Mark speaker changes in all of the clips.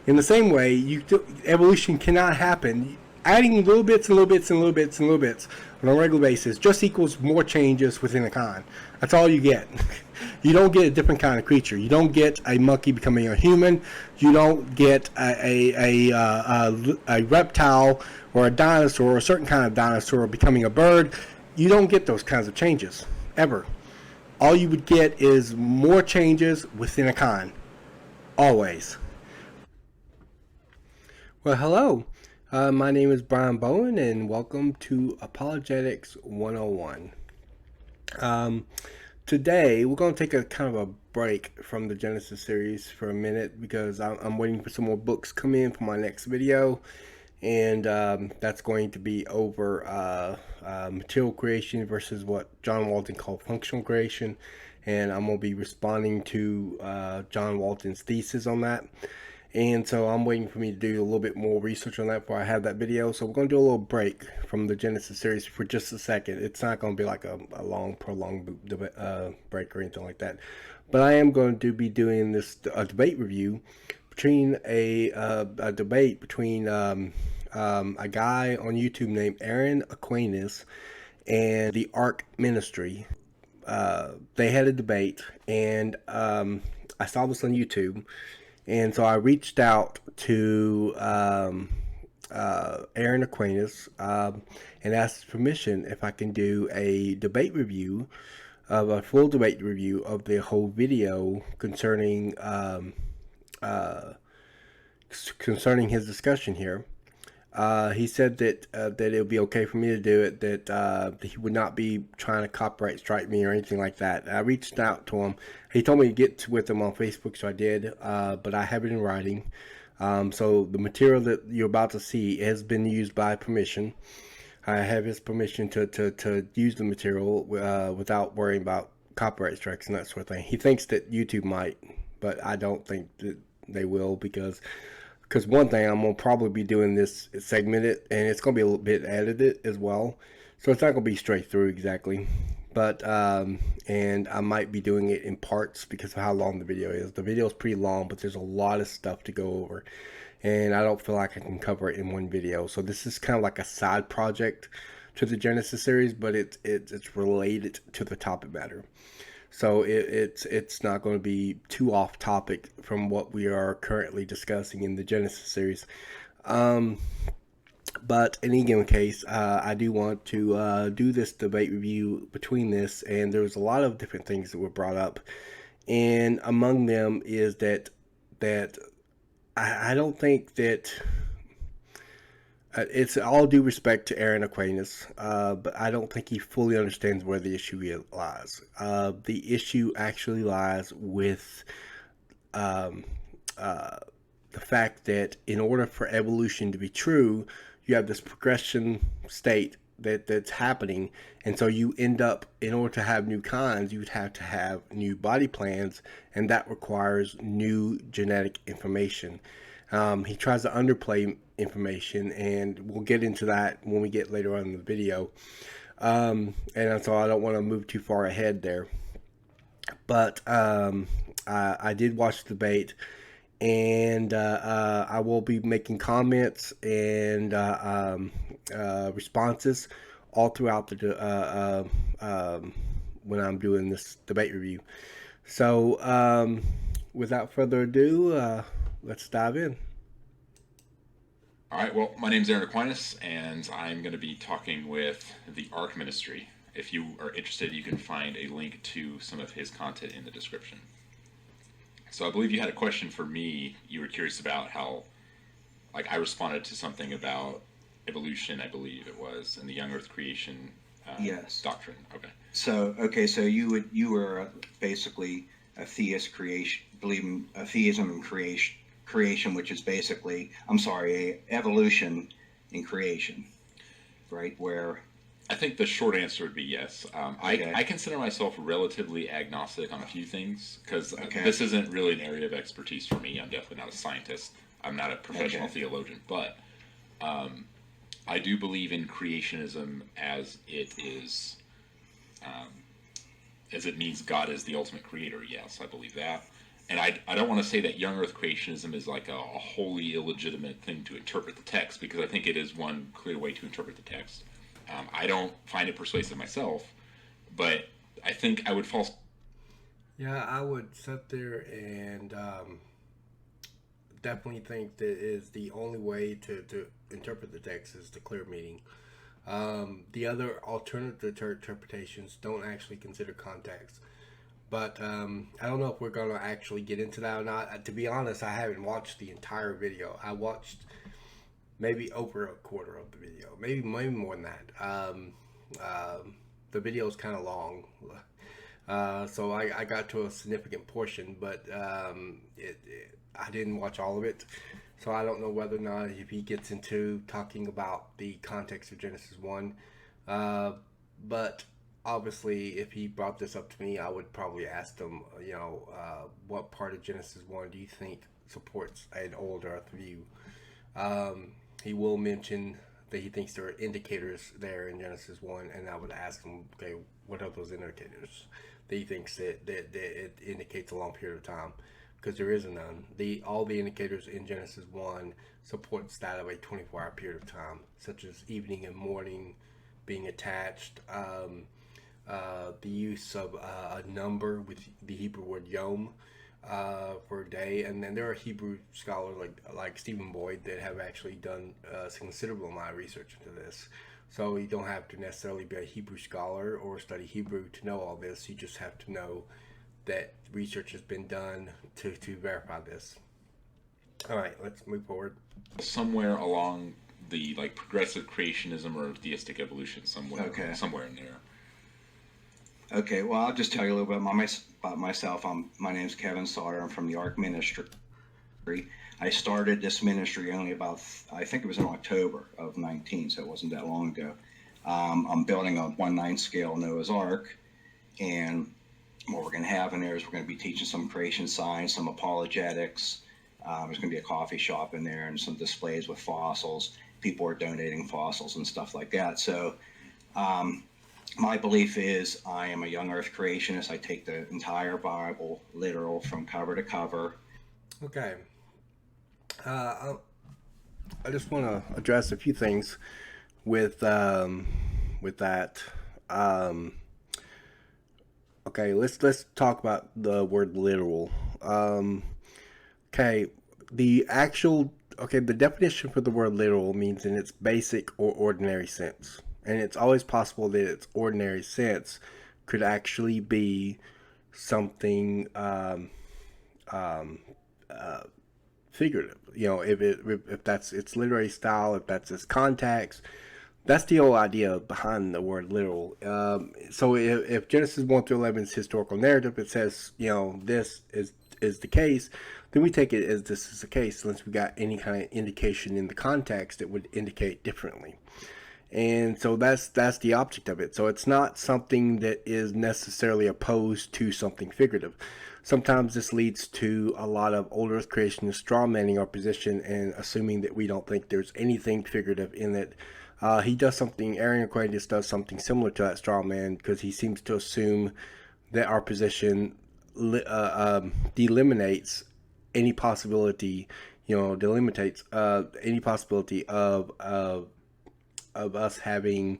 Speaker 1: In the same way, evolution cannot happen. Adding little bits and little bits and little bits and little bits on a regular basis just equals more changes within a kind. That's all you get. You don't get a different kind of creature. You don't get a monkey becoming a human. You don't get a reptile or a dinosaur or a certain kind of dinosaur becoming a bird. You don't get those kinds of changes, ever. All you would get is more changes within a kind. Always. Well, hello. My name is Brian Bowen, and welcome to Apologetics 101. Today, we're going to take a kind of a break from the Genesis series for a minute because I'm waiting for some more books to come in for my next video. And that's going to be over material creation versus what John Walton called functional creation. And I'm going to be responding to John Walton's thesis on that. And so I'm waiting for me to do a little bit more research on that before I have that video. So we're going to do a little break from the Genesis series for just a second. It's not going to be like a long, prolonged break or anything like that. But I am going to be doing this debate review between a debate between a guy on YouTube named Aquinas and the Ark Ministry. They had a debate, and I saw this on YouTube. And so I reached out to Aaron Aquinas and asked permission if I can do a debate review, of a full debate review of the whole video concerning his discussion here. He said that it would be okay for me to do it, that he would not be trying to copyright strike me or anything like that. I reached out to him. He told me to get with him on Facebook, so I did, but I have it in writing. So the material that you're about to see has been used by permission. I have his permission to use the material without worrying about copyright strikes and that sort of thing. He thinks that YouTube might, but I don't think that they will, because one thing, I'm going to probably be doing this segmented, and it's going to be a little bit edited as well. So it's not going to be straight through exactly. But, and I might be doing it in parts because of how long the video is. The video is pretty long, but there's a lot of stuff to go over. And I don't feel like I can cover it in one video. So this is kind of like a side project to the Genesis series, but it's related to the topic matter. So it's not going to be too off topic from what we are currently discussing in the Genesis series. But in any given case, I do want to do this debate review between this, and there's a lot of different things that were brought up. And among them is that I don't think that it's all due respect to Aaron Aquinas, but I don't think he fully understands where the issue lies. The issue actually lies with the fact that in order for evolution to be true, you have this progression state that's happening, and so you end up, in order to have new kinds, you would have to have new body plans, and that requires new genetic information. He tries to underplay information, and we'll get into that when we get later on in the video. And so I don't want to move too far ahead there. But I did watch the debate, and I will be making comments and responses all throughout the when I'm doing this debate review. So without further ado, let's dive in.
Speaker 2: All right, well, my name's Aaron Aquinas, and I'm going to be talking with the Ark Ministry. If you are interested, you can find a link to some of his content in the description. So I believe you had a question for me. You were curious about how, I responded to something about evolution, I believe it was, and the young Earth creation
Speaker 3: yes.
Speaker 2: doctrine. Okay.
Speaker 3: So you were basically a theist creation, believe in a theism and creation, which is basically, evolution in creation, right? Where
Speaker 2: I think the short answer would be yes.
Speaker 3: Okay.
Speaker 2: I consider myself relatively agnostic on a few things, because this isn't really an area of expertise for me. I'm definitely not a scientist. I'm not a professional theologian, but I do believe in creationism as it is, as it means God is the ultimate creator. Yes, I believe that. and I don't want to say that young Earth creationism is like a wholly illegitimate thing to interpret the text, because I think it is one clear way to interpret the text. I don't find it persuasive myself, but I think I would fall.
Speaker 1: Yeah, I would sit there and definitely think that is the only way to interpret the text is the clear meaning. The other alternative interpretations don't actually consider context. But I don't know if we're going to actually get into that or not. To be honest, I haven't watched the entire video. I watched maybe over a quarter of the video, maybe more than that. The video is kind of long, so I got to a significant portion, but I didn't watch all of it. So I don't know whether or not if he gets into talking about the context of Genesis 1. But obviously, if he brought this up to me, I would probably ask him, what part of Genesis 1 do you think supports an old Earth view? He will mention that he thinks there are indicators there in Genesis 1, and I would ask him, okay, what are those indicators that he thinks that it indicates a long period of time? Because there is none. All the indicators in Genesis 1 supports that of a 24-hour period of time, such as evening and morning being attached, the use of a number with the Hebrew word yom for a day, and then there are Hebrew scholars like Stephen Boyd that have actually done a considerable amount of research into this. So you don't have to necessarily be a Hebrew scholar or study Hebrew to know all this. You just have to know that research has been done to verify this. All right, let's move forward.
Speaker 2: Somewhere along the progressive creationism or theistic evolution, somewhere in there.
Speaker 3: Okay, well, I'll just tell you a little bit about myself. My name's Kevin Sauter. I'm from the Ark Ministry. I started this ministry only about, I think it was in October of 19, so it wasn't that long ago. I'm building a 1/9 scale Noah's Ark, and what we're going to have in there is we're going to be teaching some creation science, some apologetics. There's going to be a coffee shop in there and some displays with fossils. People are donating fossils and stuff like that. So my belief is I am a young Earth creationist. I take the entire Bible literal from cover to cover.
Speaker 1: Okay. I just want to address a few things with that. Okay, let's talk about the word literal. The definition for the word literal means in its basic or ordinary sense. And it's always possible that its ordinary sense could actually be something figurative. If that's its literary style, if that's its context. That's the whole idea behind the word literal. So if Genesis 1-11 is historical narrative, it says, this is the case, then we take it as this is the case, unless we got any kind of indication in the context that would indicate differently. And so that's the object of it. So it's not something that is necessarily opposed to something figurative. Sometimes this leads to a lot of old Earth creationists strawmanning our position and assuming that we don't think there's anything figurative in it. Aaron Aquinas does something similar to that straw man, because he seems to assume that our position delimitates any possibility, any possibility of us having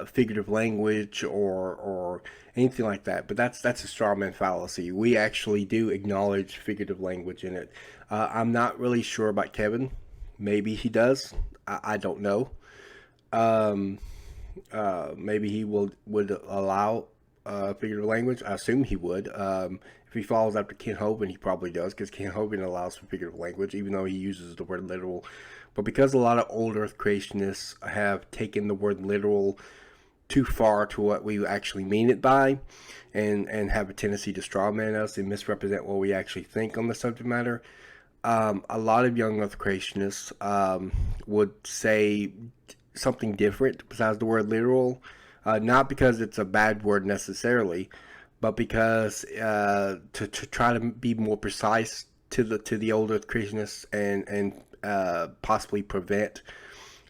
Speaker 1: figurative language or anything like that. But that's a strawman fallacy. We actually do acknowledge figurative language in it. I'm not really sure about Kevin. Maybe he does. I don't know. Maybe he would allow figurative language. I assume he would. If he follows after Ken Hovind, he probably does, because Ken Hovind allows for figurative language, even though he uses the word literal. But because a lot of old Earth creationists have taken the word literal too far to what we actually mean it by, and have a tendency to strawman us and misrepresent what we actually think on the subject matter, a lot of young Earth creationists would say something different besides the word literal, not because it's a bad word necessarily, but because to try to be more precise to the old Earth creationists and possibly prevent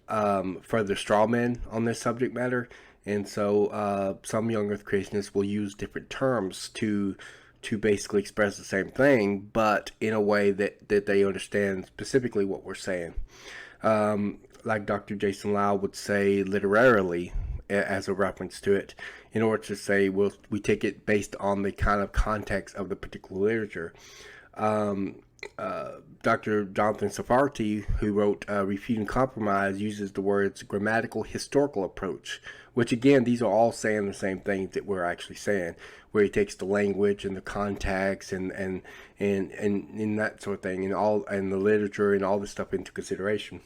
Speaker 1: further strawmen on this subject matter. And so some young Earth creationists will use different terms to to basically express the same thing, but in a way that they understand specifically what we're saying. Like Dr. Jason Lisle would say, literally, as a reference to it, in order to say, well, we take it based on the kind of context of the particular literature. Dr. Jonathan Safarty, who wrote Refuting Compromise, uses the words grammatical historical approach, which again, these are all saying the same things that we're actually saying, where he takes the language and the context and that sort of thing, and the literature and all this stuff into consideration.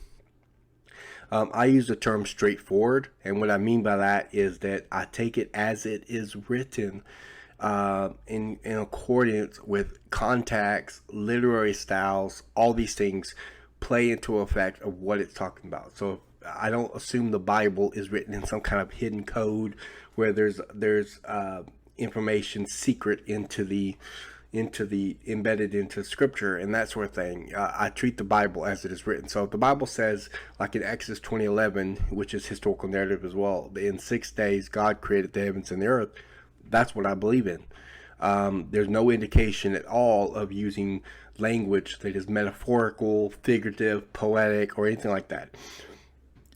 Speaker 1: I use the term straightforward, and what I mean by that is that I take it as it is written, in accordance with context, literary styles, all these things play into effect of what it's talking about. So I don't assume the Bible is written in some kind of hidden code where there's information secret embedded into scripture and that sort of thing. I treat the Bible as it is written. So if the Bible says, like in Exodus 20:11, which is historical narrative as well, in 6 days God created the heavens and the earth, that's what I believe in. There's no indication at all of using language that is metaphorical, figurative, poetic, or anything like that.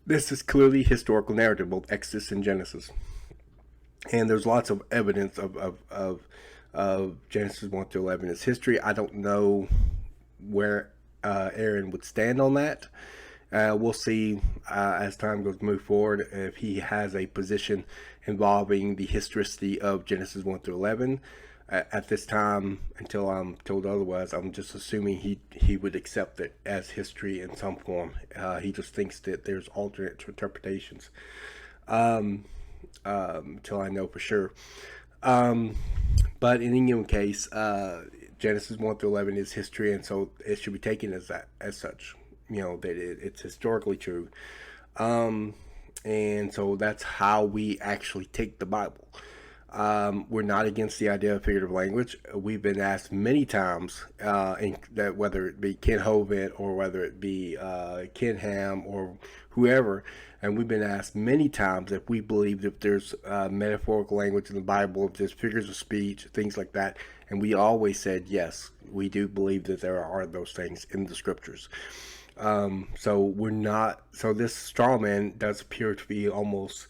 Speaker 1: This is clearly historical narrative, both Exodus and Genesis. And there's lots of evidence of Genesis 1 to 11 as history. I don't know where Aaron would stand on that. We'll see as time move forward if he has a position involving the historicity of Genesis 1 through 11. At this time, until I'm told otherwise, I'm just assuming he would accept it as history in some form. He just thinks that there's alternate interpretations until I know for sure. But in any given case, Genesis 1 through 11 is history, and so it should be taken as such. That it's historically true. And so that's how we actually take the Bible. We're not against the idea of figurative language. We've been asked many times, that whether it be Ken Hovind or whether it be Ken Ham or whoever, and we've been asked many times if we believe if there's metaphorical language in the Bible, if there's figures of speech, things like that, and we always said yes, we do believe that there are those things in the scriptures. So we're not. So this strawman does appear to be almost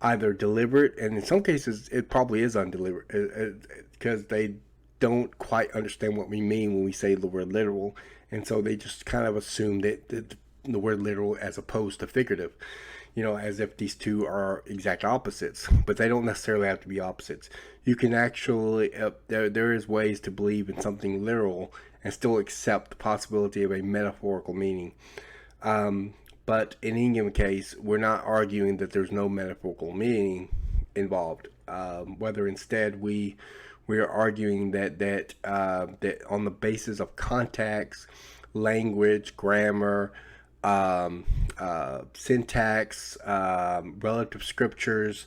Speaker 1: either deliberate, and in some cases it probably is undeliberate, because they don't quite understand what we mean when we say the word literal, and so they just kind of assume that the word literal as opposed to figurative, as if these two are exact opposites, but they don't necessarily have to be opposites. You can actually, there is ways to believe in something literal and still accept the possibility of a metaphorical meaning. But in any given case, we're not arguing that there's no metaphorical meaning involved. Whether instead we are arguing that on the basis of context, language, grammar, syntax, relative scriptures,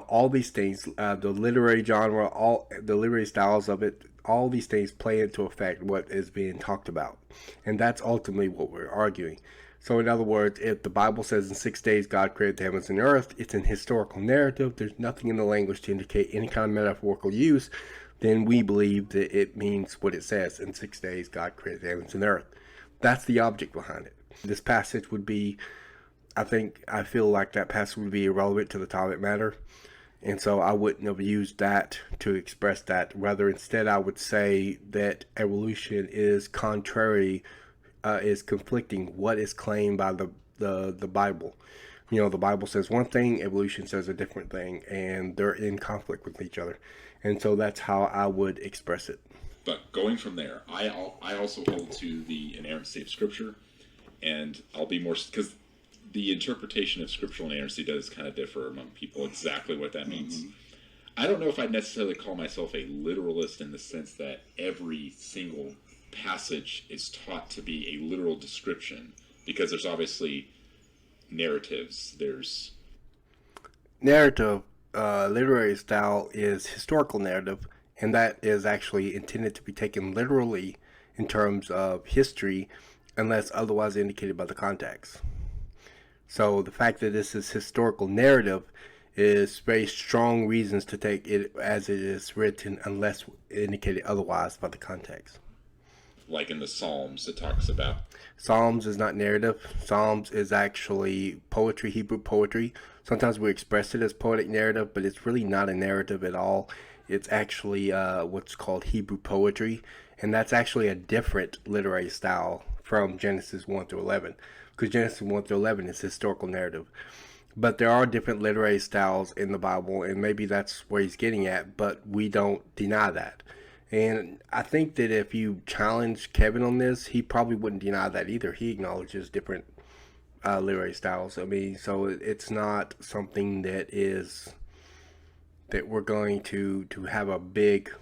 Speaker 1: all these things, the literary genre, all the literary styles of it, all these things play into effect what is being talked about. And that's ultimately what we're arguing. So in other words, if the Bible says in 6 days God created the heavens and the earth, it's an historical narrative, there's nothing in the language to indicate any kind of metaphorical use, then we believe that it means what it says, in 6 days God created the heavens and the earth. That's the object behind it. This passage would be, I feel like that passage would be irrelevant to the topic matter. And so I wouldn't have used that to express that. Rather, instead, I would say that evolution is contrary, is conflicting what is claimed by the Bible. The Bible says one thing, evolution says a different thing, and they're in conflict with each other. And so that's how I would express it.
Speaker 2: But going from there, I also hold to the inerrancy of Scripture, and I'll be more, because the interpretation of scriptural inerrancy does kind of differ among people exactly what that means. I don't know if I'd necessarily call myself a literalist in the sense that every single passage is taught to be a literal description, because there's obviously narratives. There's
Speaker 1: narrative, literary style is historical narrative, and that is actually intended to be taken literally in terms of history, unless otherwise indicated by the context. So the fact that this is historical narrative is very strong reasons to take it as it is written unless indicated otherwise by the context.
Speaker 2: Like in the Psalms, it talks about.
Speaker 1: Psalms is not narrative. Psalms is actually poetry, Hebrew poetry. Sometimes we express it as poetic narrative, but it's really not a narrative at all. It's actually what's called Hebrew poetry, and that's actually a different literary style from Genesis 1 through 11, because Genesis 1 through 11 is historical narrative. But there are different literary styles in the Bible, and maybe that's where he's getting at, but we don't deny that. And I think that if you challenge Kevin on this, he probably wouldn't deny that either. He acknowledges different literary styles. I mean, so it's not something that we're going to have a big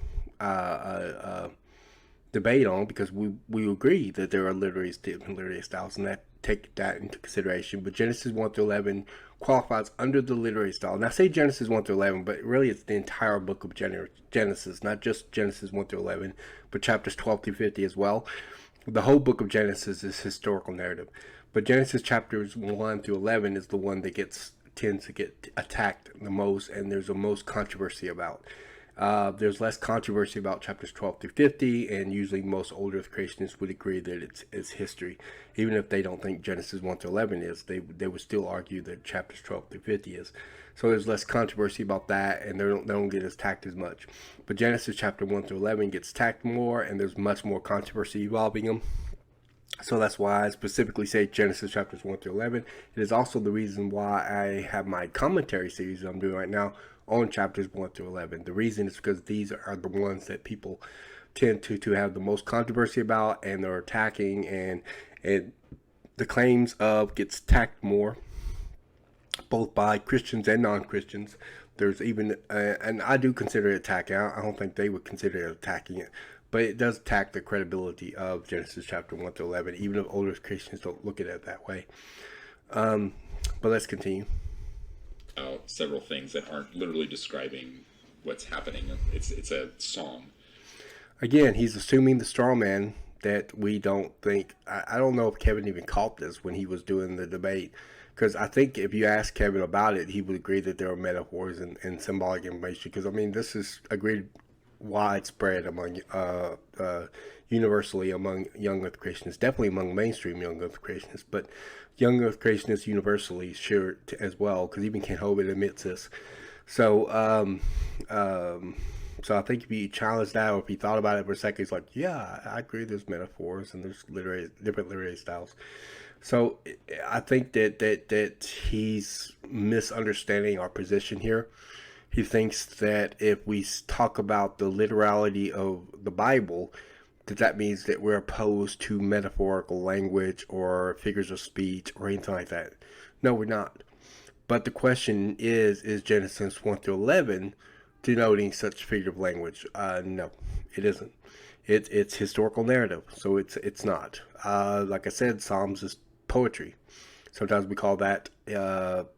Speaker 1: debate on, because we agree that there are different literary styles, and that take that into consideration. But Genesis 1 through 11 qualifies under the literary style. And I say Genesis 1 through 11, but really it's the entire book of Genesis, not just Genesis 1 through 11, but chapters 12 through 50 as well. The whole book of Genesis is historical narrative. But Genesis chapters 1 through 11 is the one that tends to get attacked the most, and there's the most controversy about. There's less controversy about chapters 12 through 50, and usually most older Earth creationists would agree that it's history. Even if they don't think Genesis 1 through 11 is, they would still argue that chapters 12 through 50 is. So there's less controversy about that, and they don't get attacked as much. But Genesis chapter 1 through 11 gets attacked more, and there's much more controversy involving them. So that's why I specifically say Genesis chapters 1 through 11. It is also the reason why I have my commentary series that I'm doing right now on chapters 1 through 11. The reason is because these are the ones that people tend to have the most controversy about, and they're attacking, and the claims of gets attacked more, both by Christians and non-Christians. There's even, and I do consider it attacking. I don't think they would consider it attacking it, but it does attack the credibility of Genesis chapter 1 through 11, even if older Christians don't look at it that way. But let's continue.
Speaker 2: Several things that aren't literally describing what's happening. It's a song.
Speaker 1: Again, he's assuming the Strawman that we don't think. I don't know if Kevin even caught this when he was doing the debate, because I think if you ask Kevin about it, he would agree that there are metaphors and symbolic information. Because I mean, this is agreed widespread among universally among young Earth creationists, definitely among mainstream young Earth creationists, but young Earth creationists universally sure as well, because even Kent Hovind admits this. So so I think if you challenge that, or if he thought about it for a second, he's like, yeah, I agree, there's metaphors and there's different literary styles. So I think that he's misunderstanding our position here. He thinks that if we talk about the literality of the Bible, that means that we're opposed to metaphorical language or figures of speech or anything like that. No, we're not. But the question is Genesis 1 through 11 denoting such figurative language? No, it isn't. It's historical narrative, so it's not. Like I said, Psalms is poetry. Sometimes we call that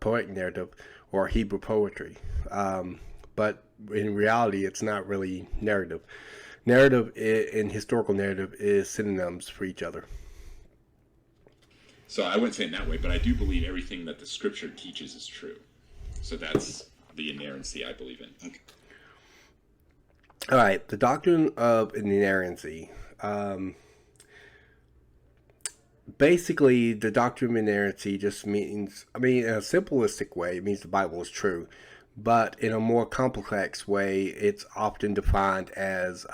Speaker 1: poetic narrative or Hebrew poetry. But in reality, it's not really narrative. Narrative and historical narrative is synonyms for each other.
Speaker 2: So I wouldn't say it that way, but I do believe everything that the scripture teaches is true. So that's the inerrancy I believe in.
Speaker 3: Okay.
Speaker 1: All right, the doctrine of inerrancy. Basically, the doctrine of inerrancy just means, I mean, in a simplistic way, it means the Bible is true. But in a more complex way, it's often defined as,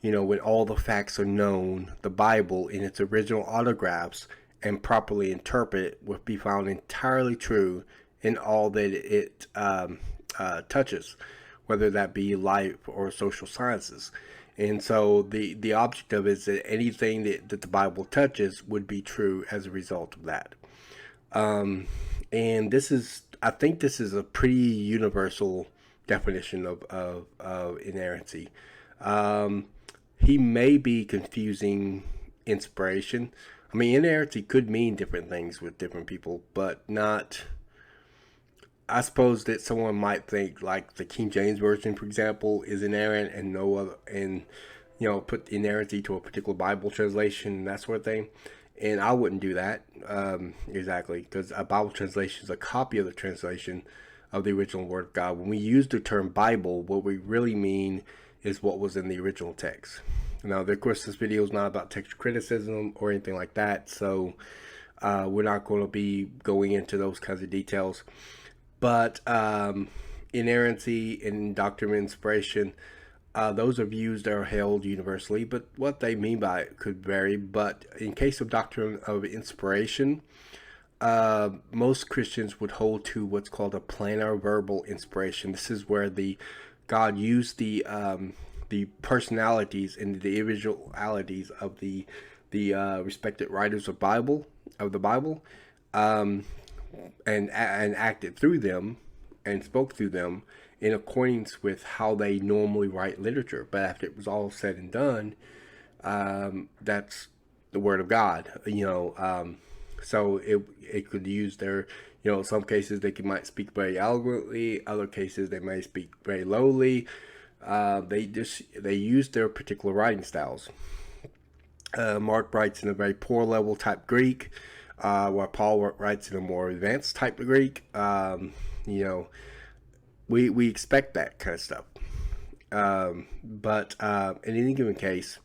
Speaker 1: when all the facts are known, the Bible in its original autographs and properly interpreted would be found entirely true in all that it touches, whether that be life or social sciences. And so the object of it is that anything that the Bible touches would be true as a result of that. And I think this is a pretty universal definition of inerrancy. He may be confusing inspiration. I mean, inerrancy could mean different things with different people, but not. I suppose that someone might think like the King James Version, for example, is inerrant and no other, and put inerrancy to a particular Bible translation and that sort of thing. And I wouldn't do that exactly, because a Bible translation is a copy of the translation. of the original Word of God. When we use the term Bible, what we really mean is what was in the original text. Now, of course, this video is not about text criticism or anything like that, so we're not going to be going into those kinds of details. But inerrancy and doctrine of inspiration, those are views that are held universally, but what they mean by it could vary. But in case of doctrine of inspiration, most Christians would hold to what's called a planar verbal inspiration. This is where God used the personalities and the individualities of the respected writers of the Bible, and acted through them and spoke through them in accordance with how they normally write literature. But after it was all said and done, that's the Word of God. So it could use their, in some cases might speak very eloquently, other cases they may speak very lowly. They use their particular writing styles. Mark writes in a very poor level type Greek, while Paul writes in a more advanced type of Greek. We expect that kind of stuff. But in any given case,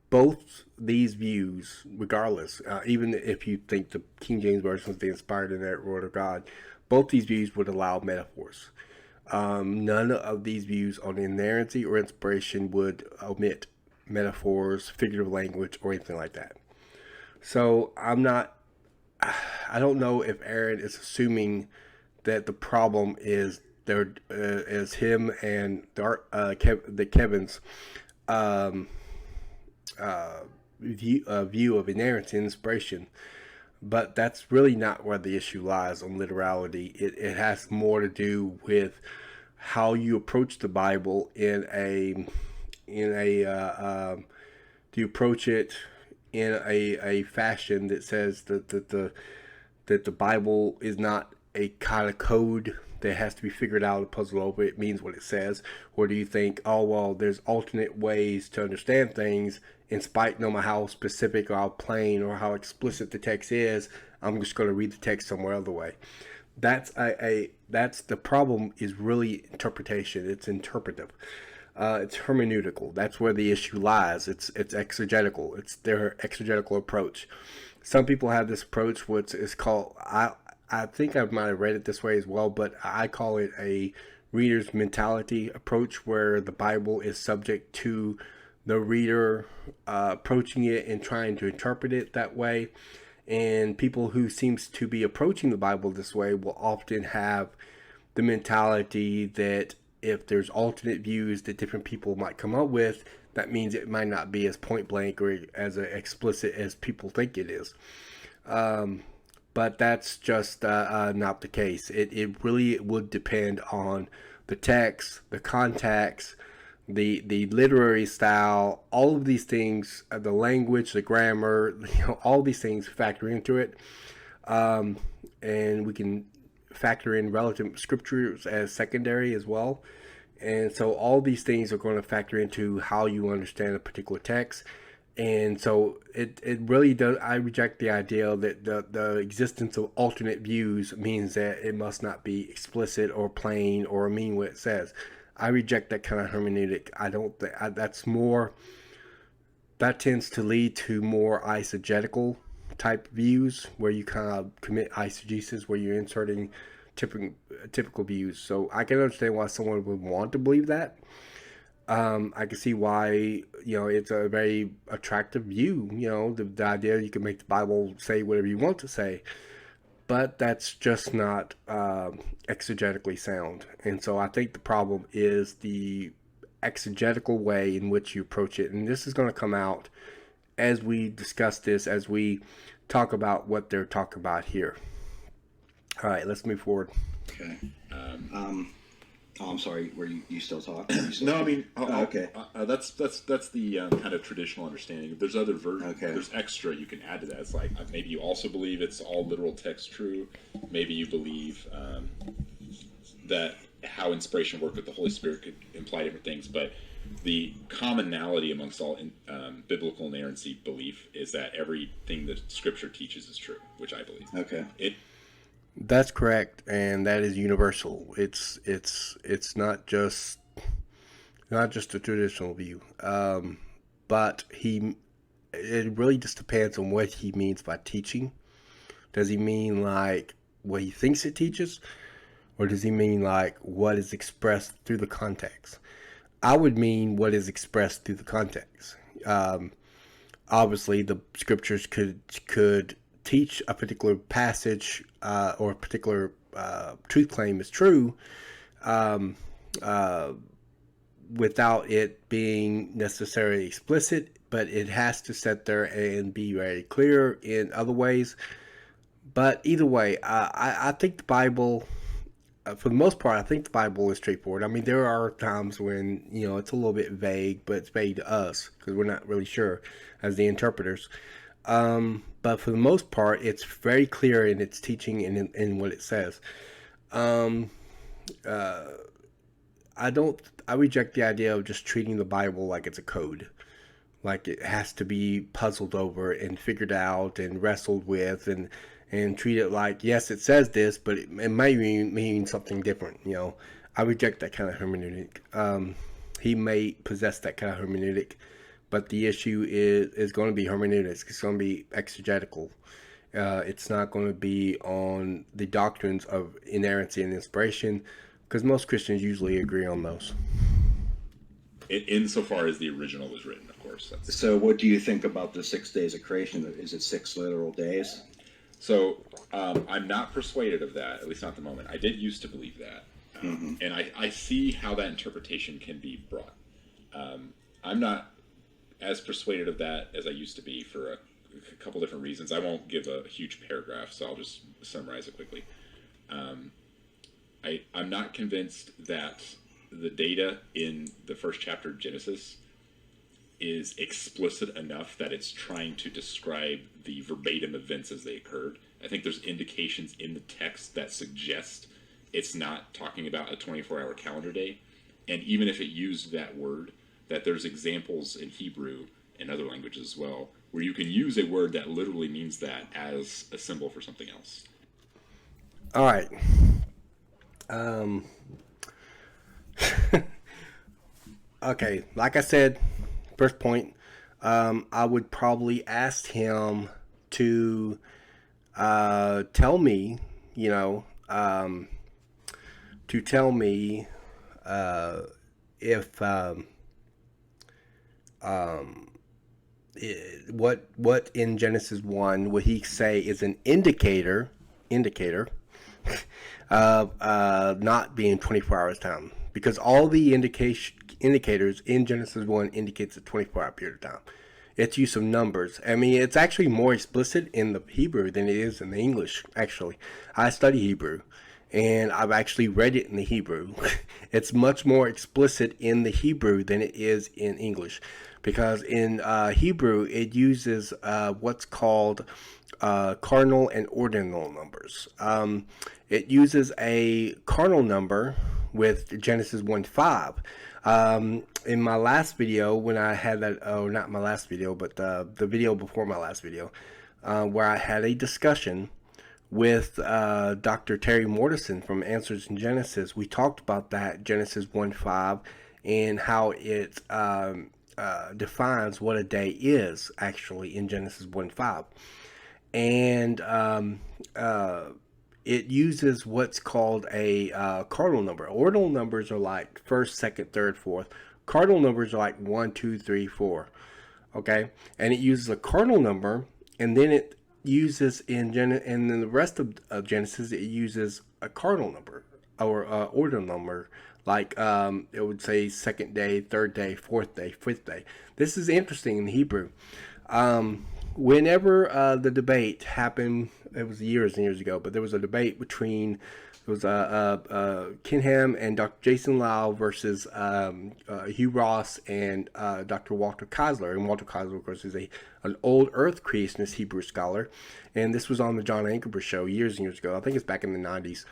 Speaker 1: both these views, regardless, even if you think the King James Version was the inspired and inerrant Word of God, both these views would allow metaphors. None of these views on inerrancy or inspiration would omit metaphors, figurative language, or anything like that. So I don't know if Aaron is assuming that the problem is him and Kevin's view of inerrancy and inspiration, but that's really not where the issue lies on literality. It has more to do with how you approach the Bible do you approach it in a fashion that says that the Bible is not a kind of code that has to be figured out, a puzzle over, it means what it says? Or do you think, oh, well, there's alternate ways to understand things, in spite no matter how specific or how plain or how explicit the text is, I'm just going to read the text somewhere other way? That's the problem, is really interpretation. It's interpretive. It's hermeneutical. That's where the issue lies. It's exegetical. It's their exegetical approach. Some people have this approach, which is called, I think I might have read it this way as well, but I call it a reader's mentality approach, where the Bible is subject to the reader approaching it and trying to interpret it that way. And people who seems to be approaching the Bible this way will often have the mentality that if there's alternate views that different people might come up with, that means it might not be as point blank or as explicit as people think it is. But that's just not the case. It really would depend on the text, the context, the literary style, all of these things, the language, the grammar, all these things factor into it. And we can factor in relative scriptures as secondary as well. And so all these things are going to factor into how you understand a particular text. And so it really does. I reject the idea that the existence of alternate views means that it must not be explicit or plain or mean what it says. I reject that kind of hermeneutic. I don't think that tends to lead to more eisegetical type views, where you kind of commit eisegesis, where you're inserting typical views. So I can understand why someone would want to believe that. I can see why, it's a very attractive view, the idea you can make the Bible say whatever you want to say, but that's just not exegetically sound. And so I think the problem is the exegetical way in which you approach it. And this is going to come out as we discuss this, as we talk about what they're talking about here. All right, let's move forward.
Speaker 3: Okay. I'm sorry. Were you still talking?
Speaker 2: No, I mean,
Speaker 3: okay.
Speaker 2: That's the kind of traditional understanding. There's other versions.
Speaker 3: Okay.
Speaker 2: There's extra you can add to that. It's like maybe you also believe it's all literal text true. Maybe you believe that how inspiration worked with the Holy Spirit could imply different things. But the commonality amongst all biblical inerrancy belief is that everything that Scripture teaches is true, which I believe.
Speaker 3: Okay.
Speaker 1: That's correct, and that is universal. It's not just a traditional view, but it really just depends on what he means by teaching. Does he mean like what he thinks it teaches, or does he mean like what is expressed through the context? I would mean what is expressed through the context. Um, Obviously, the scriptures could teach a particular passage or a particular truth claim is true, um, uh, without it being necessarily explicit, but it has to sit there and be very clear in other ways. But either way, I think the Bible, for the most part, I think the Bible is straightforward. I mean, there are times when, it's a little bit vague, but it's vague to us because we're not really sure as the interpreters. But for the most part, it's very clear in its teaching and in what it says. Um, uh, I reject the idea of just treating the Bible like it's a code. Like it has to be puzzled over and figured out and wrestled with and treat it like, yes, it says this, but it may mean something different. I reject that kind of hermeneutic. He may possess that kind of hermeneutic, but the issue is going to be hermeneutics. It's going to be exegetical. It's not going to be on the doctrines of inerrancy and inspiration, because most Christians usually agree on those.
Speaker 2: Insofar as the original was written, of course.
Speaker 3: So what do you think about the 6 days of creation? Is it 6 literal days?
Speaker 2: So I'm not persuaded of that, at least not at the moment. I did used to believe that. And I see how that interpretation can be brought. I'm not as persuaded of that as I used to be for a couple different reasons. I won't give a huge paragraph, so I'll just summarize it quickly. I'm not convinced that the data in the first chapter of Genesis is explicit enough that it's trying to describe the verbatim events as they occurred. I think there's indications in the text that suggest it's not talking about a 24-hour calendar day. And even if it used that word, that there's examples in Hebrew and other languages as well, where you can use a word that literally means that as a symbol for something else.
Speaker 1: All right. Okay, like I said, first point, I would probably ask him to tell me, to tell me if what in Genesis 1 would he say is an indicator of not being 24 hours time, because all the indicators in Genesis 1 indicates a 24-hour period of time. Its use of numbers. I mean, it's actually more explicit in the Hebrew than it is in the English, actually. I study Hebrew, and I've actually read it in the Hebrew. It's much more explicit in the Hebrew than it is in English, because in Hebrew, it uses what's called cardinal and ordinal numbers. It uses a cardinal number with Genesis 1:5. In my last video, when I had that, not my last video, but the video before my last video, where I had a discussion with Dr. Terry Mortenson from Answers in Genesis, we talked about that Genesis 1:5 and how it defines what a day is actually in Genesis 1:5. And it uses what's called a cardinal number. Ordinal numbers are like first, second, third, fourth. Cardinal numbers are like 1, 2, 3, 4. Okay, and it uses a cardinal number, and then it uses and then the rest of Genesis, it uses a cardinal number or ordinal number, like it would say second day, third day, fourth day, fifth day. This is interesting in Hebrew. Whenever the debate happened, it was years and years ago, but there was a debate between, it was Kinham and Dr. Jason Lisle versus Hugh Ross and Dr. Walter Keisler. And Walter Keisler, of course, is an old Earth creationist Hebrew scholar. And this was on the John Ankerber show years and years ago. I think it's back in the 90s,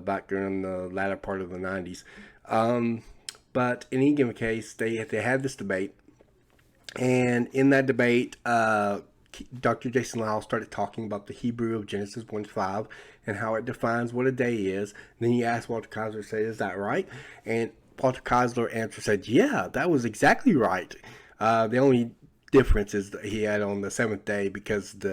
Speaker 1: back during the latter part of the 90s. But in any given case, they had this debate. And in that debate, Dr. Jason Lisle started talking about the Hebrew of Genesis 1:5 and how it defines what a day is. And then he asked Walter Kaiser, said, "Is that right?" And Walter Kaiser answered, said, "Yeah, that was exactly right." The only difference is that he had on the seventh day because he's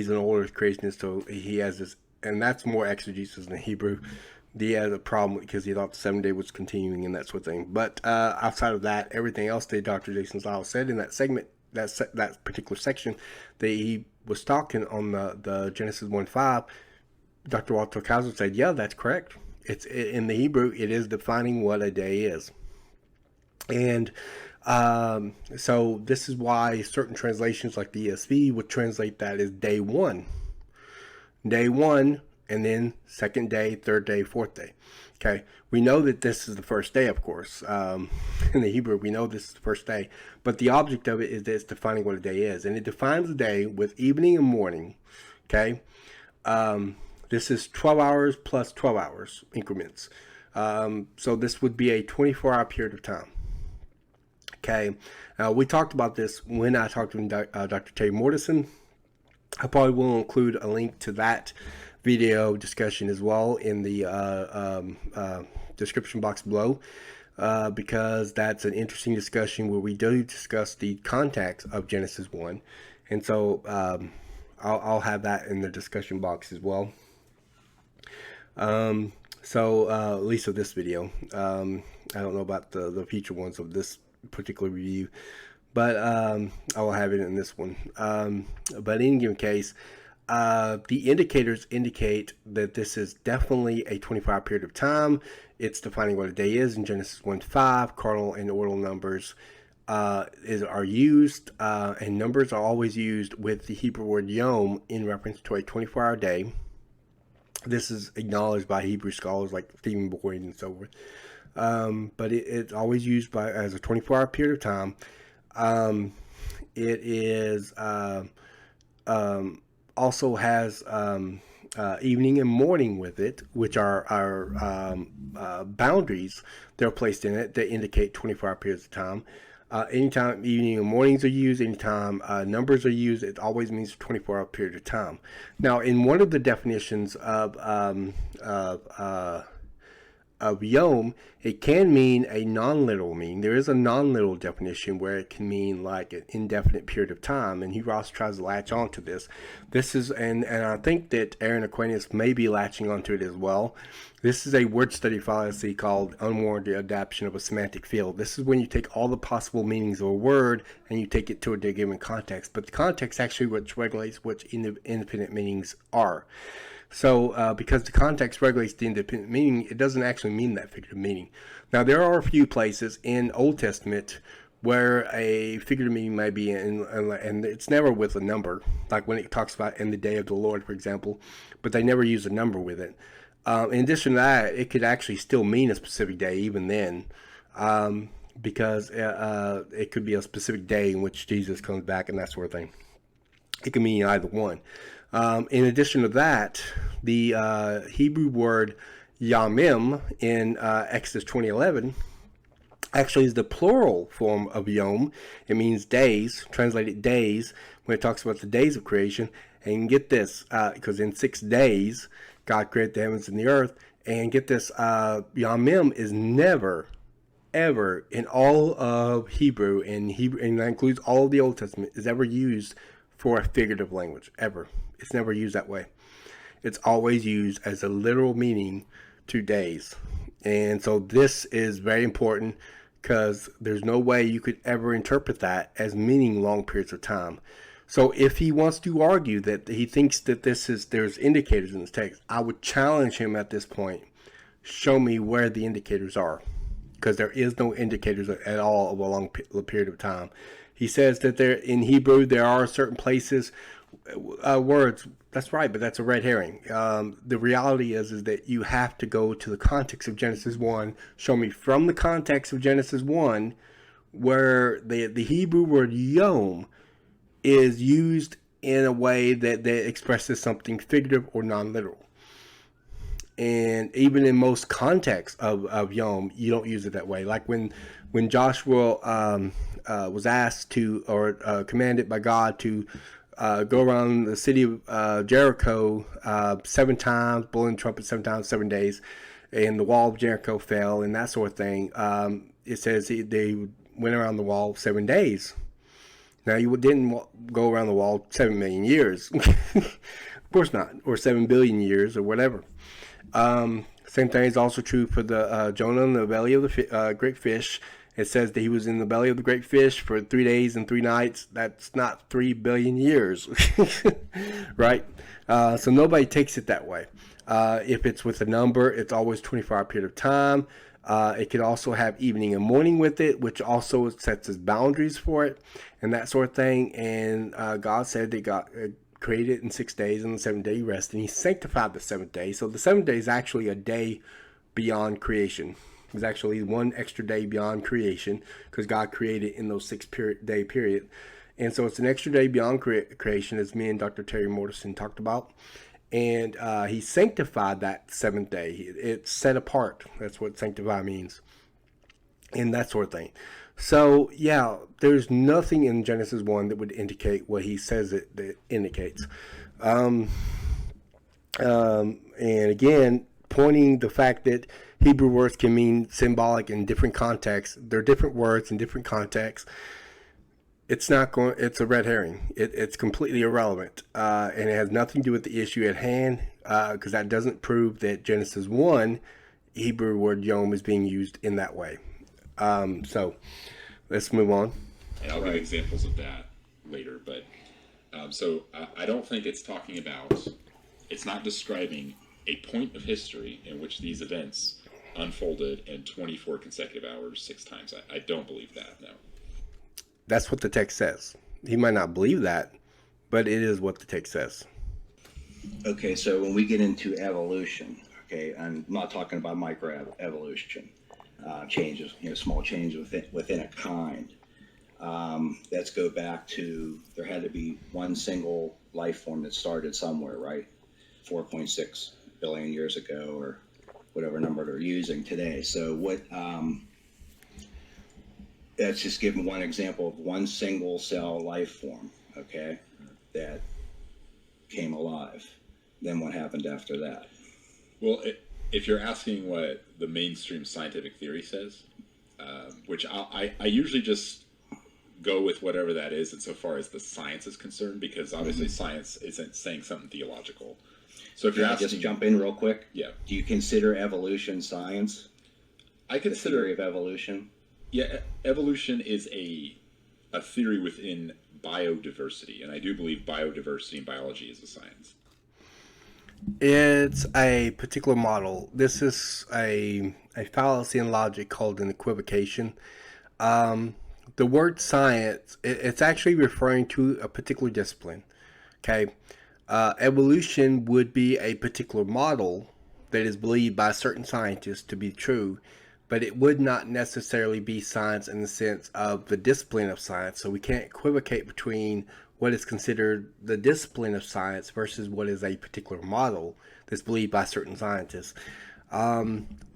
Speaker 1: an older creationist, so he has this, and that's more exegesis than Hebrew. He has a problem because he thought the 7 day was continuing and that sort of thing. But outside of that, everything else that Dr. Jason Lisle said in that segment, that particular section that he was talking on the Genesis 1:5, Dr. Walter Kaiser said, "Yeah, that's correct. In the Hebrew, it is defining what a day is." And so this is why certain translations like the ESV would translate that as day one. Day one, and then second day, third day, fourth day. Okay, we know that this is the first day, of course. In the Hebrew, we know this is the first day. But the object of it is that it's defining what a day is. And it defines a day with evening and morning. Okay, this is 12 hours plus 12 hours increments. So this would be a 24-hour period of time. Okay, we talked about this when I talked to Dr. Terry Mortenson. I probably will include a link to that video discussion as well in the description box below, because that's an interesting discussion where we do discuss the context of Genesis 1. And so I'll have that in the discussion box as well. So at least of this video. I don't know about the future ones of this particular review, but I will have it in this one. But in any given case, the indicators indicate that this is definitely a 24-hour period of time. It's defining what a day is in Genesis 1:5. Cardinal and ordinal numbers are used, and numbers are always used with the Hebrew word yom in reference to a 24-hour day. This is acknowledged by Hebrew scholars like Stephen Boyd and so forth. But it's always used as a 24-hour period of time. It is also has evening and morning with it, which are boundaries that are placed in it that indicate 24-hour periods of time. Anytime evening and mornings are used, anytime numbers are used, it always means a 24-hour period of time. Now, in one of the definitions of yom, it can mean a non-literal meaning. There is a non-literal definition where it can mean like an indefinite period of time, and he also tries to latch onto this. This is, and I think that Aaron Aquinas may be latching onto it as well. This is a word study fallacy called unwarranted adaptation of a semantic field. This is when you take all the possible meanings of a word and you take it to a given context, but the context actually which regulates what independent meanings are. So because the context regulates the independent meaning, it doesn't actually mean that figurative meaning. Now, there are a few places in Old Testament where a figurative meaning may be in, and it's never with a number, like when it talks about in the day of the Lord, for example, but they never use a number with it. In addition to that, it could actually still mean a specific day even then, because it could be a specific day in which Jesus comes back and that sort of thing. It can mean either one. In addition to that, the Hebrew word yamim in Exodus 20:11 actually is the plural form of yom. It means days, translated days, when it talks about the days of creation. And get this, because in 6 days, God created the heavens and the earth. And get this, yamim is never, ever in all of Hebrew, and that includes all of the Old Testament, is ever used for a figurative language, ever. It's never used that way. It's always used as a literal meaning to days. And so this is very important because there's no way you could ever interpret that as meaning long periods of time. So if he wants to argue that he thinks that there's indicators in this text, I would challenge him at this point. Show me where the indicators are, because there is no indicators at all of a long period of time. He says that there in Hebrew there are certain places, words. That's right, but that's a red herring. The reality is that you have to go to the context of Genesis 1. Show me from the context of Genesis 1 where the Hebrew word yom is used in a way that expresses something figurative or non-literal. And even in most contexts of yom, you don't use it that way. Like when when Joshua was asked to, or commanded by God to go around the city of Jericho 7 times, blowing the trumpet 7 times, 7 days, and the wall of Jericho fell, and that sort of thing. It says they went around the wall 7 days. Now, you didn't go around the wall 7 million years. Of course not. Or 7 billion years, or whatever. Same thing is also true for the Jonah in the belly of the great fish. It says that he was in the belly of the great fish for 3 days and 3 nights. That's not 3 billion years. Right? So nobody takes it that way. If it's with a number, it's always 24-hour period of time. It could also have evening and morning with it, which also sets its boundaries for it and that sort of thing. And God said that God created in 6 days, and the 7th day he rested, and he sanctified the 7th day. So the 7th day is actually a day beyond creation. It's actually 1 extra day beyond creation, because God created in those 6-day period. And so it's an extra day beyond creation, as me and Dr. Terry Mortenson talked about. And he sanctified that 7th day. It's set apart. That's what sanctify means. And that sort of thing. So, yeah, there's nothing in Genesis 1 that would indicate what he says it indicates. And again, pointing the fact that Hebrew words can mean symbolic in different contexts. They're different words in different contexts. It's not going. It's a red herring. It's completely irrelevant, and it has nothing to do with the issue at hand, because that doesn't prove that Genesis 1 Hebrew word yom is being used in that way. So let's move on.
Speaker 2: And I'll give examples of that later. But I don't think it's talking about. It's not describing a point of history in which these events unfolded in 24 consecutive hours 6 times. I don't believe that. No.
Speaker 1: That's what the text says. He might not believe that, but it is what the text says.
Speaker 3: Okay, so when we get into evolution, okay, I'm not talking about microevolution, changes, small changes within a kind. Let's go back to, there had to be one single life form that started somewhere, right? 4.6 billion years ago, or whatever number they're using today. So what? Let's just give one example of one single cell life form, okay, that came alive. Then what happened after that?
Speaker 2: Well, if you're asking what the mainstream scientific theory says, which I usually just go with whatever that is insofar as the science is concerned, because obviously science isn't saying something theological. So if you're asking,
Speaker 3: just jump in real quick.
Speaker 2: Yeah.
Speaker 3: Do you consider evolution science?
Speaker 2: I consider
Speaker 3: the theory of evolution.
Speaker 2: Yeah, evolution is a theory within biodiversity, and I do believe biodiversity in biology is a science.
Speaker 1: It's a particular model. This is a fallacy in logic called an equivocation. The word science, it's actually referring to a particular discipline. Okay, evolution would be a particular model that is believed by certain scientists to be true, but it would not necessarily be science in the sense of the discipline of science. So we can't equivocate between what is considered the discipline of science versus what is a particular model that's believed by certain scientists.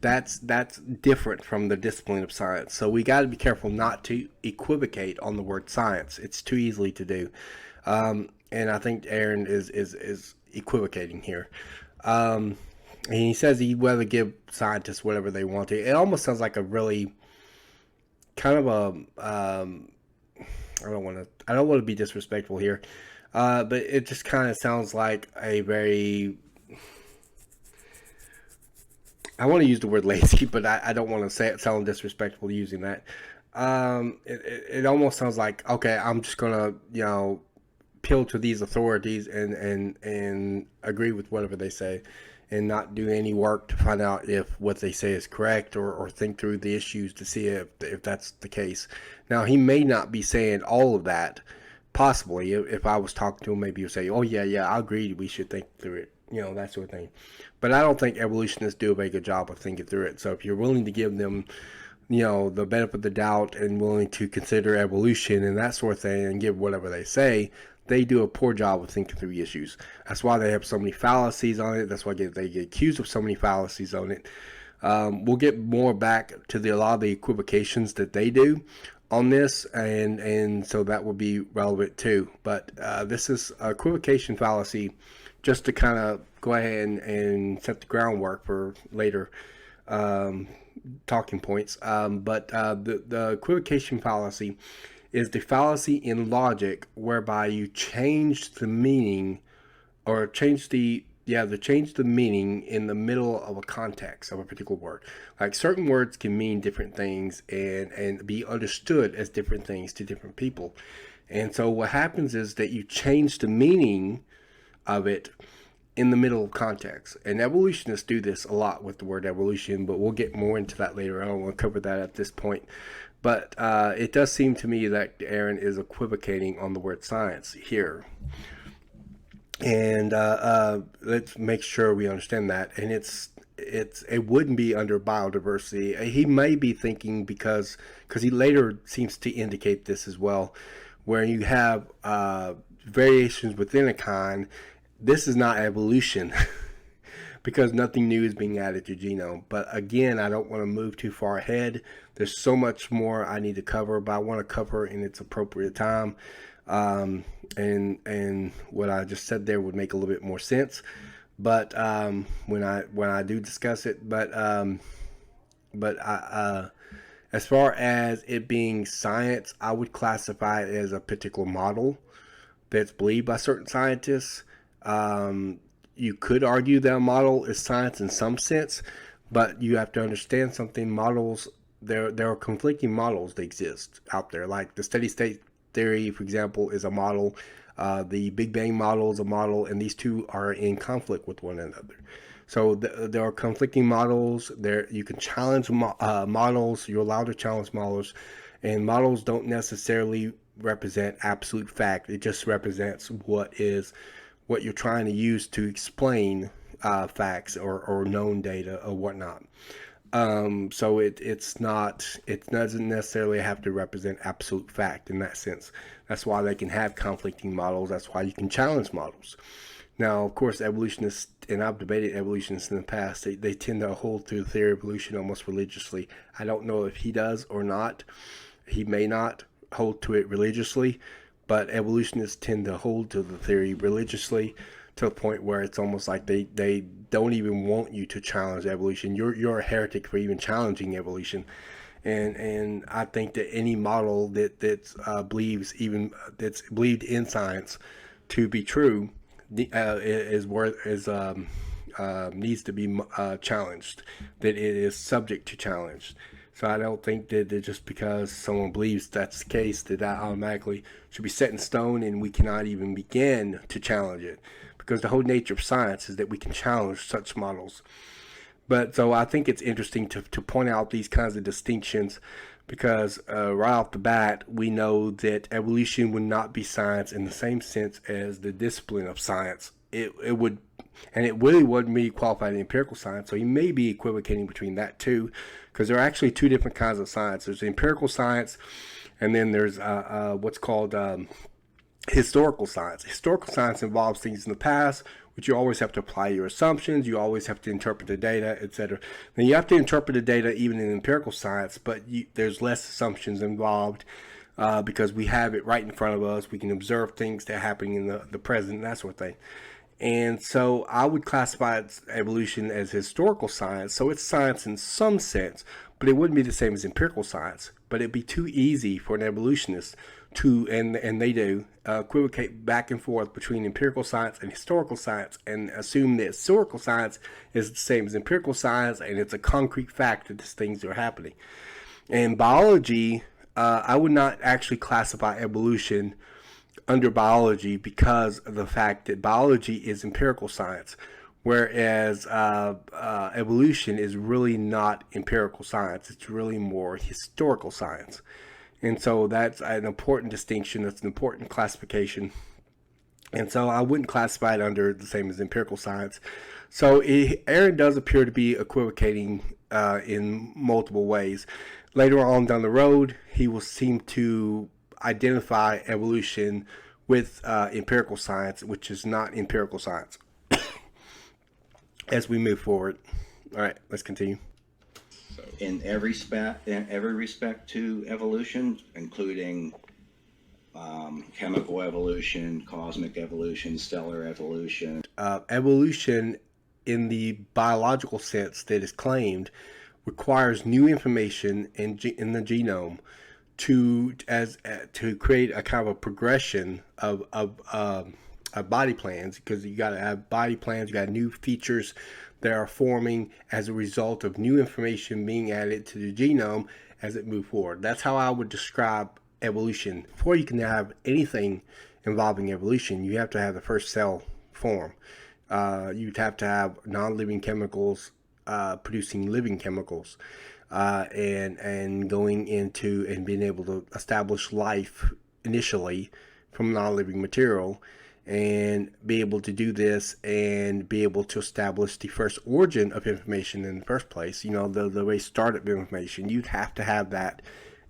Speaker 1: That's different from the discipline of science. So we got to be careful not to equivocate on the word science. It's too easily to do. And I think Aaron is equivocating here. And he says he'd rather give scientists whatever they want to. It almost sounds like a really kind of a I don't want to be disrespectful here, but it just kind of sounds like a very, I want to use the word lazy, but I don't want to say it sound disrespectful using that. It almost sounds like, okay, I'm just gonna appeal to these authorities and agree with whatever they say, and not do any work to find out if what they say is correct, or think through the issues to see if that's the case. Now, he may not be saying all of that. Possibly, if I was talking to him, maybe he would say, oh, yeah, I agree, we should think through it, that sort of thing. But I don't think evolutionists do a very good job of thinking through it. So if you're willing to give them, the benefit of the doubt and willing to consider evolution and that sort of thing and give whatever they say, they do a poor job of thinking through issues. That's why they have so many fallacies on it. That's why they get accused of so many fallacies on it. We'll get more back to a lot of the equivocations that they do on this, and so that will be relevant too. But this is equivocation fallacy, just to kind of go ahead and set the groundwork for later talking points. But the equivocation fallacy is the fallacy in logic whereby you change the meaning, or change the meaning in the middle of a context of a particular word. Like certain words can mean different things and be understood as different things to different people. And so what happens is that you change the meaning of it in the middle of context. And evolutionists do this a lot with the word evolution, but we'll get more into that later. I don't want to cover that at this point. But it does seem to me that Aaron is equivocating on the word science here. And let's make sure we understand that. And it wouldn't be under biodiversity. He may be thinking because he later seems to indicate this as well, where you have variations within a kind. This is not evolution because nothing new is being added to genome. But again, I don't want to move too far ahead. There's so much more I need to cover, but I want to cover in its appropriate time. And what I just said there would make a little bit more sense. But when I do discuss it, but as far as it being science, I would classify it as a particular model that's believed by certain scientists. You could argue that a model is science in some sense, but you have to understand something. Models, there are conflicting models that exist out there. Like the steady state theory, for example, is a model. The Big Bang model is a model, and these two are in conflict with one another. So there are conflicting models. You can challenge models. You're allowed to challenge models, and models don't necessarily represent absolute fact. It just represents what you're trying to use to explain facts or known data or whatnot. So it doesn't necessarily have to represent absolute fact in that sense. That's why they can have conflicting models. That's why you can challenge models. Now, of course, evolutionists, and I've debated evolutionists in the past, they tend to hold to the theory of evolution almost religiously. I don't know if he does or not. He may not hold to it religiously, but evolutionists tend to hold to the theory religiously to a point where it's almost like they don't even want you to challenge evolution. You're a heretic for even challenging evolution. And I think that any model that's believed in science to be true needs to be challenged. That it is subject to challenge. So I don't think that just because someone believes that's the case, that automatically should be set in stone and we cannot even begin to challenge it. Because the whole nature of science is that we can challenge such models. But so I think it's interesting to point out these kinds of distinctions, because right off the bat, we know that evolution would not be science in the same sense as the discipline of science. It would, and it really wouldn't be qualified in empirical science. So you may be equivocating between that too, because there are actually two different kinds of science. There's empirical science, and then there's what's called historical science. Historical science involves things in the past, which you always have to apply your assumptions. You always have to interpret the data, etc. Then you have to interpret the data even in empirical science, but there's less assumptions involved because we have it right in front of us. We can observe things that are happening in the present and that sort of thing. And so I would classify evolution as historical science. So it's science in some sense, but it wouldn't be the same as empirical science. But it'd be too easy for an evolutionist to, and they do, equivocate back and forth between empirical science and historical science and assume that historical science is the same as empirical science and it's a concrete fact that these things are happening. In biology, I would not actually classify evolution under biology because of the fact that biology is empirical science, whereas evolution is really not empirical science. It's really more historical science. And so that's an important distinction. That's an important classification. And so I wouldn't classify it under the same as empirical science. So Aaron does appear to be equivocating in multiple ways. Later on down the road, he will seem to identify evolution with empirical science, which is not empirical science, as we move forward. All right, let's continue.
Speaker 2: So
Speaker 3: in every respect to evolution, including chemical evolution, cosmic evolution, stellar evolution.
Speaker 1: Evolution, in the biological sense that is claimed, requires new information in the genome to create a kind of a progression of body plans, because you got to have body plans, you got new features that are forming as a result of new information being added to the genome as it moves forward. That's how I would describe evolution. Before you can have anything involving evolution, you have to have the first cell form. You'd have to have non-living chemicals producing living chemicals, and going into and being able to establish life initially from non-living material, and be able to do this and be able to establish the first origin of information in the first place. You know, the way startup information, you'd have to have that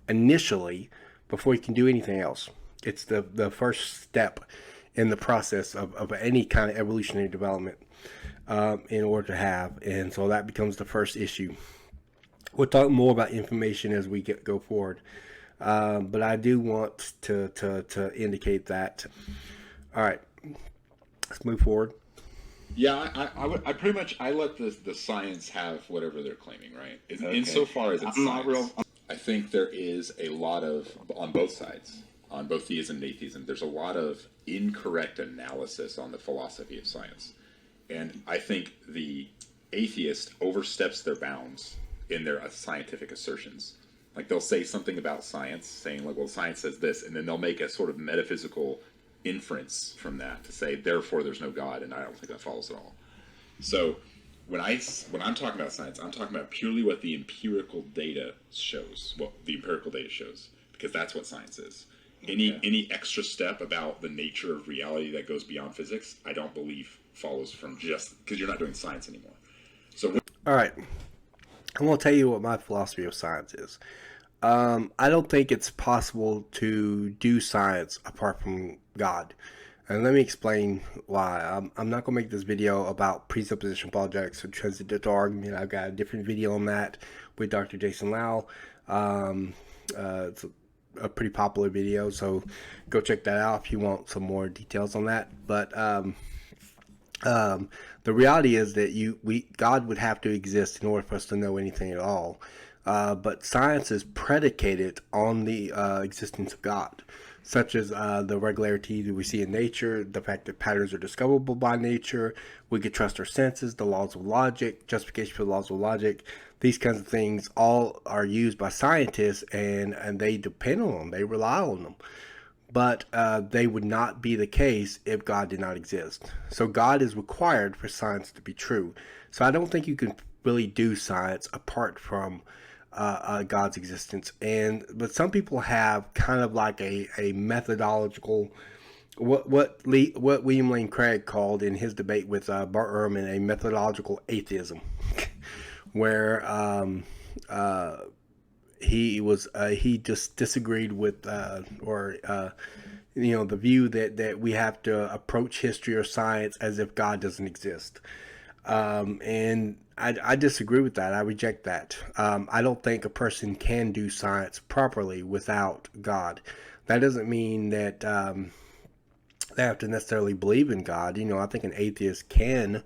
Speaker 1: initially before you can do anything else. It's the first step in the process of any kind of evolutionary development, in order to have. And so that becomes the first issue. We'll talk more about information as we go forward. But I do want to indicate that. All right, let's move forward.
Speaker 2: Yeah, I pretty much let the science have whatever they're claiming, right?
Speaker 3: Okay.
Speaker 2: Insofar as it's
Speaker 3: I'm
Speaker 2: science,
Speaker 3: not real.
Speaker 2: I think there is a lot of, on both sides, on both theism and atheism, there's a lot of incorrect analysis on the philosophy of science. And I think the atheist oversteps their bounds in their scientific assertions. Like, they'll say something about science, saying, like, well, science says this, and then they'll make a sort of metaphysical inference from that to say, therefore, there's no God, and I don't think that follows at all. So when I'm talking about science, I'm talking about purely what the empirical data shows, because that's what science is. Any extra step about the nature of reality that goes beyond physics, I don't believe follows from just because you're not doing science anymore. So
Speaker 1: all right, I'm going to tell you what my philosophy of science is. I don't think it's possible to do science apart from God. And let me explain why. I'm not going to make this video about presupposition apologetics or transcendental argument. I've got a different video on that with Dr. Jason Lisle. It's a pretty popular video, so go check that out if you want some more details on that. But the reality is that God would have to exist in order for us to know anything at all. But science is predicated on the existence of God, such as the regularity that we see in nature, the fact that patterns are discoverable by nature, we could trust our senses, the laws of logic, justification for the laws of logic. These kinds of things all are used by scientists, and they depend on them, they rely on them. But they would not be the case if God did not exist. So God is required for science to be true. So I don't think you can really do science apart from God's existence. But some people have kind of like a methodological, what William Lane Craig called in his debate with Bart Ehrman, a methodological atheism, where he just disagreed with the view that we have to approach history or science as if God doesn't exist. And I disagree with that. I reject that. I don't think a person can do science properly without God. That doesn't mean that they have to necessarily believe in God. I think an atheist can,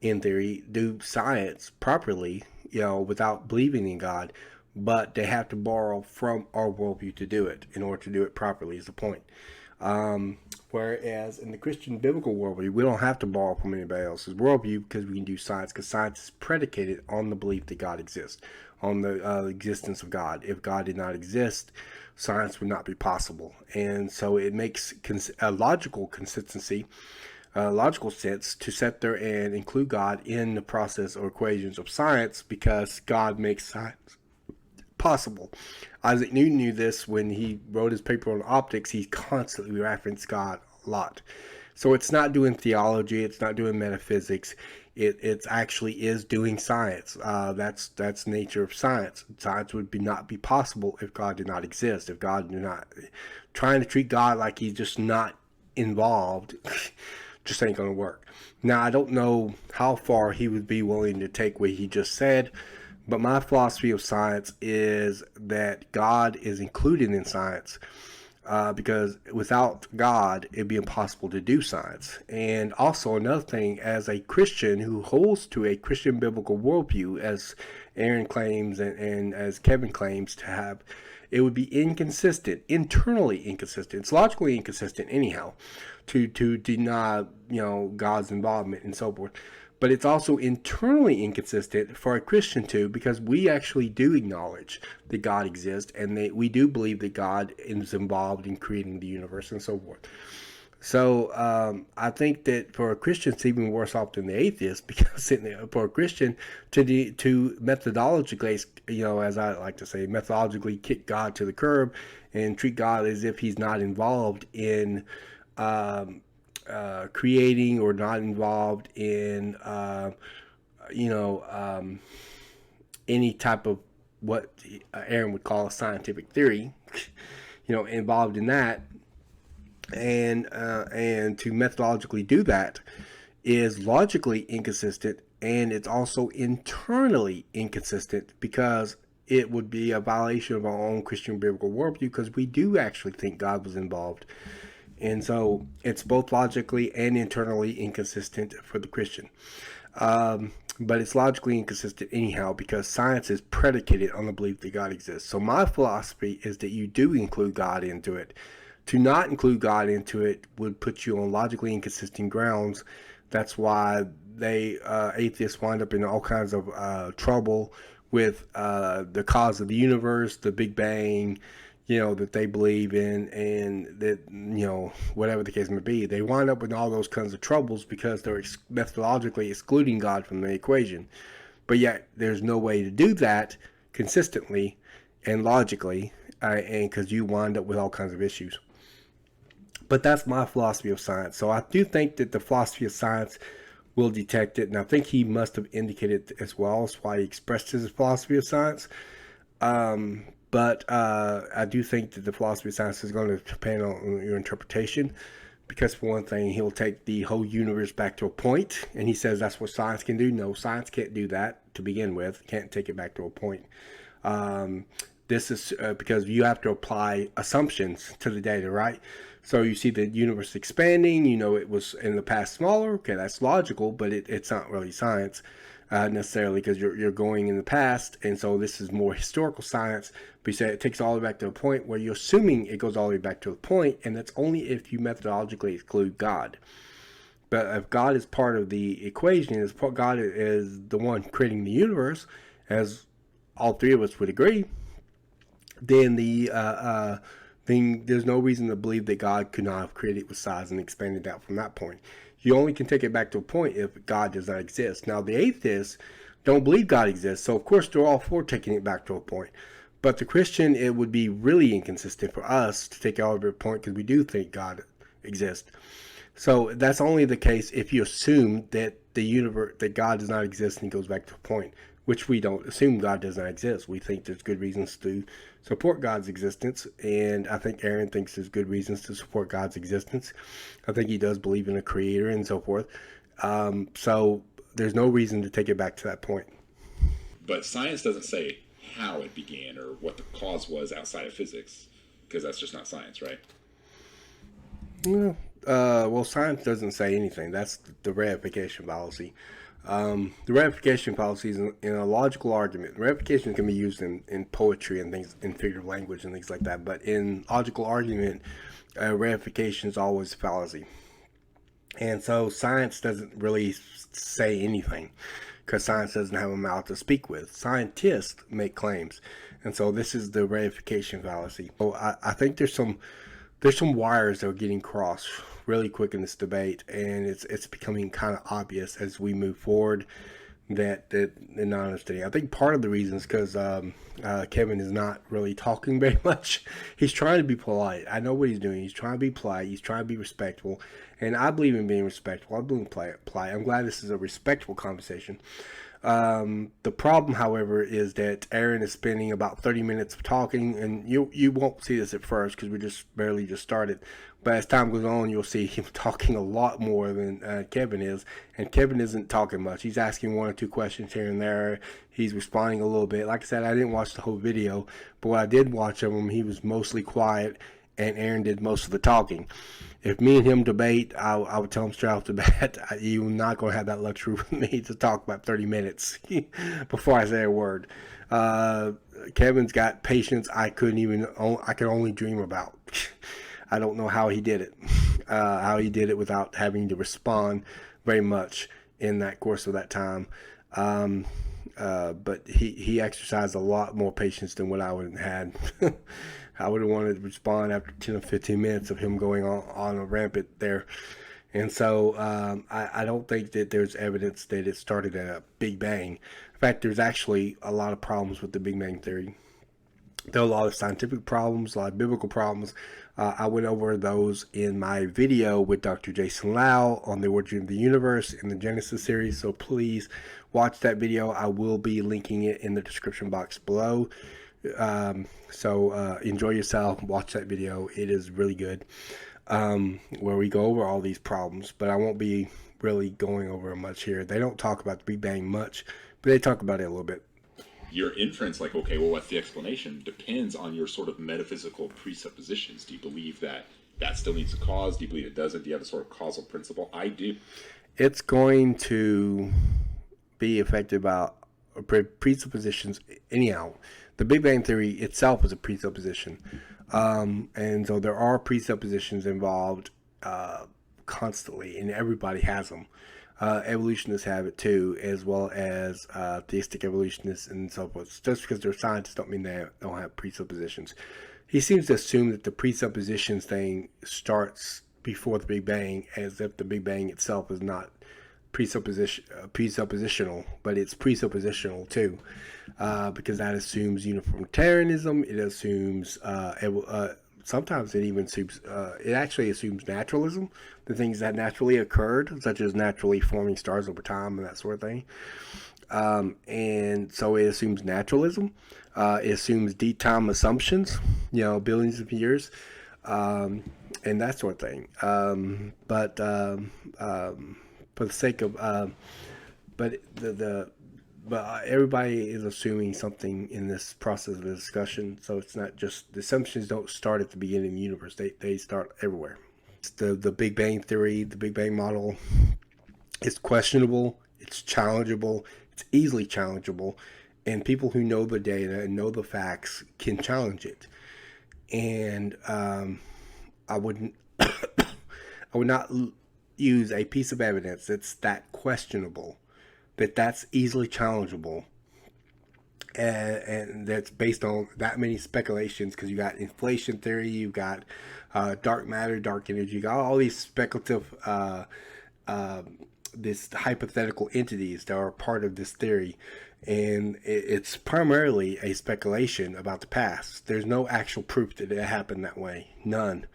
Speaker 1: in theory, do science properly, without believing in God. But they have to borrow from our worldview to do it, in order to do it properly, is the point. Whereas in the Christian biblical worldview, we don't have to borrow from anybody else's worldview because we can do science, because science is predicated on the belief that God exists, on the existence of God. If God did not exist, science would not be possible. And so it makes a logical consistency, logical sense to sit there and include God in the process or equations of science, because God makes science possible. Isaac Newton knew this when he wrote his paper on optics. He constantly referenced God a lot. So it's not doing theology, it's not doing metaphysics, it actually is doing science. That's the nature of science. Science would not be possible if God did not exist. If God did not, trying to treat God like he's just not involved just ain't gonna work. Now, I don't know how far he would be willing to take what he just said, But my philosophy of science is that God is included in science, because without God, it'd be impossible to do science. And also another thing, as a Christian who holds to a Christian biblical worldview, as Aaron claims and as Kevin claims to have, it would be inconsistent, internally inconsistent. It's logically inconsistent anyhow, to deny, God's involvement and so forth. But it's also internally inconsistent for a Christian too, because we actually do acknowledge that God exists, and we do believe that God is involved in creating the universe and so forth. So I think that for a Christian, it's even worse off than the atheist, because for a Christian to methodologically, as I like to say, methodologically kick God to the curb and treat God as if he's not involved in creating, or not involved in, any type of what Aaron would call a scientific theory, involved in that, and to methodologically do that is logically inconsistent, and it's also internally inconsistent, because it would be a violation of our own Christian biblical worldview, because we do actually think God was involved. And so it's both logically and internally inconsistent for the Christian. But it's logically inconsistent anyhow, because science is predicated on the belief that God exists. So my philosophy is that you do include God into it. To not include God into it would put you on logically inconsistent grounds. That's why atheists wind up in all kinds of trouble with the cause of the universe, the Big Bang, that they believe in, and that, whatever the case may be, they wind up with all those kinds of troubles because they're methodologically excluding God from the equation. But yet, there's no way to do that consistently and logically, and because you wind up with all kinds of issues. But that's my philosophy of science. So I do think that the philosophy of science will detect it, and I think he must have indicated as well. That's why he expressed his philosophy of science. But I do think that the philosophy of science is going to depend on your interpretation, because for one thing, he'll take the whole universe back to a point, and he says that's what science can do. No, science can't do that to begin with. Can't take it back to a point. This is because you have to apply assumptions to the data, right? So you see the universe expanding, it was in the past smaller. Okay, that's logical, but it's not really science. Necessarily, because you're going in the past, and so this is more historical science. But you say it takes all the way back to a point where you're assuming it goes all the way back to a point, and that's only if you methodologically exclude God. But if God is part of the equation, if God is the one creating the universe, as all three of us would agree, then then there's no reason to believe that God could not have created with size and expanded out from that point. You only can take it back to a point if God does not exist. Now, the atheists don't believe God exists, so of course they're all for taking it back to a point. But the Christian, it would be really inconsistent for us to take it all to a point, because we do think God exists. So that's only the case if you assume that the universe, that God does not exist, and he goes back to a point, which we don't assume. God does not exist. We think there's good reasons to support God's existence, and I think Aaron thinks there's good reasons to support God's existence. I think he does believe in a creator and so forth. So there's no reason to take it back to that point.
Speaker 2: But science doesn't say how it began or what the cause was outside of physics, because that's just not science, right?
Speaker 1: Well, science doesn't say anything. That's the reification fallacy. The reification fallacy is in a logical argument. Reification can be used in poetry and things, in figurative language and things like that. But in logical argument, reification is always fallacy. And so science doesn't really say anything, because science doesn't have a mouth to speak with. Scientists make claims. And so this is the reification fallacy. So I think there's some wires that are getting crossed really quick in this debate, and it's becoming kind of obvious as we move forward that they're not understanding. I think part of the reason is because Kevin is not really talking very much. He's trying to be polite. I know what he's doing. He's trying to be polite. He's trying to be respectful, and I believe in being respectful. I believe in polite. I'm glad this is a respectful conversation. The problem, however, is that Aaron is spending about 30 minutes talking, and you won't see this at first because we just barely started. But as time goes on, you'll see him talking a lot more than Kevin is, and Kevin isn't talking much. He's asking one or two questions here and there. He's responding a little bit. Like I said, I didn't watch the whole video, but what I did watch of him, he was mostly quiet, and Aaron did most of the talking. If me and him debate, I would tell him straight off the bat, you're not going to have that luxury with me to talk about 30 minutes before I say a word. Kevin's got patience I could only dream about. I don't know how he did it, without having to respond very much in that course of that time. But he exercised a lot more patience than what I would have had. I would have wanted to respond after 10 or 15 minutes of him going on a rampant there. And so I don't think that there's evidence that it started at a Big Bang. In fact, there's actually a lot of problems with the Big Bang Theory. There are a lot of scientific problems, a lot of biblical problems. I went over those in my video with Dr. Jason Lisle on the origin of the universe in the Genesis series. So please watch that video. I will be linking it in the description box below. So enjoy yourself, watch that video. It is really good, where we go over all these problems, but I won't be really going over much here. They don't talk about the Big Bang much, but they talk about it a little bit.
Speaker 2: Your inference, like, okay, well, what's the explanation, depends on your sort of metaphysical presuppositions. Do you believe that still needs a cause? Do you believe it doesn't? Do you have a sort of causal principle? I do.
Speaker 1: It's going to be affected by presuppositions anyhow. The Big Bang Theory itself is a presupposition. And so there are presuppositions involved constantly, and everybody has them. Evolutionists have it too, as well as theistic evolutionists and so forth. Just because they're scientists don't mean they don't have presuppositions. He seems to assume that the presuppositions thing starts before the Big Bang, as if the Big Bang itself is not presuppositional, but it's presuppositional too, because that assumes uniformitarianism. It assumes sometimes it even assumes it actually assumes naturalism, the things that naturally occurred, such as naturally forming stars over time and that sort of thing. And so it assumes naturalism. It assumes deep time assumptions, billions of years, and that sort of thing. But for the sake of, but everybody is assuming something in this process of the discussion. So it's not just, the assumptions don't start at the beginning of the universe. They start everywhere. It's the Big Bang Theory, the Big Bang model. It's questionable. It's challengeable. It's easily challengeable. And people who know the data and know the facts can challenge it. And I would not use a piece of evidence that's that questionable, that's easily challengeable, and that's based on that many speculations, because you got inflation theory, you've got dark matter, dark energy, you got all these speculative this hypothetical entities that are part of this theory, and it's primarily a speculation about the past. There's no actual proof that it happened that way. None.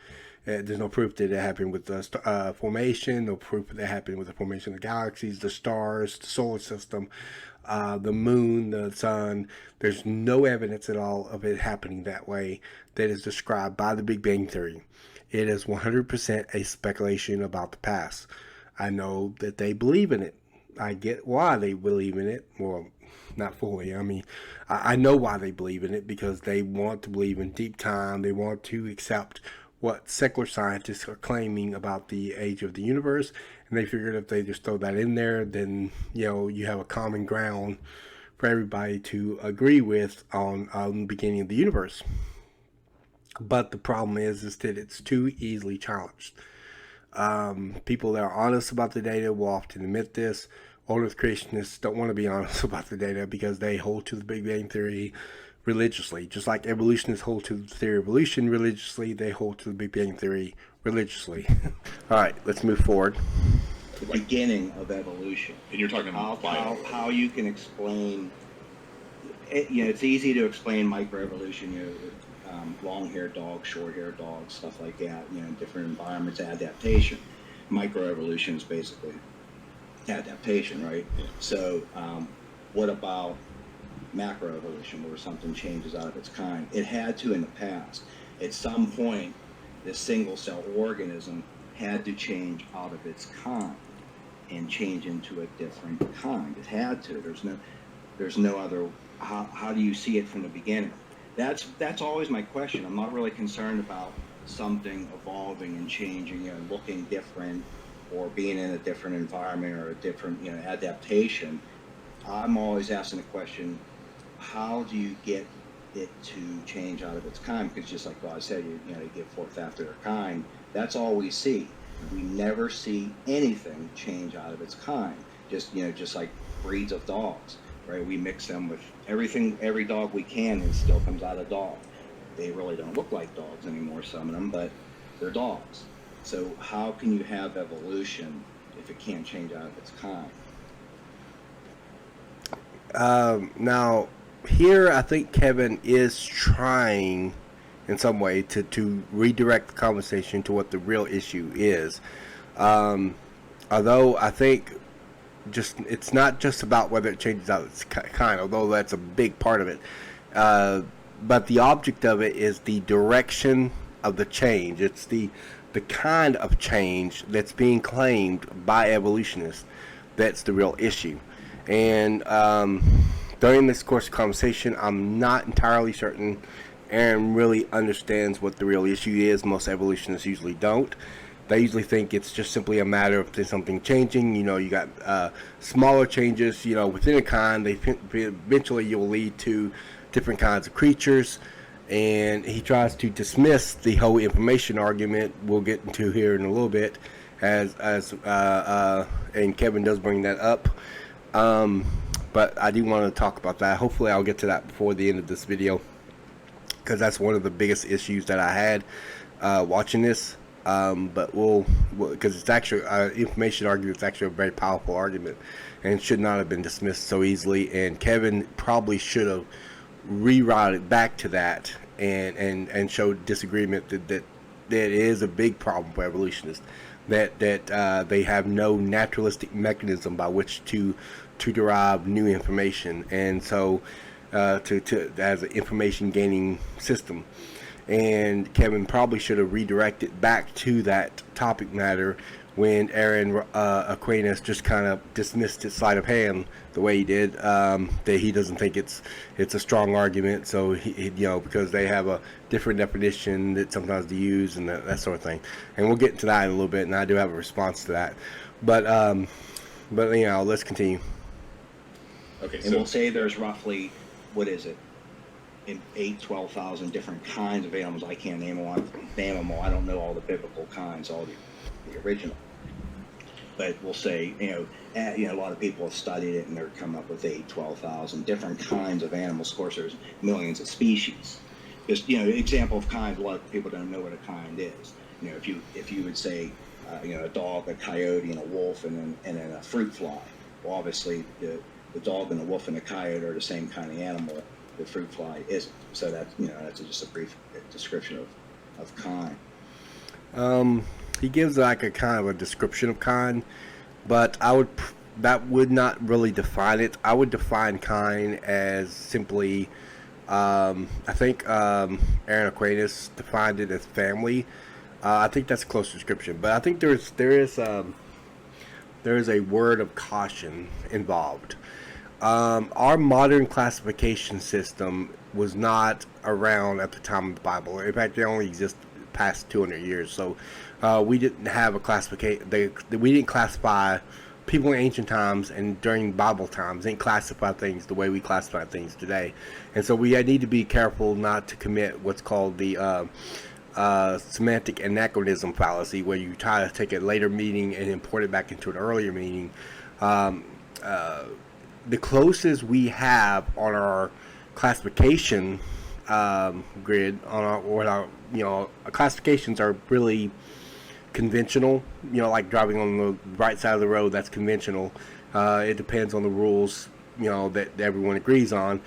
Speaker 1: There's no proof that it happened with the formation, no proof that it happened with the formation of the galaxies, the stars, the solar system, the moon, the sun. There's no evidence at all of it happening that way that is described by the Big Bang Theory. It is 100% a speculation about the past. I know that they believe in it. I get why they believe in it. Well, not fully. I mean, I know why they believe in it, because they want to believe in deep time. They want to accept what secular scientists are claiming about the age of the universe, and they figured if they just throw that in there, then you have a common ground for everybody to agree with on the beginning of the universe. But the problem is that it's too easily challenged. People that are honest about the data will often admit this. Old Earth creationists don't want to be honest about the data because they hold to the Big Bang Theory religiously. Just like evolutionists hold to the theory of evolution religiously, they hold to the Big Bang Theory religiously. All right, let's move forward.
Speaker 3: The beginning of evolution.
Speaker 2: And you're talking about
Speaker 3: how you can explain it. It's easy to explain microevolution, long-haired dogs, short-haired dogs, stuff like that, different environments, adaptation. Microevolution is basically adaptation, right? Yeah. So what about macroevolution, where something changes out of its kind? It had to in the past. At some point, this single cell organism had to change out of its kind and change into a different kind. It had to. There's no other. How do you see it from the beginning? That's always my question. I'm not really concerned about something evolving and changing, looking different, or being in a different environment or a different, adaptation. I'm always asking the question, how do you get it to change out of its kind? Because just like God said, you give forth after their kind. That's all we see. We never see anything change out of its kind. Just like breeds of dogs, right? We mix them with everything, every dog we can, and it still comes out a dog. They really don't look like dogs anymore, some of them, but they're dogs. So how can you have evolution if it can't change out of its kind?
Speaker 1: Now, here I think Kevin is trying in some way to redirect the conversation to what the real issue is. Although I think it's not just about whether it changes out its kind, although that's a big part of it. But the object of it is the direction of the change. It's the kind of change that's being claimed by evolutionists that's the real issue. And during this course of conversation, I'm not entirely certain Aaron really understands what the real issue is. Most evolutionists usually don't. They usually think it's just simply a matter of something changing. You got smaller changes, within a kind. Eventually you'll lead to different kinds of creatures. And he tries to dismiss the whole information argument we'll get into here in a little bit, and Kevin does bring that up. But I do want to talk about that. Hopefully I'll get to that before the end of this video, because that's one of the biggest issues that I had watching this. But because it's actually information argument. It's actually a very powerful argument, and should not have been dismissed so easily. And Kevin probably should have rerouted back to that and showed disagreement that is a big problem for evolutionists. That they have no naturalistic mechanism by which to derive new information, and so as an information gaining system. And Kevin probably should have redirected back to that topic matter when Aaron Aquinas just kind of dismissed it sleight of hand the way he did. That he doesn't think it's a strong argument, so he because they have a different definition that sometimes they use and that sort of thing. And we'll get into that in a little bit, and I do have a response to that. But let's continue.
Speaker 3: Okay, and we'll say there's roughly, what is it, in 12,000 different kinds of animals. I can't name them all. I don't know all the biblical kinds, all the original. But we'll say, a lot of people have studied it, and they're come up with 12,000 different kinds of animals. Of course, there's millions of species. Just, example of kind, a lot of people don't know what a kind is. If you would say, a dog, a coyote, and a wolf, and then a fruit fly. Well, obviously, the dog and the wolf and the coyote are the same kind of animal. The fruit fly isn't. So that's just a brief description of kind.
Speaker 1: He gives like a kind of a description of kind, but that would not really define it. I would define kind as simply, I think Aaron Aquinas defined it as family. I think that's a close description, but I think there is a word of caution involved. Our modern classification system was not around at the time of the Bible. In fact, it only exists past 200 years. So we didn't have a classification. We didn't classify people in ancient times and during Bible times. Didn't classify things the way we classify things today. And so we need to be careful not to commit what's called the Semantic Anacronym fallacy, where you try to take a later meaning and import it back into an earlier meaning. The closest we have on our classification grid, our classifications are really conventional. Like driving on the right side of the road, that's conventional. It depends on the rules, that everyone agrees on.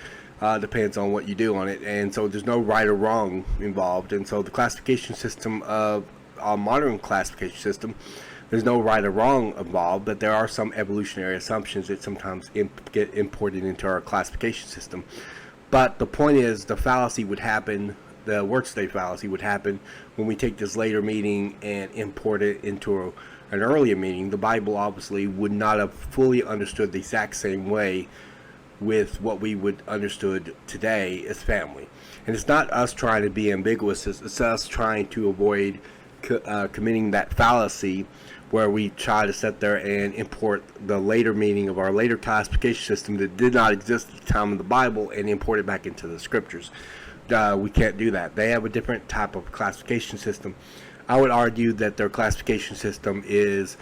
Speaker 1: Depends on what you do on it, and so there's no right or wrong involved. And so the classification system of our modern classification system There's no right or wrong involved, but there are some evolutionary assumptions that sometimes get imported into our classification system. But the point is, the fallacy would happen, the word state fallacy would happen when we take this later meaning and import it into an earlier meaning. The Bible obviously would not have fully understood the exact same way with what we would understood today as family. And it's not us trying to be ambiguous, it's us trying to avoid committing that fallacy where we try to sit there and import the later meaning of our later classification system that did not exist at the time of the Bible and import it back into the scriptures. We can't do that. They have a different type of classification system. I would argue that their classification system is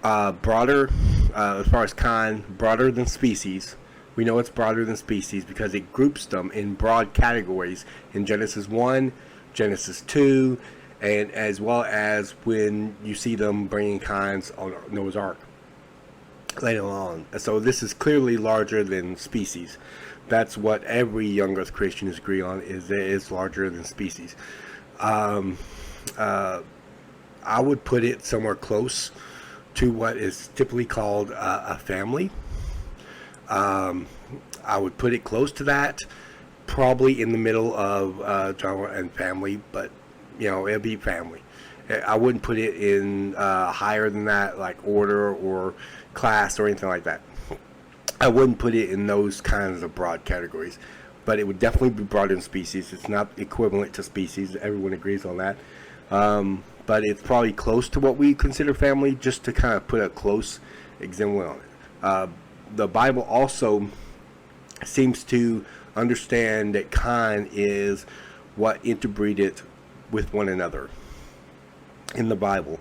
Speaker 1: broader, as far as kind, broader than species. We know it's broader than species because it groups them in broad categories in Genesis 1, Genesis 2, and as well as when you see them bringing kinds on Noah's Ark later on. So this is clearly larger than species. That's what every young earth Christians agree on, is that it's larger than species. I would put it somewhere close to what is typically called a family. I would put it close to that, probably in the middle of genre and family, but it'd be family. I wouldn't put it in higher than that, like order or class or anything like that. I wouldn't put it in those kinds of broad categories, but it would definitely be broader than species. It's not equivalent to species. Everyone agrees on that. But it's probably close to what we consider family, just to kind of put a close example on it. The Bible also seems to understand that kind is what interbreeded with one another. In the Bible,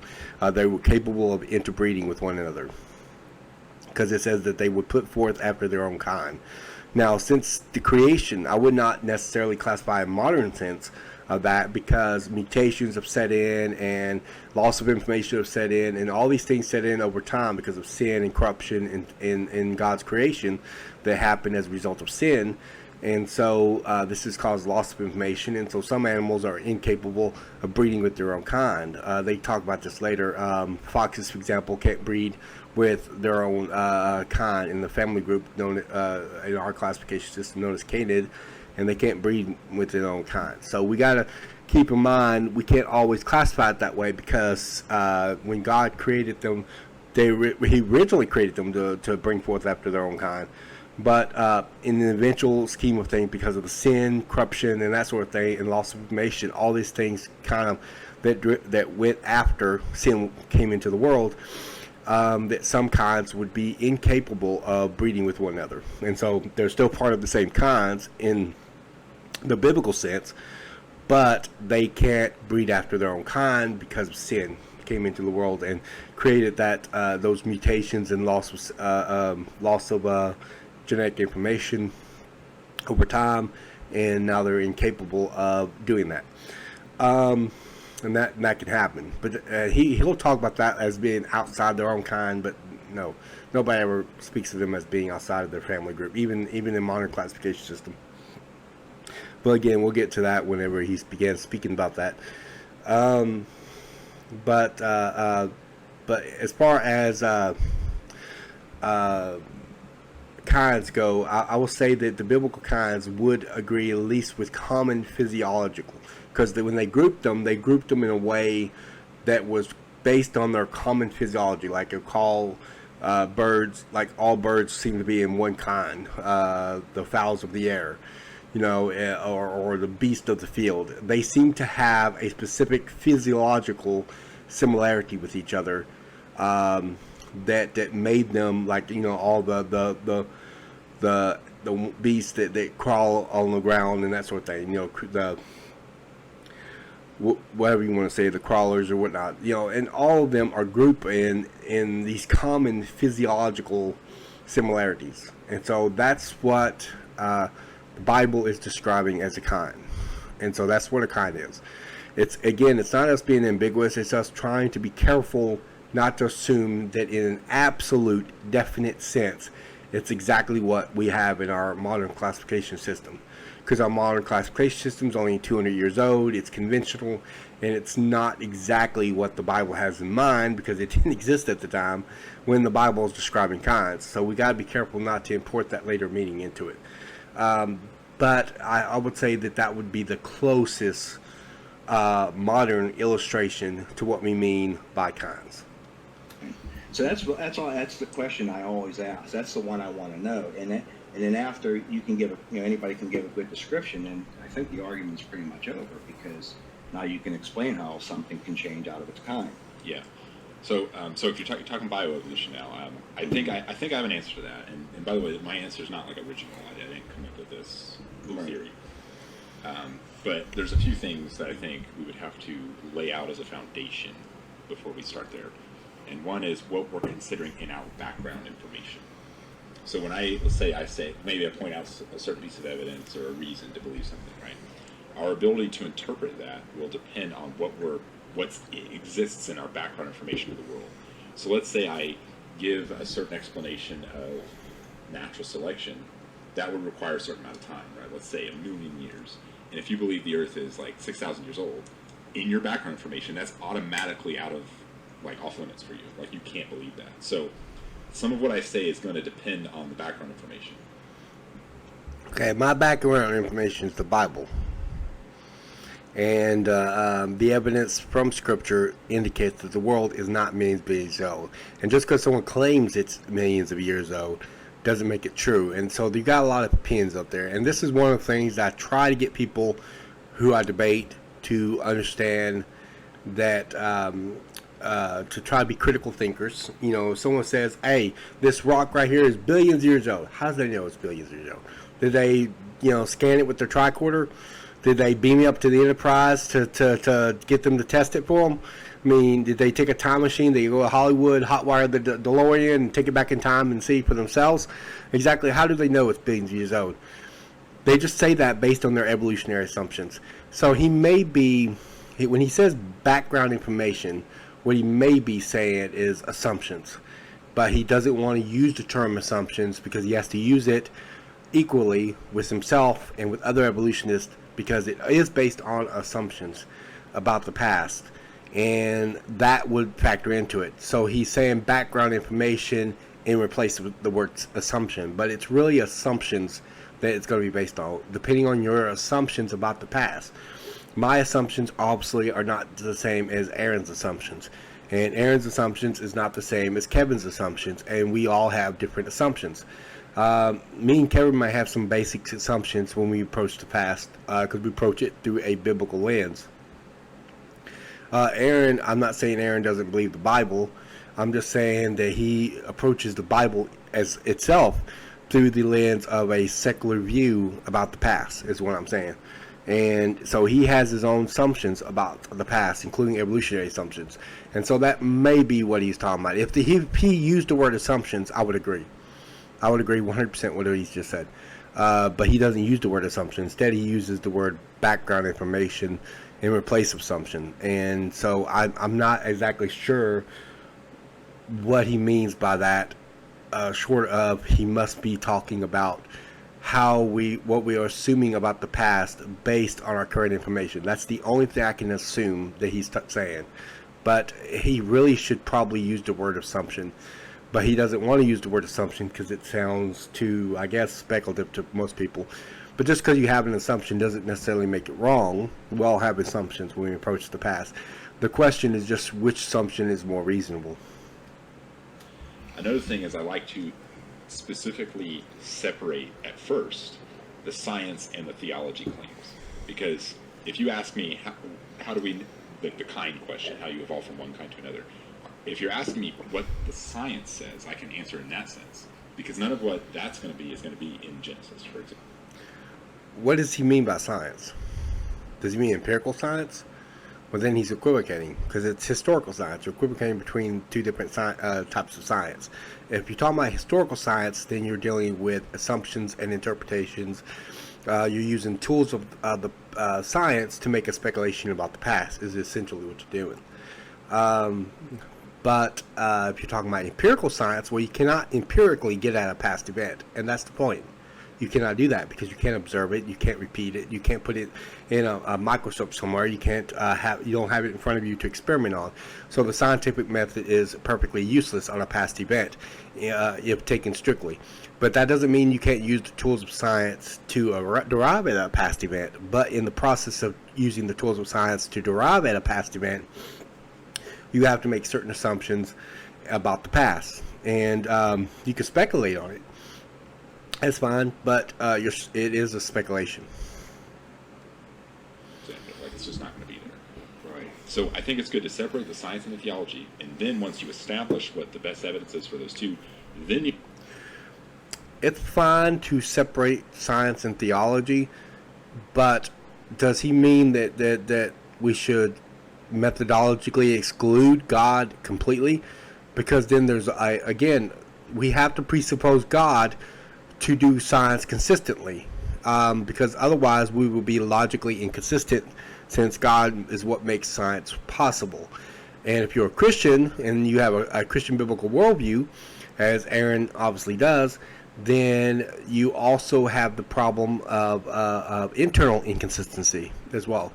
Speaker 1: they were capable of interbreeding with one another, because it says that they would put forth after their own kind. Now, since the creation, I would not necessarily classify a modern sense of that, because mutations have set in and loss of information have set in, and all these things set in over time because of sin and corruption in God's creation that happened as a result of sin. And so this has caused loss of information, and so some animals are incapable of breeding with their own kind. They talk about this later. Foxes, for example, can't breed with their own kind in the family group known in our classification system known as Canid, and they can't breed with their own kind. So we got to keep in mind we can't always classify it that way, because when God created them, He originally created them to bring forth after their own kind. But in the eventual scheme of things, because of the sin, corruption, and that sort of thing, and loss of information, all these things kind of that went after sin came into the world, that some kinds would be incapable of breeding with one another. And so they're still part of the same kinds in the biblical sense, but they can't breed after their own kind because of sin came into the world and created that those mutations and loss of genetic information over time, and now they're incapable of doing that. And that can happen. But he'll talk about that as being outside their own kind, but no, nobody ever speaks of them as being outside of their family group, even in modern classification system. But again, we'll get to that whenever he begins speaking about that. But as far as kinds go, I will say that the biblical kinds would agree at least with common physiological, because when they grouped them in a way that was based on their common physiology, like you call birds, like all birds seem to be in one kind, the fowls of the air, or the beast of the field. They seem to have a specific physiological similarity with each other, that made them, like, all the beasts that crawl on the ground and that sort of thing, whatever you want to say, the crawlers or whatnot, and all of them are grouped in these common physiological similarities. And so that's what the Bible is describing as a kind. And so that's what a kind is. It's not us being ambiguous, it's us trying to be careful not to assume that in an absolute definite sense it's exactly what we have in our modern classification system, because our modern classification system is only 200 years old. It's conventional, and it's not exactly what the Bible has in mind, because it didn't exist at the time when the Bible is describing kinds. So we got to be careful not to import that later meaning into it. But I would say that would be the closest modern illustration to what we mean by kinds.
Speaker 3: So that's the question I always ask. That's the one I want to know, and then after you can give anybody can give a good description, and I think the argument's pretty much over, because now you can explain how something can change out of its kind.
Speaker 2: Yeah. So if you're talking bioevolution now, I think I have an answer to that. And by the way, my answer is not like original. I didn't come up with this theory. But there's a few things that I think we would have to lay out as a foundation before we start there. And one is what we're considering in our background information. So when I say maybe I point out a certain piece of evidence or a reason to believe something, right? Our ability to interpret that will depend on what exists in our background information of the world. So let's say I give a certain explanation of natural selection, that would require a certain amount of time, right? Let's say 1 million years. And if you believe the Earth is like 6,000 years old, in your background information, that's automatically off limits for you. Like, you can't believe that. So some of what I say is going to depend on the background information.
Speaker 1: Okay, my background information is the Bible. And the evidence from Scripture indicates that the world is not millions of years old. And just because someone claims it's millions of years old doesn't make it true. And so you got a lot of opinions out there. And this is one of the things that I try to get people who I debate to understand, that to try to be critical thinkers. You know, if someone says, hey, this rock right here is billions of years old, how do they know it's billions of years old? Did they, scan it with their tricorder? Did they beam me up to the Enterprise to get them to test it for them? I mean, did they take a time machine? They go to Hollywood, hotwire the DeLorean, and take it back in time and see for themselves? Exactly how do they know it's billions of years old? They just say that based on their evolutionary assumptions. So he may be, when he says background information, what he may be saying is assumptions. But he doesn't want to use the term assumptions because he has to use it equally with himself and with other evolutionists, because it is based on assumptions about the past, and that would factor into it. So he's saying background information in replace of the word assumption, but it's really assumptions that it's going to be based on, depending on your assumptions about the past. My assumptions obviously are not the same as Aaron's assumptions, and Aaron's assumptions is not the same as Kevin's assumptions, and we all have different assumptions. Me and Kevin might have some basic assumptions when we approach the past, because we approach it through a biblical lens. Aaron, I'm not saying Aaron doesn't believe the Bible. I'm just saying that he approaches the Bible as itself through the lens of a secular view about the past, is what I'm saying. And so he has his own assumptions about the past, including evolutionary assumptions. And so that may be what he's talking about. If he used the word assumptions, I would agree. I would agree 100% with what he's just said. But he doesn't use the word assumption. Instead, he uses the word background information in replace of assumption. And so I'm not exactly sure what he means by that, short of he must be talking about what we are assuming about the past based on our current information. That's the only thing I can assume that he's saying. But he really should probably use the word assumption. But he doesn't want to use the word assumption because it sounds too, I guess, speculative to most people. But just because you have an assumption doesn't necessarily make it wrong. We all have assumptions when we approach the past. The question is just which assumption is more reasonable.
Speaker 2: Another thing is I like to specifically separate at first the science and the theology claims. Because if you ask me, how do we, the kind question, how you evolve from one kind to another, if you're asking me what the science says, I can answer in that sense. Because none of what that's going to be is going to be in Genesis, for example.
Speaker 1: What does he mean by science? Does he mean empirical science? Well, then he's equivocating, because it's historical science. You're equivocating between two different types of science. If you're talking about historical science, then you're dealing with assumptions and interpretations. You're using tools of the science to make a speculation about the past, is essentially what you're doing. But if you're talking about empirical science, well, you cannot empirically get at a past event, and that's the point. You cannot do that because you can't observe it, you can't repeat it, you can't put it in a microscope somewhere, you can't you don't have it in front of you to experiment on. So the scientific method is perfectly useless on a past event if taken strictly. But that doesn't mean you can't use the tools of science to derive at a past event. But in the process of using the tools of science to derive at a past event, you have to make certain assumptions about the past, and you can speculate on it. That's fine, but it is a speculation.
Speaker 2: Like, it's just not going to be there.
Speaker 3: Right.
Speaker 2: So I think it's good to separate the science and the theology, and then once you establish what the best evidence is for those two, then you...
Speaker 1: It's fine to separate science and theology, but does he mean that we should methodologically exclude God completely? Because then there's, again, we have to presuppose God to do science consistently, because otherwise we will be logically inconsistent, since God is what makes science possible. And if you're a Christian and you have a Christian biblical worldview, as Aaron obviously does, then you also have the problem of internal inconsistency as well.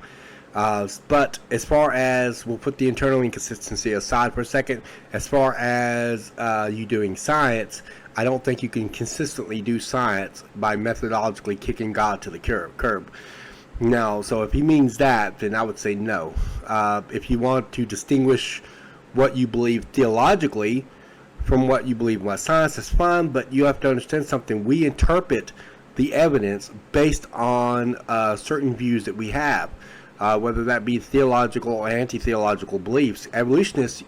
Speaker 1: But as far as, we'll put the internal inconsistency aside for a second, as far as you doing science, I don't think you can consistently do science by methodologically kicking God to the curb. Now, so if he means that, then I would say no. If you want to distinguish what you believe theologically from what you believe by science, that's fine, but you have to understand something. We interpret the evidence based on certain views that we have, whether that be theological or anti-theological beliefs. Evolutionists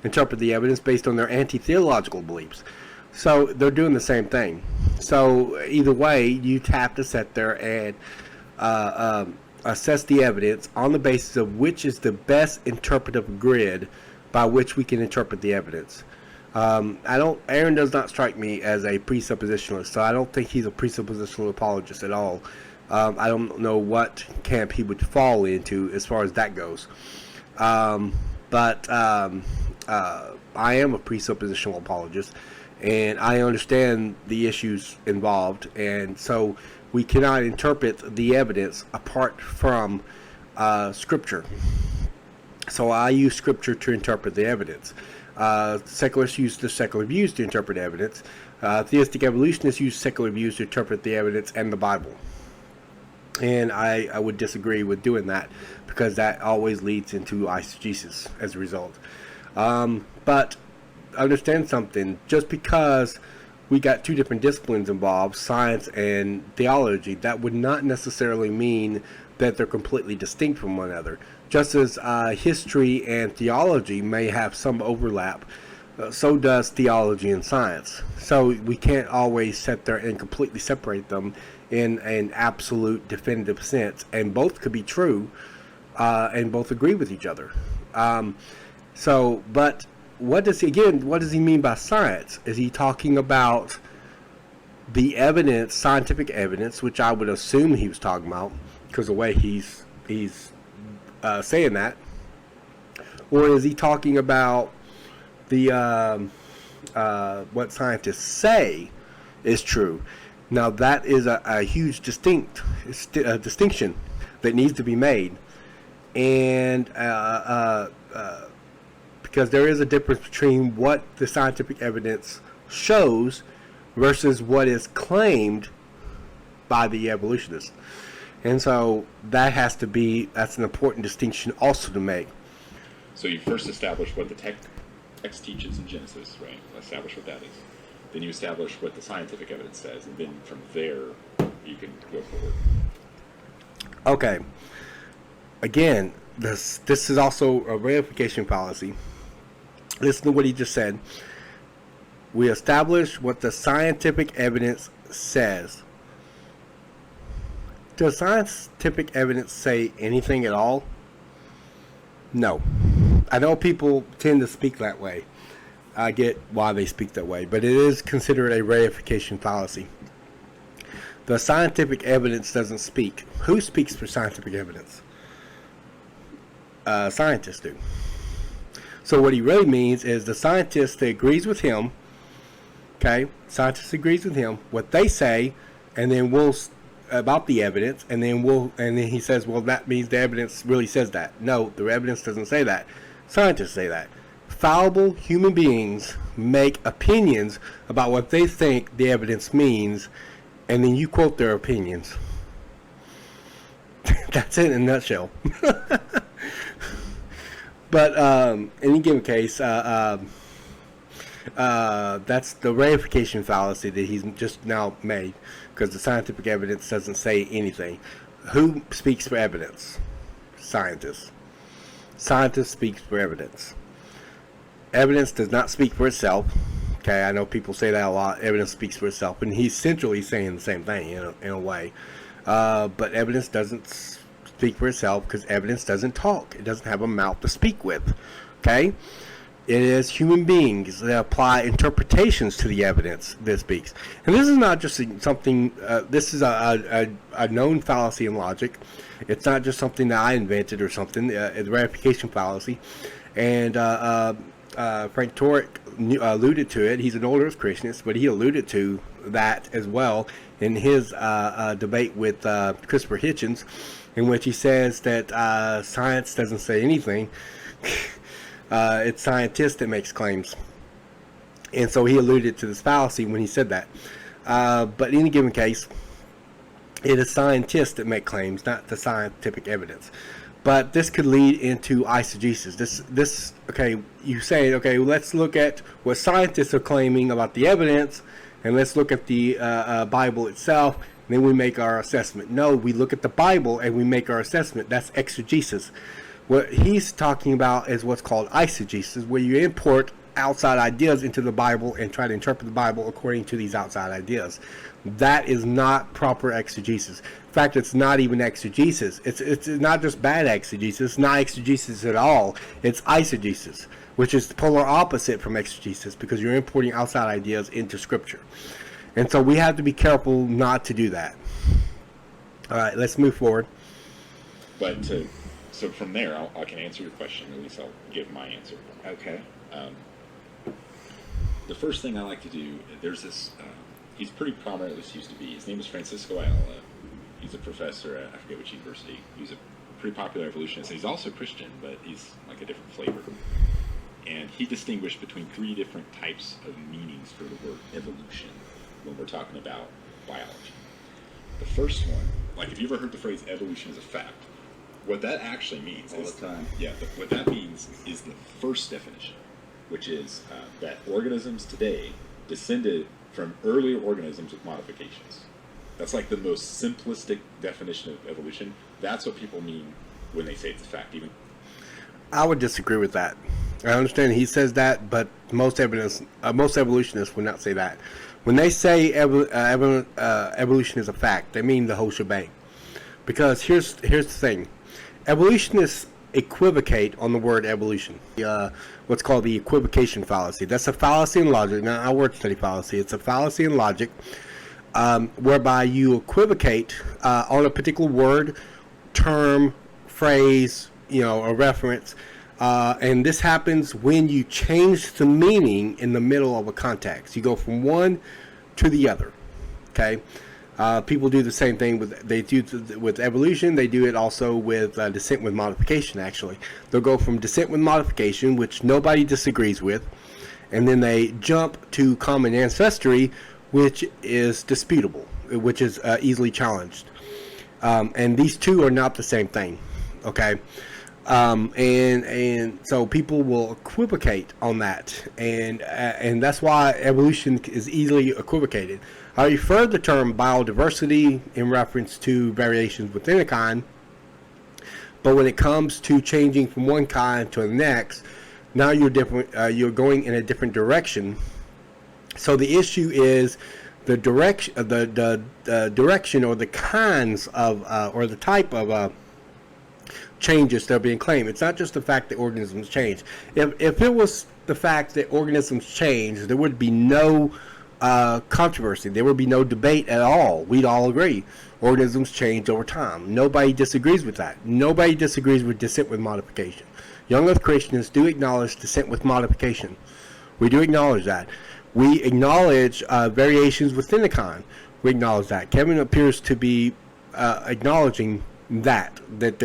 Speaker 1: interpret the evidence based on their anti-theological beliefs. So they're doing the same thing. So either way, you have to sit there and assess the evidence on the basis of which is the best interpretive grid by which we can interpret the evidence. Aaron does not strike me as a presuppositionalist, so I don't think he's a presuppositional apologist at all. I don't know what camp he would fall into as far as that goes. But I am a presuppositional apologist, and I understand the issues involved, and so we cannot interpret the evidence apart from Scripture. So I use Scripture to interpret the evidence. Secularists use the secular views to interpret evidence. Theistic evolutionists use secular views to interpret the evidence and the Bible. And I would disagree with doing that, because that always leads into eisegesis as a result. But understand something. Just because we got two different disciplines involved, science and theology, that would not necessarily mean that they're completely distinct from one another. Just as history and theology may have some overlap, so does theology and science. So we can't always sit there and completely separate them in an absolute definitive sense, and both could be true, and both agree with each other. But what does he mean by science? Is he talking about the evidence, scientific evidence, which I would assume he was talking about, because the way he's saying that, or is he talking about the what scientists say is true? Now that is a huge distinction that needs to be made, and because there is a difference between what the scientific evidence shows versus what is claimed by the evolutionists. And so that's an important distinction also to make.
Speaker 2: So you first establish what the text teaches in Genesis, right? Establish what that is. Then you establish what the scientific evidence says, and then from there you can go forward.
Speaker 1: Okay. Again, this is also a reification fallacy. Listen to what he just said. We establish what the scientific evidence says. Does scientific evidence say anything at all? No. I know people tend to speak that way. I get why they speak that way, but it is considered a reification fallacy. The scientific evidence doesn't speak. Who speaks for scientific evidence? Scientists do. So what he really means is the scientist that agrees with him, okay, scientist agrees with him, what they say and then about the evidence, and then he says, well, that means the evidence really says that. No, the evidence doesn't say that. Scientists say that. Fallible human beings make opinions about what they think the evidence means, and then you quote their opinions. That's it in a nutshell. But in any given case, that's the reification fallacy that he's just now made, because the scientific evidence doesn't say anything. Who speaks for evidence? Scientists. Scientists speak for evidence. Evidence does not speak for itself. Okay, I know people say that a lot. Evidence speaks for itself, and he's centrally saying the same thing in a way. But evidence doesn't speak for itself because evidence doesn't talk. It doesn't have a mouth to speak with. Okay? It is human beings that apply interpretations to the evidence that speaks. And this is not just something, this is a known fallacy in logic. It's not just something that I invented or something. The reification fallacy. And Frank Turek alluded to it. He's an older Christianist, but he alluded to that as well in his debate with Christopher Hitchens, in which he says that science doesn't say anything. It's scientists that makes claims. And so he alluded to this fallacy when he said that. But in any given case, it is scientists that make claims, not the scientific evidence. But this could lead into eisegesis. Okay, you say, okay, let's look at what scientists are claiming about the evidence, and let's look at the Bible itself, and then we make our assessment. No, we look at the Bible and we make our assessment. That's exegesis. What he's talking about is what's called eisegesis, where you import outside ideas into the Bible and try to interpret the Bible according to these outside ideas. That is not proper exegesis. In fact, it's not even exegesis. It's not just bad exegesis. It's not exegesis at all. It's eisegesis, which is the polar opposite from exegesis, because you're importing outside ideas into Scripture. And so we have to be careful not to do that. All right, let's move forward.
Speaker 2: But so from there, I can answer your question. At least I'll give my answer.
Speaker 3: Okay.
Speaker 2: The first thing I like to do, there's this, he's pretty prominent, at least used to be. His name is Francisco Ayala. He's a professor at, I forget which university. He's a pretty popular evolutionist. He's also Christian, but he's like a different flavor. And he distinguished between 3 different types of meanings for the word evolution when we're talking about biology. The first one, like if you ever heard the phrase evolution is a fact, what that actually means
Speaker 3: all the time.
Speaker 2: Yeah, what that means is the first definition, which is that organisms today descended from earlier organisms with modifications. That's like the most simplistic definition of evolution. That's what people mean when they say it's a fact. Even
Speaker 1: I would disagree with that. I understand he says that, but most evolutionists would not say that. When they say evolution is a fact, they mean the whole shebang. Because here's the thing. Evolutionists equivocate on the word evolution. What's called the equivocation fallacy. That's a fallacy in logic, not a word study fallacy. It's a fallacy in logic, whereby you equivocate on a particular word, term, phrase, a reference, and this happens when you change the meaning in the middle of a context. You go from one to the other. Okay. People do the same thing with evolution. They do it also with descent with modification, actually. They'll go from descent with modification, which nobody disagrees with, and then they jump to common ancestry, which is disputable, which is easily challenged. And these two are not the same thing, okay? And so people will equivocate on that, and that's why evolution is easily equivocated. I refer the term biodiversity in reference to variations within a kind, but when it comes to changing from one kind to the next, now you're different. You're going in a different direction. So the issue is the direction, the direction or the kinds of or the type of changes that are being claimed. It's not just the fact that organisms change. If it was the fact that organisms change, there would be no controversy. There would be no debate at all. We'd all agree. Organisms change over time. Nobody disagrees with that. Nobody disagrees with descent with modification. Young Earth Christians do acknowledge descent with modification. We do acknowledge that. We acknowledge variations within the kind. we acknowledge that. Kevin appears to be acknowledging that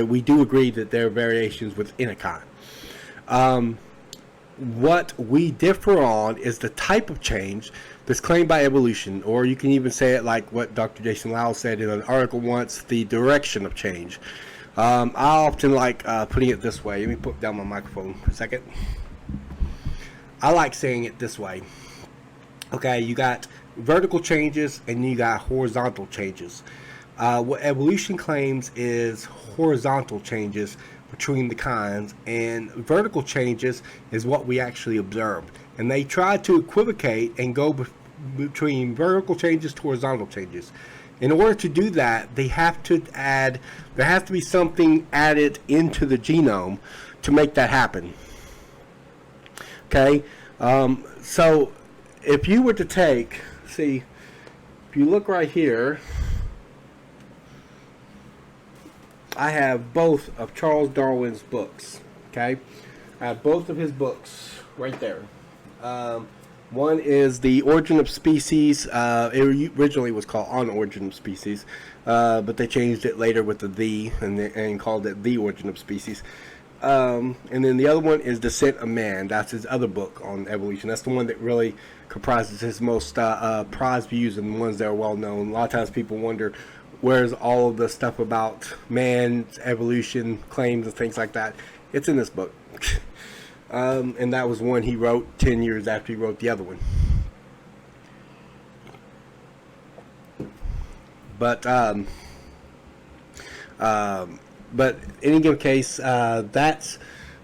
Speaker 1: we do agree that there are variations within a kind. What we differ on is the type of change that's claimed by evolution, or you can even say it like what Dr. Jason Lisle said in an article once, the direction of change. I often like putting it this way. Let me put down my microphone for a second. I like saying it this way. Okay, you got vertical changes and you got horizontal changes. What evolution claims is horizontal changes between the kinds, and vertical changes is what we actually observe. And they try to equivocate and go between vertical changes to horizontal changes. In order to do that, there has to be something added into the genome to make that happen. Okay, so if you were to take, if you look right here, I have both of Charles Darwin's books. Okay, I have both of his books right there. One is The Origin of Species. It originally was called On Origin of Species, but they changed it later with the and called it The Origin of Species. And then the other one is Descent of Man. That's his other book on evolution. That's the one that really comprises his most prized views and the ones that are well known. A lot of times people wonder, where's all of the stuff about man's evolution claims and things like that? It's in this book. And that was one he wrote 10 years after he wrote the other one. But in any given case, that's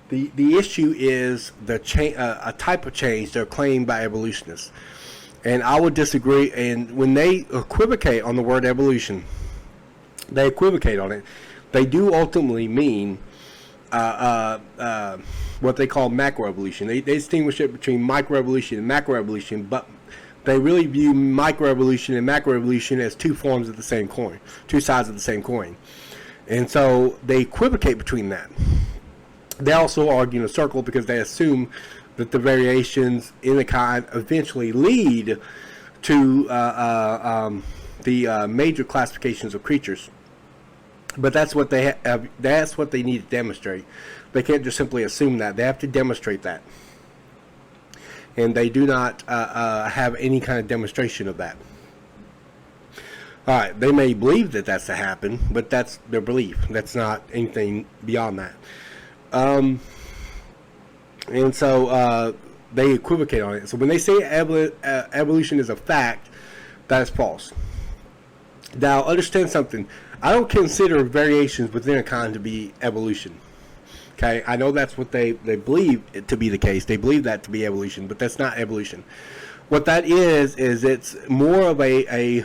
Speaker 1: the issue is a type of change they're claimed by evolutionists, and I would disagree. And when they equivocate on the word evolution, they equivocate on it. They do ultimately mean what they call macroevolution. They distinguish it between microevolution and macroevolution, but they really view microevolution and macroevolution as two forms of the same coin, two sides of the same coin. And so they equivocate between that. They also argue in a circle because they assume that the variations in the kind eventually lead to the major classifications of creatures. But that's what they that's what they need to demonstrate. They can't just simply assume that. They have to demonstrate that. And they do not have any kind of demonstration of that. All right, they may believe that that's to happen, but that's their belief. That's not anything beyond that. And so they equivocate on it. So when they say evolution is a fact, that is false. Now, understand something. I don't consider variations within a kind to be evolution. Okay, I know that's what they believe it to be the case. They believe that to be evolution, but that's not evolution. What that is it's more of a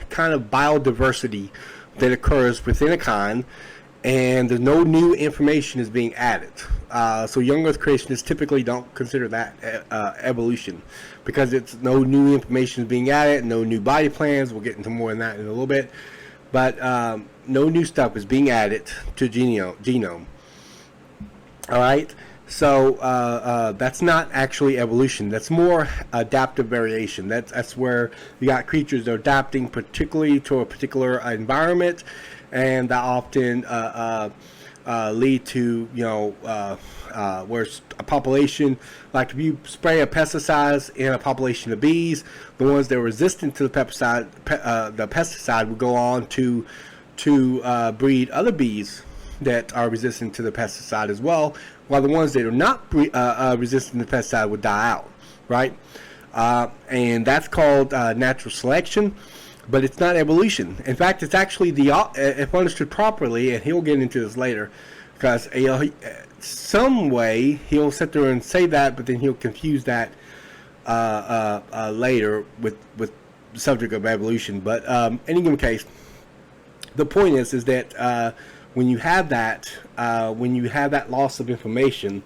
Speaker 1: kind of biodiversity that occurs within a kind, and there's no new information is being added. So young Earth creationists typically don't consider that evolution, because it's no new information is being added, no new body plans. We'll get into more on that in a little bit. But no new stuff is being added to genome. All right, so that's not actually evolution. That's more adaptive variation. That's where you got creatures that are adapting particularly to a particular environment, and that often lead to where a population, like if you spray a pesticide in a population of bees, the ones that are resistant to the pesticide will go on to breed other bees that are resistant to the pesticide as well, while the ones that are not resistant to the pesticide would die out, right? And that's called natural selection, but it's not evolution. In fact, it's actually if understood properly, and he'll get into this later, because some way he'll sit there and say that, but then he'll confuse that later with the subject of evolution. But in any given case, the point is that when you have that loss of information,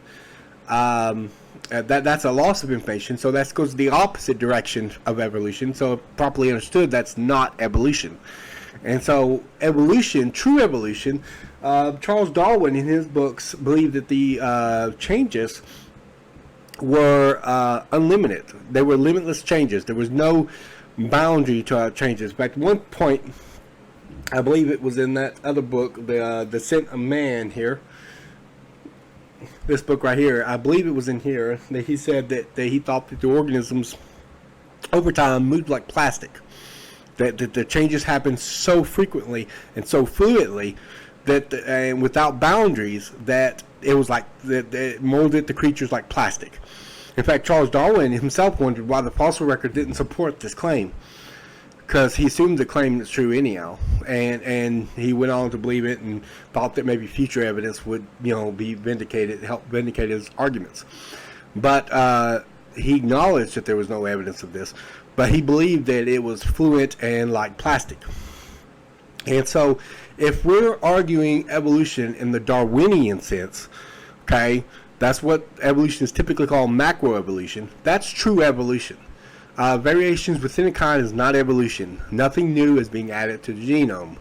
Speaker 1: that's a loss of information. So that goes the opposite direction of evolution. So properly understood, that's not evolution. And so evolution, true evolution, Charles Darwin in his books believed that the changes were unlimited. They were limitless changes. There was no boundary to changes. In fact, one point, I believe it was in that other book, the Descent of Man here. This book right here, I believe it was in here, that he said that he thought that the organisms over time moved like plastic. That the changes happen so frequently and so fluidly that and without boundaries that it was like that it molded the creatures like plastic. In fact, Charles Darwin himself wondered why the fossil record didn't support this claim, because he assumed the claim is true anyhow, and he went on to believe it and thought that maybe future evidence would be vindicated, help vindicate his arguments. But he acknowledged that there was no evidence of this, but he believed that it was fluid and like plastic. And so if we're arguing evolution in the Darwinian sense, okay, that's what evolution is typically called, macroevolution. That's true evolution. Variations within a kind is not evolution. Nothing new is being added to the genome.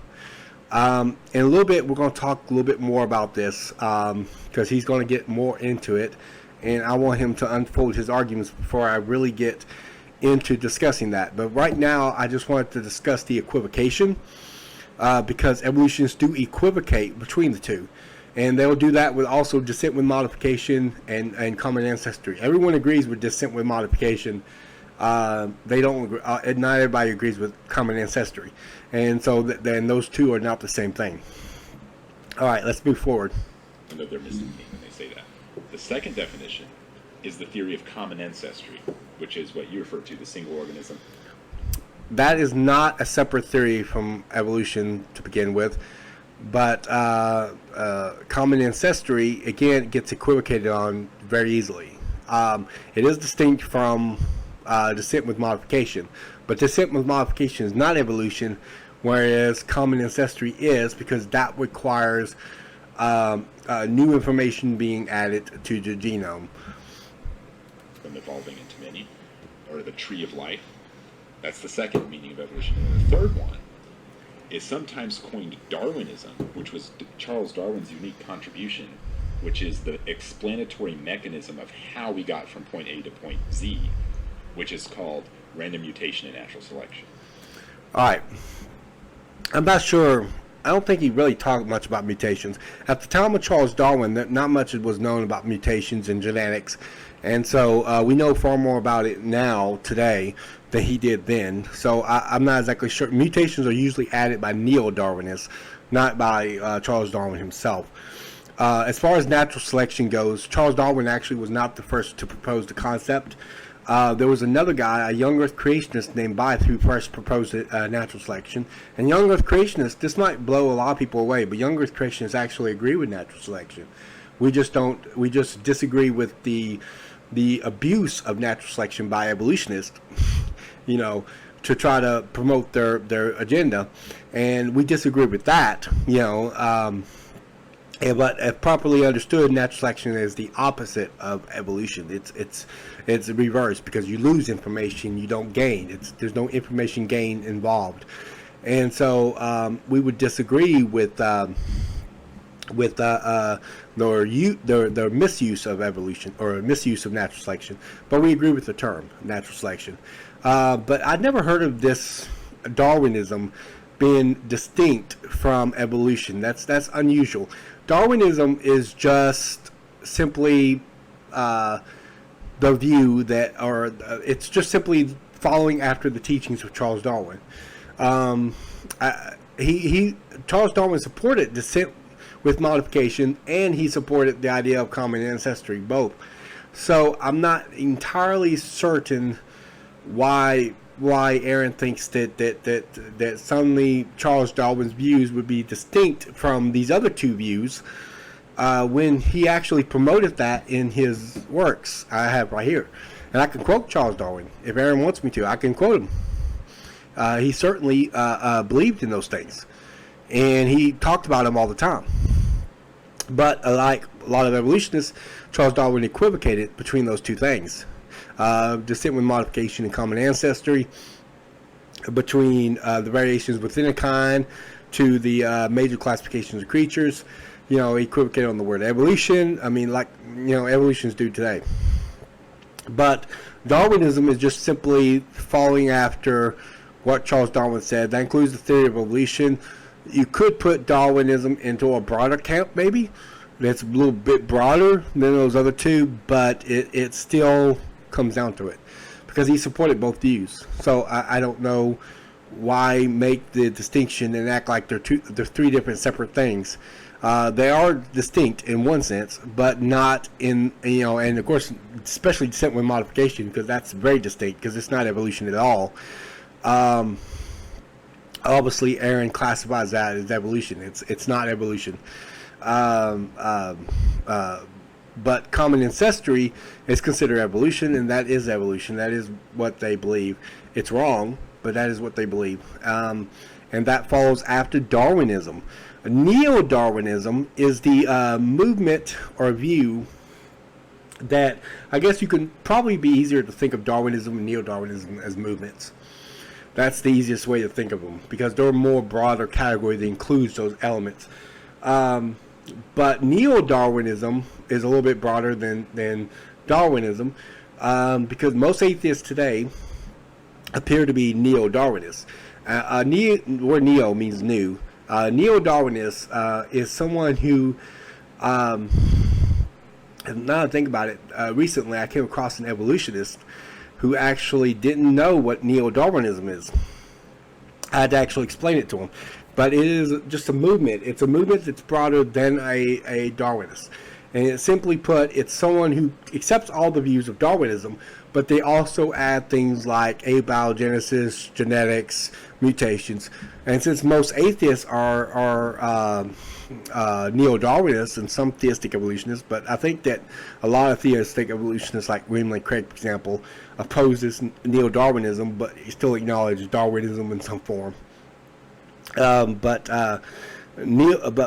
Speaker 1: In a little bit, we're going to talk a little bit more about this because he's going to get more into it, and I want him to unfold his arguments before I really get into discussing that. But right now, I just wanted to discuss the equivocation because evolutionists do equivocate between the two. And they'll do that with also descent with modification and common ancestry. Everyone agrees with descent with modification. They don't agree, not everybody agrees with common ancestry. And so then those two are not the same thing. All right, let's move forward.
Speaker 2: I know they're missing me when they say that. The second definition is the theory of common ancestry, which is what you refer to, the single organism.
Speaker 1: That is not a separate theory from evolution to begin with. But common ancestry, again, gets equivocated on very easily. It is distinct from descent with modification. But descent with modification is not evolution, whereas common ancestry is, because that requires new information being added to the genome.
Speaker 2: From evolving into many, or the tree of life. That's the second meaning of evolution. And the third one is sometimes coined Darwinism, which was Charles Darwin's unique contribution, which is the explanatory mechanism of how we got from point A to point Z, which is called random mutation and natural selection.
Speaker 1: All right. I'm not sure. I don't think he really talked much about mutations. At the time of Charles Darwin, not much was known about mutations and genetics. And so we know far more about it now, today, than he did then. So I'm not exactly sure. Mutations are usually added by Neo-Darwinists, not by Charles Darwin himself. As far as natural selection goes, Charles Darwin actually was not the first to propose the concept. There was another guy, a young Earth creationist named Byth, who first proposed natural selection. And young Earth creationists, this might blow a lot of people away, but young Earth creationists actually agree with natural selection. We just disagree with the abuse of natural selection by evolutionists, to try to promote their agenda, and we disagree with that, but if properly understood, natural selection is the opposite of evolution. It's reverse, because you lose information, you don't gain. There's no information gain involved, and so we would disagree with their misuse of evolution or misuse of natural selection, but we agree with the term natural selection. But I'd never heard of this Darwinism being distinct from evolution. That's unusual. Darwinism is just simply the view that, or it's just simply following after the teachings of Charles Darwin. Charles Darwin supported descent with modification, and he supported the idea of common ancestry, both. So I'm not entirely certain why Aaron thinks that suddenly Charles Darwin's views would be distinct from these other two views when he actually promoted that in his works. I have right here, and I can quote Charles Darwin if Aaron wants me to. I can quote him. He certainly believed in those things, and he talked about them all the time. But like a lot of evolutionists, Charles Darwin equivocated between those two things. Descent with modification and common ancestry, between the variations within a kind to the major classifications of creatures. Equivocated on the word evolution. I mean, like, evolutionists do today. But Darwinism is just simply following after what Charles Darwin said. That includes the theory of evolution. You could put Darwinism into a broader camp, maybe. That's a little bit broader than those other two, but it still comes down to it. Because he supported both views. So I don't know why make the distinction and act like they're three different separate things. They are distinct in one sense, but not in, and of course, especially descent with modification, because that's very distinct, because it's not evolution at all. Obviously, Aaron classifies that as evolution. It's not evolution. But common ancestry is considered evolution, and that is evolution. That is what they believe. It's wrong, but that is what they believe. And that follows after Darwinism. Neo-Darwinism is the movement or view that I guess you can probably be easier to think of Darwinism and Neo-Darwinism as movements. That's the easiest way to think of them because they're a more broader category that includes those elements. But Neo-Darwinism is a little bit broader than Darwinism because most atheists today appear to be Neo-Darwinists. Word neo means new. Neo-Darwinist is someone who, now I think about it, recently I came across an evolutionist who actually didn't know what Neo-Darwinism is. I had to actually explain it to him. But it is just a movement. It's a movement that's broader than a Darwinist. And it, simply put, it's someone who accepts all the views of Darwinism, but they also add things like abiogenesis, genetics, mutations. And since most atheists are neo-Darwinists and some theistic evolutionists, but I think that a lot of theistic evolutionists like William Lane Craig, for example, opposes neo-Darwinism, but still acknowledge Darwinism in some form. But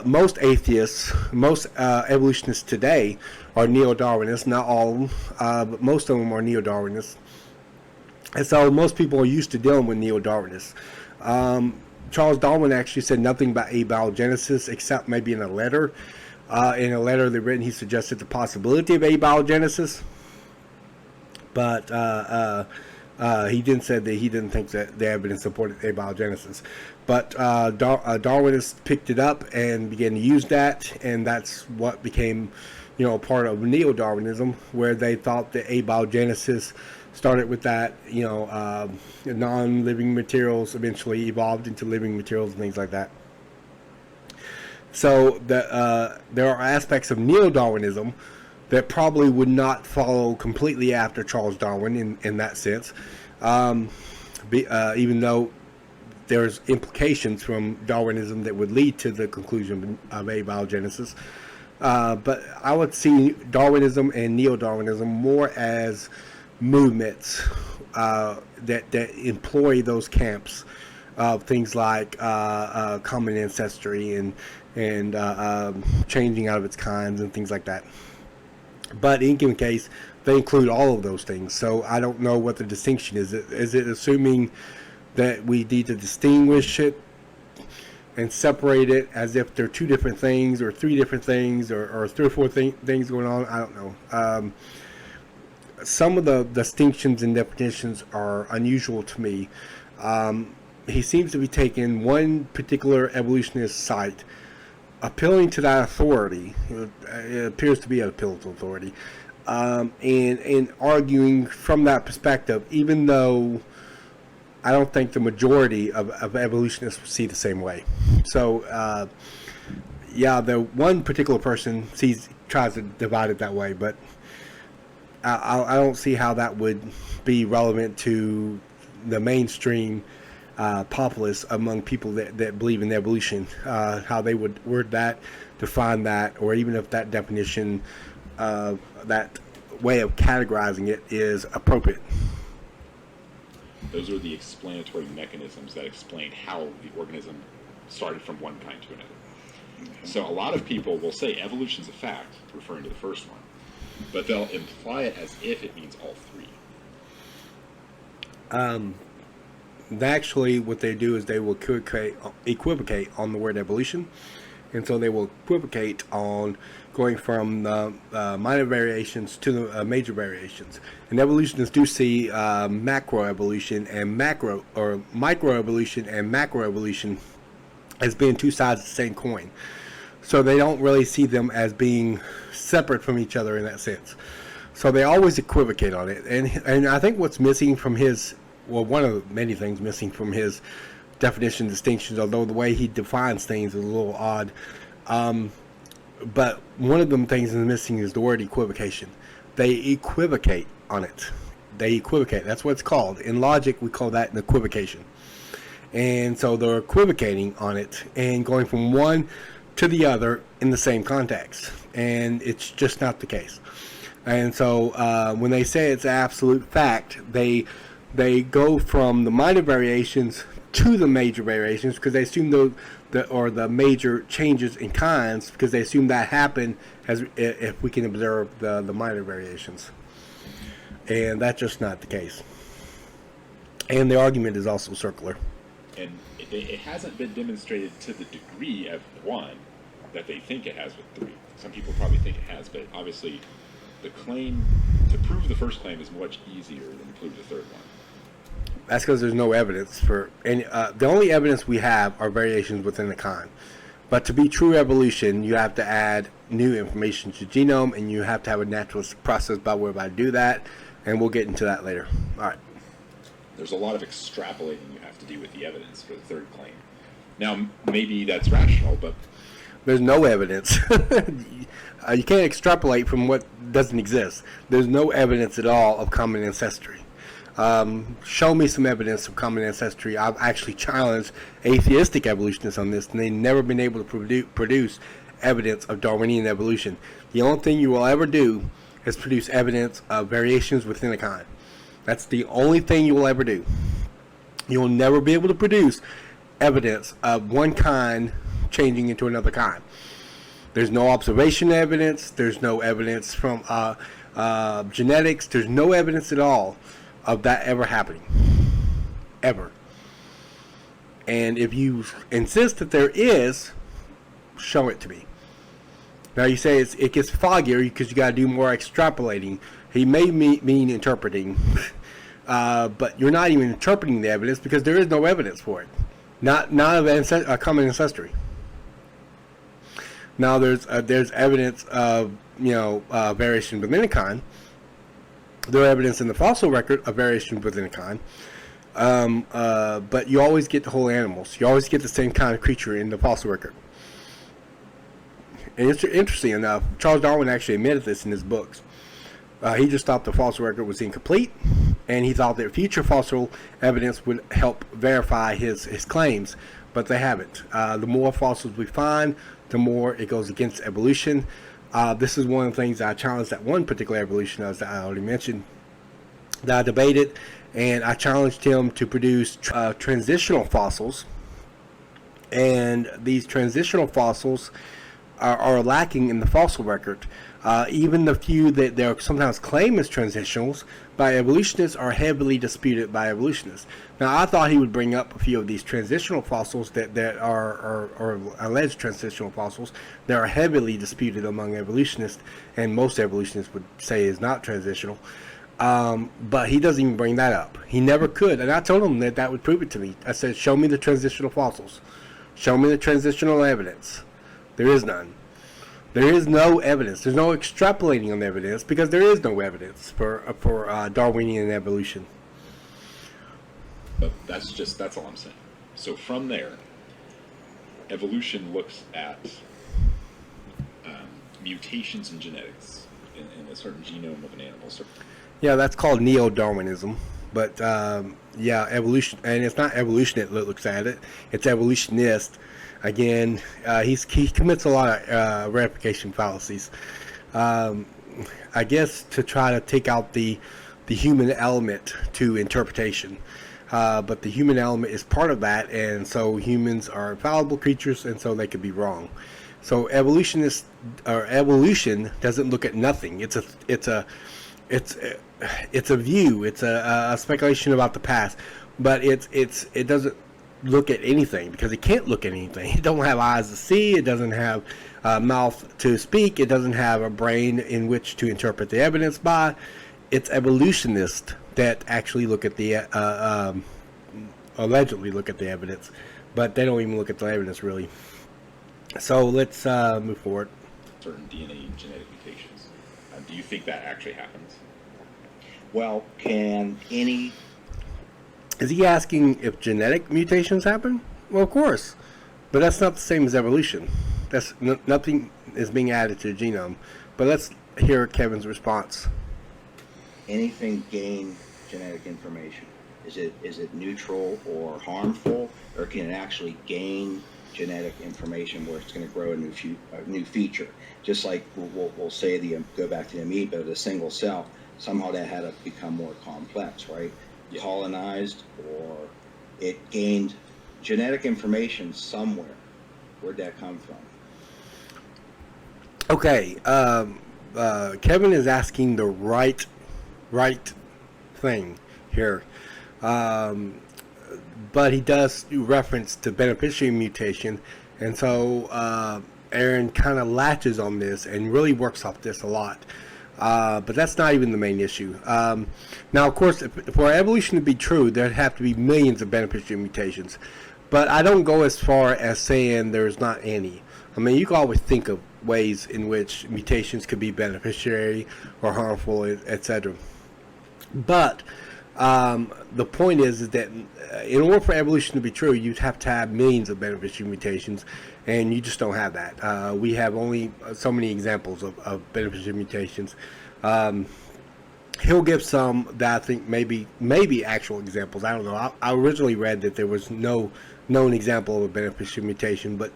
Speaker 1: most atheists, most evolutionists today are neo-Darwinists. Not all of them, but most of them are neo-Darwinists. And so most people are used to dealing with neo-Darwinists. Charles Darwin actually said nothing about abiogenesis except maybe in a letter. In a letter that written, he suggested the possibility of abiogenesis. But he didn't say that he didn't think that the evidence supported abiogenesis. But Darwinists picked it up and began to use that, and that's what became, part of neo-Darwinism, where they thought that abiogenesis started with that, non-living materials eventually evolved into living materials and things like that. So there are aspects of neo-Darwinism that probably would not follow completely after Charles Darwin in that sense, even though there's implications from Darwinism that would lead to the conclusion of abiogenesis. But I would see Darwinism and neo-Darwinism more as movements that employ those camps of things like common ancestry and changing out of its kinds and things like that. But in any case, they include all of those things. So I don't know what the distinction is. Is it assuming that we need to distinguish it and separate it as if they're two different things or three different things or three or four things going on? I don't know. Some of the distinctions and definitions are unusual to me. He seems to be taking one particular evolutionist site, appealing to that authority. It appears to be an appeal to authority, and arguing from that perspective, even though I don't think the majority of evolutionists see the same way. So, the one particular person tries to divide it that way, but I don't see how that would be relevant to the mainstream populace among people that believe in evolution, how they would word that, define that, or even if that definition, that way of categorizing it is appropriate.
Speaker 2: Those are the explanatory mechanisms that explain how the organism started from one kind to another. So a lot of people will say evolution's a fact, referring to the first one, but they'll imply it as if it means all three.
Speaker 1: Actually, what they do is they will equivocate on the word evolution, And so they will equivocate on going from minor variations to the major variations. And evolutionists do see macroevolution and microevolution and macroevolution as being two sides of the same coin. So they don't really see them as being separate from each other in that sense. So they always equivocate on it. And I think what's missing from his, well, one of the many things missing from his definition distinctions, although the way he defines things is a little odd. But one of them things that's missing is the word equivocation. They equivocate on it. They equivocate. That's what it's called. In logic, we call that an equivocation. And so they're equivocating on it and going from one to the other in the same context. And it's just not the case. And so when they say it's absolute fact, they go from the minor variations to the major variations because they assume the major changes in kinds because they assume that happen as if we can observe the minor variations. And that's just not the case. And the argument is also circular.
Speaker 2: And it hasn't been demonstrated to the degree of one that they think it has with three. Some people probably think it has, but obviously the claim to prove the first claim is much easier than to prove the third one.
Speaker 1: That's because there's no evidence for any. The only evidence we have are variations within the kind. But to be true evolution, you have to add new information to the genome, and you have to have a naturalist process by whereby to do that. And we'll get into that later. All right.
Speaker 2: There's a lot of extrapolating you have to do with the evidence for the third claim. Now, maybe that's rational, but
Speaker 1: there's no evidence. You can't extrapolate from what doesn't exist. There's no evidence at all of common ancestry. Show me some evidence of common ancestry. I've actually challenged atheistic evolutionists on this, and they've never been able to produce evidence of Darwinian evolution. The only thing you will ever do is produce evidence of variations within a kind. That's the only thing you will ever do. You'll never be able to produce evidence of one kind changing into another kind. There's no observation evidence. There's no evidence from genetics. There's no evidence at all of that ever happening. Ever. And if you insist that there is, show it to me. Now you say it gets foggier because you got to do more extrapolating. He may mean interpreting, but you're not even interpreting the evidence because there is no evidence for it. Not of common ancestry. Now there's evidence of variation within a kind. There's evidence in the fossil record of variation within a kind, but you always get the whole animals. You always get the same kind of creature in the fossil record. And it's interesting enough, Charles Darwin actually admitted this in his books. He just thought the fossil record was incomplete, and he thought that future fossil evidence would help verify his claims, but they haven't. The more fossils we find, the more it goes against evolution. This is one of the things I challenged that one particular evolutionist that I already mentioned, that I debated, and I challenged him to produce transitional fossils, and these transitional fossils are lacking in the fossil record. Even the few that they're sometimes claimed as transitionals by evolutionists are heavily disputed by evolutionists. Now, I thought he would bring up a few of these transitional fossils that are alleged transitional fossils that are heavily disputed among evolutionists, and most evolutionists would say is not transitional. But he doesn't even bring that up. He never could, and I told him that would prove it to me. I said, show me the transitional fossils. Show me the transitional evidence. There is none. There is no evidence. There's no extrapolating on the evidence because there is no evidence for Darwinian evolution.
Speaker 2: But that's all I'm saying. So from there, evolution looks at mutations in genetics in a certain genome of an animal.
Speaker 1: Yeah, that's called Neo-Darwinism. But evolution, and it's not evolution that looks at it. It's evolutionist. Again, he commits a lot of reification fallacies. I guess to try to take out the human element to interpretation. But the human element is part of that, and so humans are fallible creatures, and so they could be wrong. So evolution doesn't look at nothing. It's a view. It's a speculation about the past, but it doesn't look at anything because it can't look at anything. It don't have eyes to see. It doesn't have a mouth to speak. It doesn't have a brain in which to interpret the evidence by. It's evolutionists that actually look at the allegedly look at the evidence, but they don't even look at the evidence really. So let's move forward.
Speaker 2: Certain DNA genetic mutations. Do you think that actually happens?
Speaker 3: Well, can any...
Speaker 1: Is he asking if genetic mutations happen? Well, of course, but that's not the same as evolution. That's nothing is being added to the genome. But let's hear Kevin's response.
Speaker 3: anything gain genetic information? Is it neutral or harmful, or can it actually gain genetic information where it's going to grow a new feature? Just like we'll say go back to the amoeba, the single cell, somehow that had to become more complex, right?
Speaker 2: Yeah.
Speaker 3: Colonized, or it gained genetic information somewhere. Where'd that come from?
Speaker 1: Okay, Kevin is asking the right thing here, but he does reference to beneficiary mutation, and so Aaron kind of latches on this and really works off this a lot. But that's not even the main issue. Now, of course, for evolution to be true, there'd have to be millions of beneficiary mutations. But I don't go as far as saying there's not any. I mean, you can always think of ways in which mutations could be beneficiary or harmful, etc. But the point is that in order for evolution to be true, you'd have to have millions of beneficiary mutations, and you just don't have that. We have only so many examples of beneficiary mutations. He'll give some that I think maybe actual examples. I don't know. I originally read that there was no known example of a beneficiary mutation, but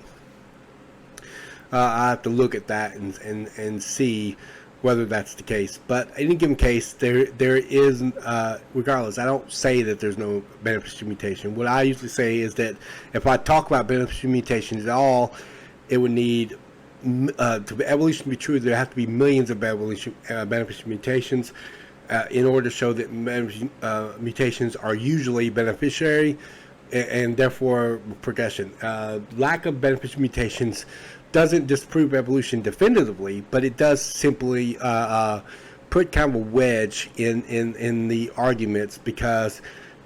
Speaker 1: I have to look at that and see whether that's the case. But in any given case, there is, regardless, I don't say that there's no beneficiary mutation. What I usually say is that if I talk about beneficiary mutations at all, it would need, to evolution to be true, there have to be millions of beneficiary mutations in order to show that mutations are usually beneficiary and therefore progression. Lack of beneficiary mutations doesn't disprove evolution definitively, but it does simply put kind of a wedge in the arguments, because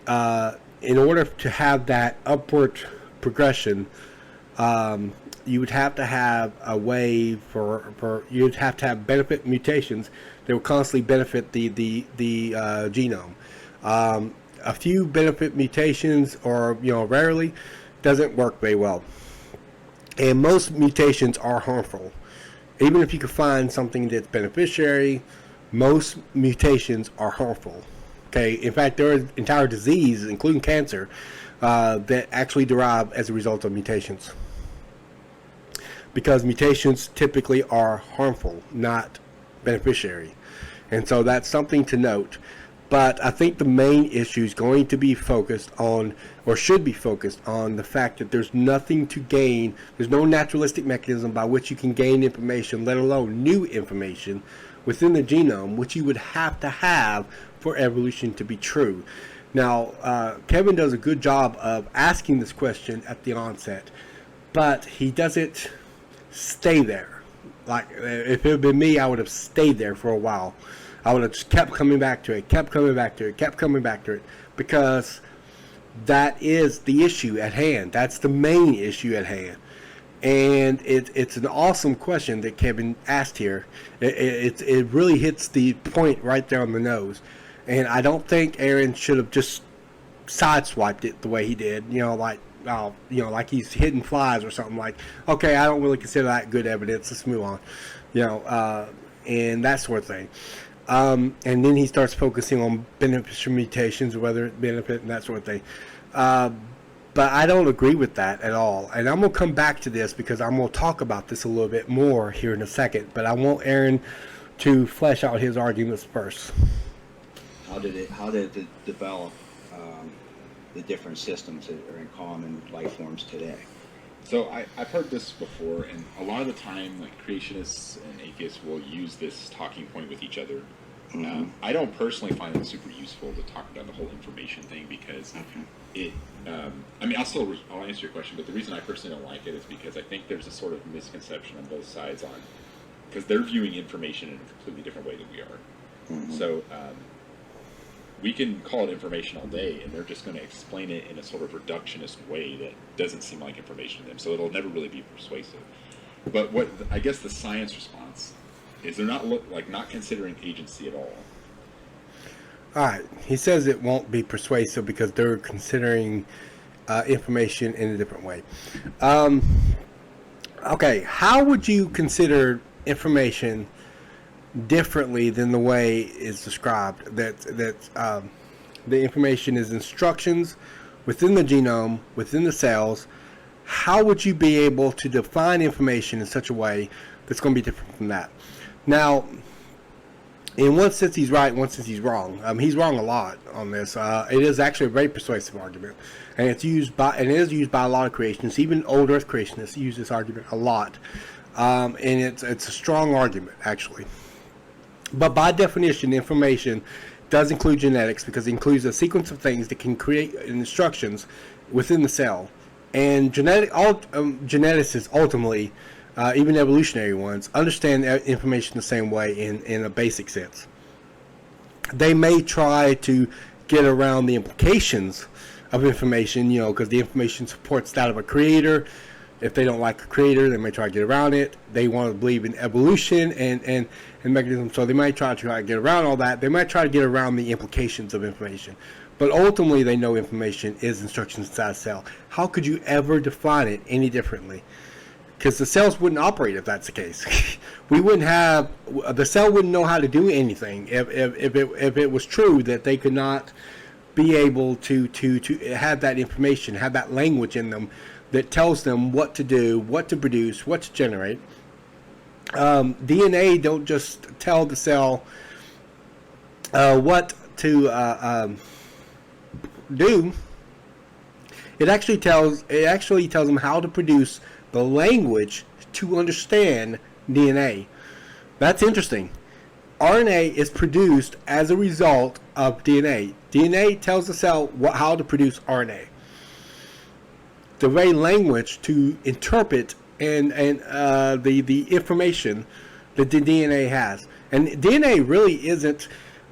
Speaker 1: in order to have that upward progression, you would have to have a way for you'd have to have benefit mutations that will constantly benefit the genome. A few benefit mutations, or rarely, doesn't work very well. And most mutations are harmful. Even if you can find something that's beneficiary, most mutations are harmful. Okay, in fact, there are entire diseases, including cancer, that actually derive as a result of mutations. Because mutations typically are harmful, not beneficiary. And so that's something to note. But I think the main issue is going to be focused on, or should be focused on, the fact that there's nothing to gain. There's no naturalistic mechanism by which you can gain information, let alone new information, within the genome, which you would have to have for evolution to be true. Now, Kevin does a good job of asking this question at the onset, but he doesn't stay there. Like, if it had been me, I would have stayed there for a while. I would have just kept coming back to it, because that is the issue at hand. That's the main issue at hand. And it's an awesome question that Kevin asked here. It really hits the point right there on the nose. And I don't think Aaron should have just sideswiped it the way he did, like he's hitting flies or something. Like, okay, I don't really consider that good evidence, let's move on, and that sort of thing. And then he starts focusing on beneficial mutations, whether it benefit and that sort of thing. But I don't agree with that at all. And I'm going to come back to this because I'm going to talk about this a little bit more here in a second. But I want Aaron to flesh out his arguments first.
Speaker 3: How did it develop the different systems that are in common life forms today?
Speaker 2: So I've heard this before, and a lot of the time, like, creationists and atheists will use this talking point with each other. I don't personally find it super useful to talk about the whole information thing because it. I mean, I'll answer your question, but the reason I personally don't like it is because I think there's a sort of misconception on both sides because they're viewing information in a completely different way than we are. So we can call it information all day, and they're just going to explain it in a sort of reductionist way that doesn't seem like information to them. So it'll never really be persuasive. But what I guess the science response is, they're not considering agency at all.
Speaker 1: All right. He says it won't be persuasive because they're considering information in a different way. Okay. How would you consider information differently than the way it's described? That the information is instructions within the genome, within the cells. How would you be able to define information in such a way that's going to be different from that? Now, in one sense he's right, in one sense he's wrong. He's wrong a lot on this. It is actually a very persuasive argument, and it is used by a lot of creationists. Even old Earth creationists use this argument a lot, and it's a strong argument actually. But by definition, information does include genetics because it includes a sequence of things that can create instructions within the cell. And geneticists ultimately, even evolutionary ones, understand information the same way in a basic sense. They may try to get around the implications of information, because the information supports that of a creator. If they don't like a creator, they may try to get around it. They want to believe in evolution and mechanisms, so they might try to get around all that. They might try to get around the implications of information. But ultimately, they know information is instructions inside a cell. How could you ever define it any differently? Because the cells wouldn't operate if that's the case. The cell wouldn't know how to do anything if it was true that they could not be able to have that information, have that language in them that tells them what to do, what to produce, what to generate. DNA don't just tell the cell what to do. It actually tells them how to produce the language to understand DNA. That's interesting. RNA is produced as a result of DNA. DNA tells the cell how to produce RNA. The very language to interpret and the information that the DNA has. And DNA really isn't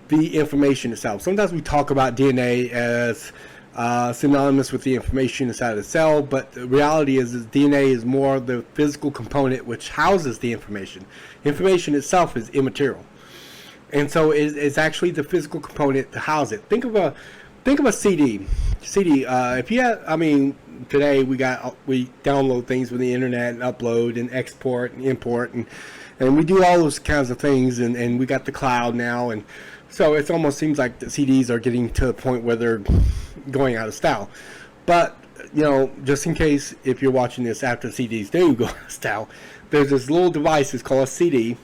Speaker 1: the information itself. Sometimes we talk about DNA as synonymous with the information inside the cell, but the reality is DNA is more the physical component which houses the information. Information itself is immaterial, and so it's actually the physical component to house it. Think of a CD. If you have, today we download things from the internet and upload and export and import and we do all those kinds of things, and we got the cloud now, and so it almost seems like the CDs are getting to the point where they're going out of style. But, just in case, if you're watching this after CDs do go out of style, there's this little device, it's called a CD.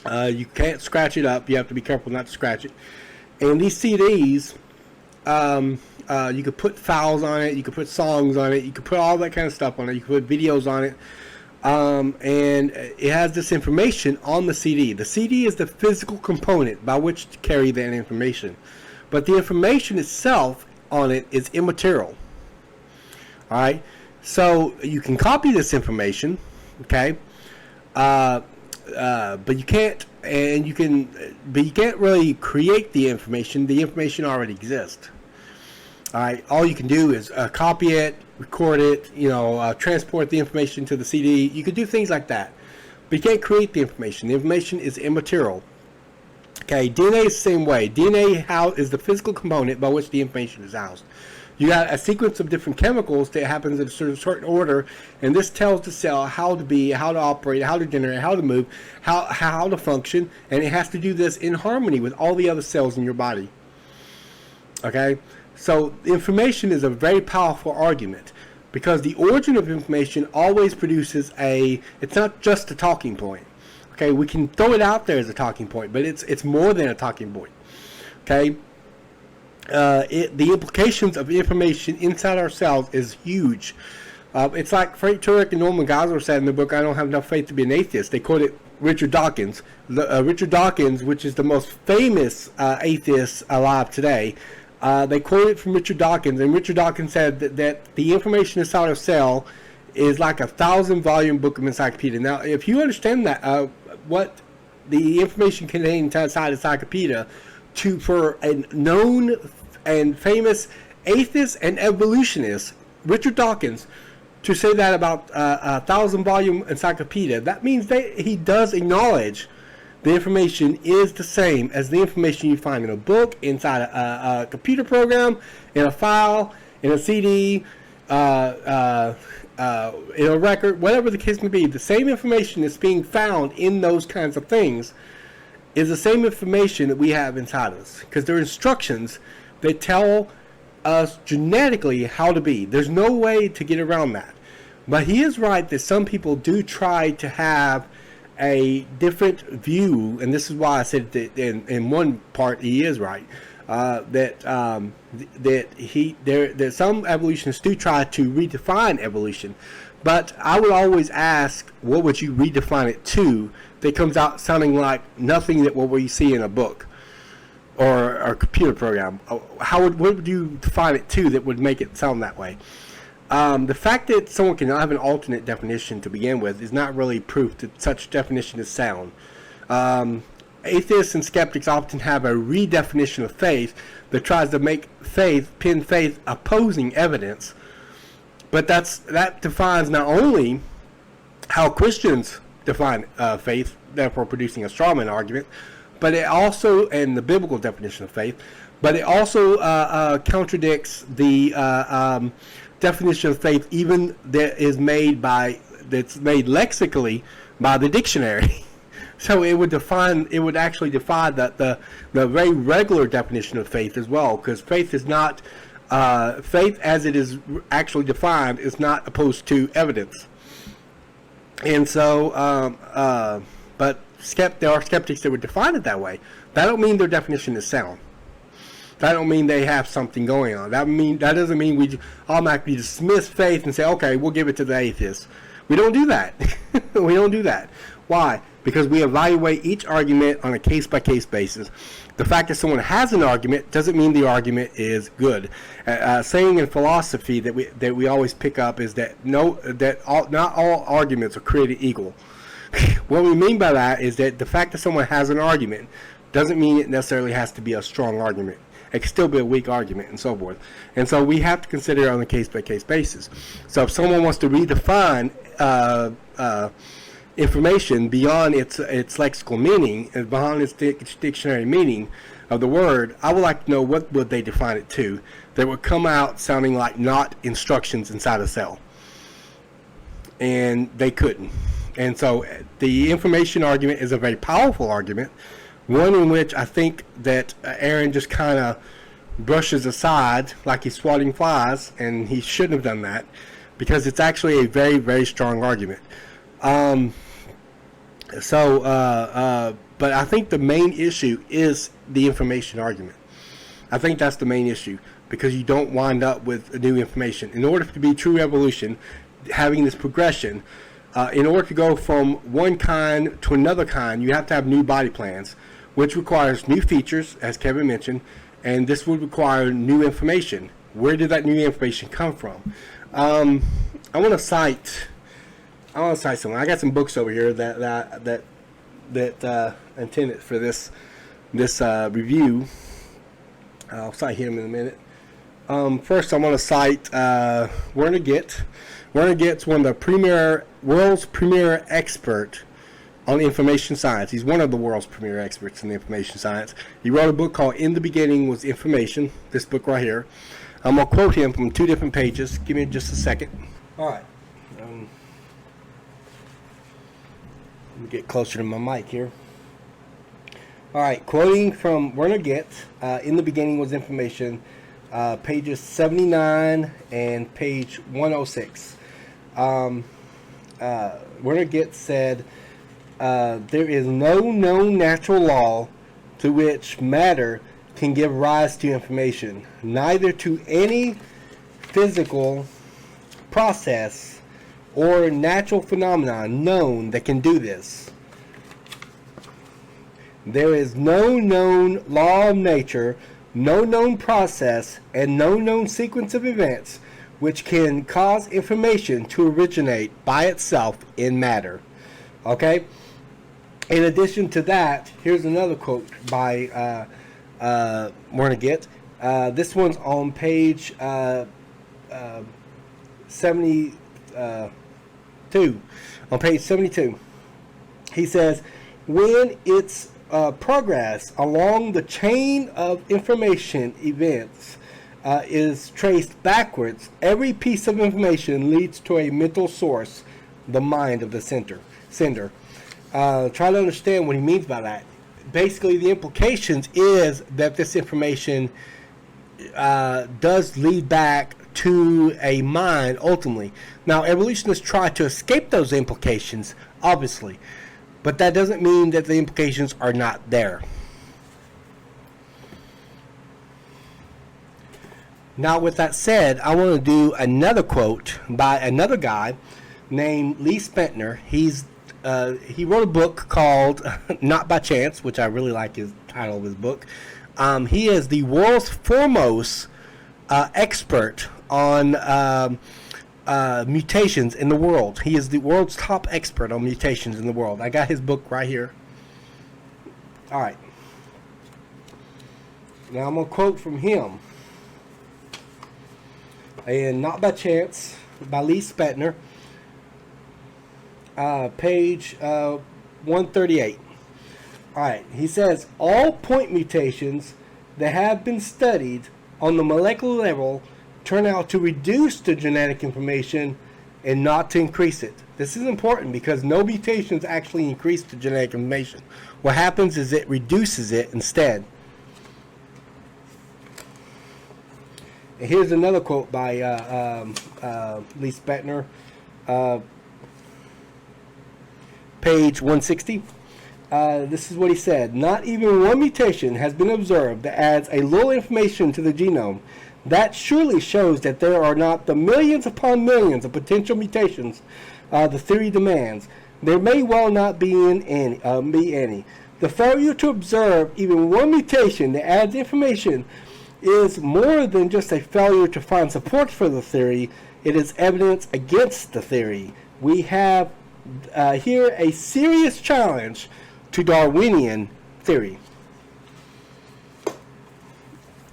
Speaker 1: You can't scratch it up. You have to be careful not to scratch it. And these CDs, you could put files on it, you could put songs on it, you could put all that kind of stuff on it, you could put videos on it. And it has this information on the CD. The CD is the physical component by which to carry that information. But the information itself on it is immaterial. Alright? So you can copy this information, okay? But you can't really create the information. The information already exists. Alright, all you can do is copy it, record it, transport the information to the CD. You could do things like that. But you can't create the information. The information is immaterial. Okay, DNA is the same way. DNA is the physical component by which the information is housed. You got a sequence of different chemicals that happens in a certain order, and this tells the cell how to be, how to operate, how to generate, how to move, how to function, and it has to do this in harmony with all the other cells in your body. Okay? So information is a very powerful argument because the origin of information always produces it's not just a talking point. Okay, we can throw it out there as a talking point, but it's more than a talking point. Okay, the implications of information inside our cells is huge. It's like Frank Turek and Norman Geisler said in the book, I Don't Have Enough Faith to Be an Atheist. They quoted Richard Dawkins. Richard Dawkins, which is the most famous atheist alive today, they quoted from Richard Dawkins, and Richard Dawkins said that the information inside a cell is like a 1,000-volume book of encyclopedia. Now, if you understand that, what the information contained inside the encyclopedia, for a known and famous atheist and evolutionist, Richard Dawkins, to say that about a 1,000-volume encyclopedia, that means he does acknowledge the information is the same as the information you find in a book, inside a computer program, in a file, in a CD, in a record, whatever the case may be. The same information that's being found in those kinds of things is the same information that we have inside us, because they're instructions that tell us genetically how to be. There's no way to get around that. But he is right that some people do try to have a different view, and this is why I said that in one part he is right, that some evolutionists do try to redefine evolution. But I would always ask, what would you redefine it to that comes out sounding like nothing that what we see in a book or a computer program? What would you define it to that would make it sound that way? The fact that someone cannot have an alternate definition to begin with is not really proof that such definition is sound. Atheists and skeptics often have a redefinition of faith that tries to make pin faith opposing evidence. But that defines not only how Christians define faith, therefore producing a Strawman argument, but it also, and the biblical definition of faith, but it also contradicts the definition of faith even that's made lexically by the dictionary. So it would actually defy the very regular definition of faith as well, because faith is not faith as it is actually defined is not opposed to evidence. And so, but there are skeptics that would define it that way. That don't mean their definition is sound. That don't mean they have something going on. That doesn't mean we automatically dismiss faith and say, okay, we'll give it to the atheists. We don't do that. We don't do that. Why? Because we evaluate each argument on a case-by-case basis. The fact that someone has an argument doesn't mean the argument is good. Saying in philosophy that we always pick up is that not all arguments are created equal. What we mean by that is that the fact that someone has an argument doesn't mean it necessarily has to be a strong argument. It can still be a weak argument, and so forth. And so we have to consider it on a case-by-case basis. So if someone wants to redefine information beyond its lexical meaning and beyond its dictionary meaning of the word, I would like to know what would they define it to that would come out sounding like not instructions inside a cell. And they couldn't. And so the information argument is a very powerful argument, one in which I think that Aaron just kind of brushes aside like he's swatting flies, and he shouldn't have done that, because it's actually a very, very strong argument. But I think the main issue is the information argument. I think that's the main issue, because you don't wind up with new information. In order to be true evolution, having this progression, in order to go from one kind to another kind, you have to have new body plans, which requires new features, as Kevin mentioned, and this would require new information. Where did that new information come from? I want to cite something. I got some books over here that intended for this review. I'll cite him in a minute. First, I want to cite Werner Gitt. Werner Gitt's one of the world's premier expert on information science. He's one of the world's premier experts in information science. He wrote a book called In the Beginning Was Information, this book right here. I'm going to quote him from 2 different pages. Give me just a second. All right. Let me get closer to my mic here. All right, quoting from Werner Gitt, In the Beginning Was Information, pages 79 and page 106. Werner Gitt said, there is no known natural law to which matter can give rise to information, neither to any physical process or natural phenomenon known that can do this. There is no known law of nature, no known process, and no known sequence of events which can cause information to originate by itself in matter. Okay? In addition to that, here's another quote by Werner Gitt. This one's on page 72. On page 72. He says, when its progress along the chain of information events is traced backwards, every piece of information leads to a mental source, the mind of the sender. Try to understand what he means by that. Basically, the implications is that this information does lead back to a mind ultimately. Now, evolutionists try to escape those implications, obviously, but that doesn't mean that the implications are not there. Now, with that said, I want to do another quote by another guy named Lee Spetner. He wrote a book called Not by Chance, which I really like his title of his book. He is the world's foremost expert on mutations in the world. He is the world's top expert on mutations in the world. I got his book right here. All right. Now I'm going to quote from him. And Not by Chance by Lee Spetner. Page 138. All right. He says, all point mutations that have been studied on the molecular level turn out to reduce the genetic information and not to increase it. This is important because no mutations actually increase the genetic information. What happens is it reduces it instead. And here's another quote by Lee Spetner, page 160. This is what he said. Not even one mutation has been observed that adds a little information to the genome. That surely shows that there are not the millions upon millions of potential mutations the theory demands. There may well not be any. The failure to observe even one mutation that adds information is more than just a failure to find support for the theory. It is evidence against the theory. We have here a serious challenge to Darwinian theory.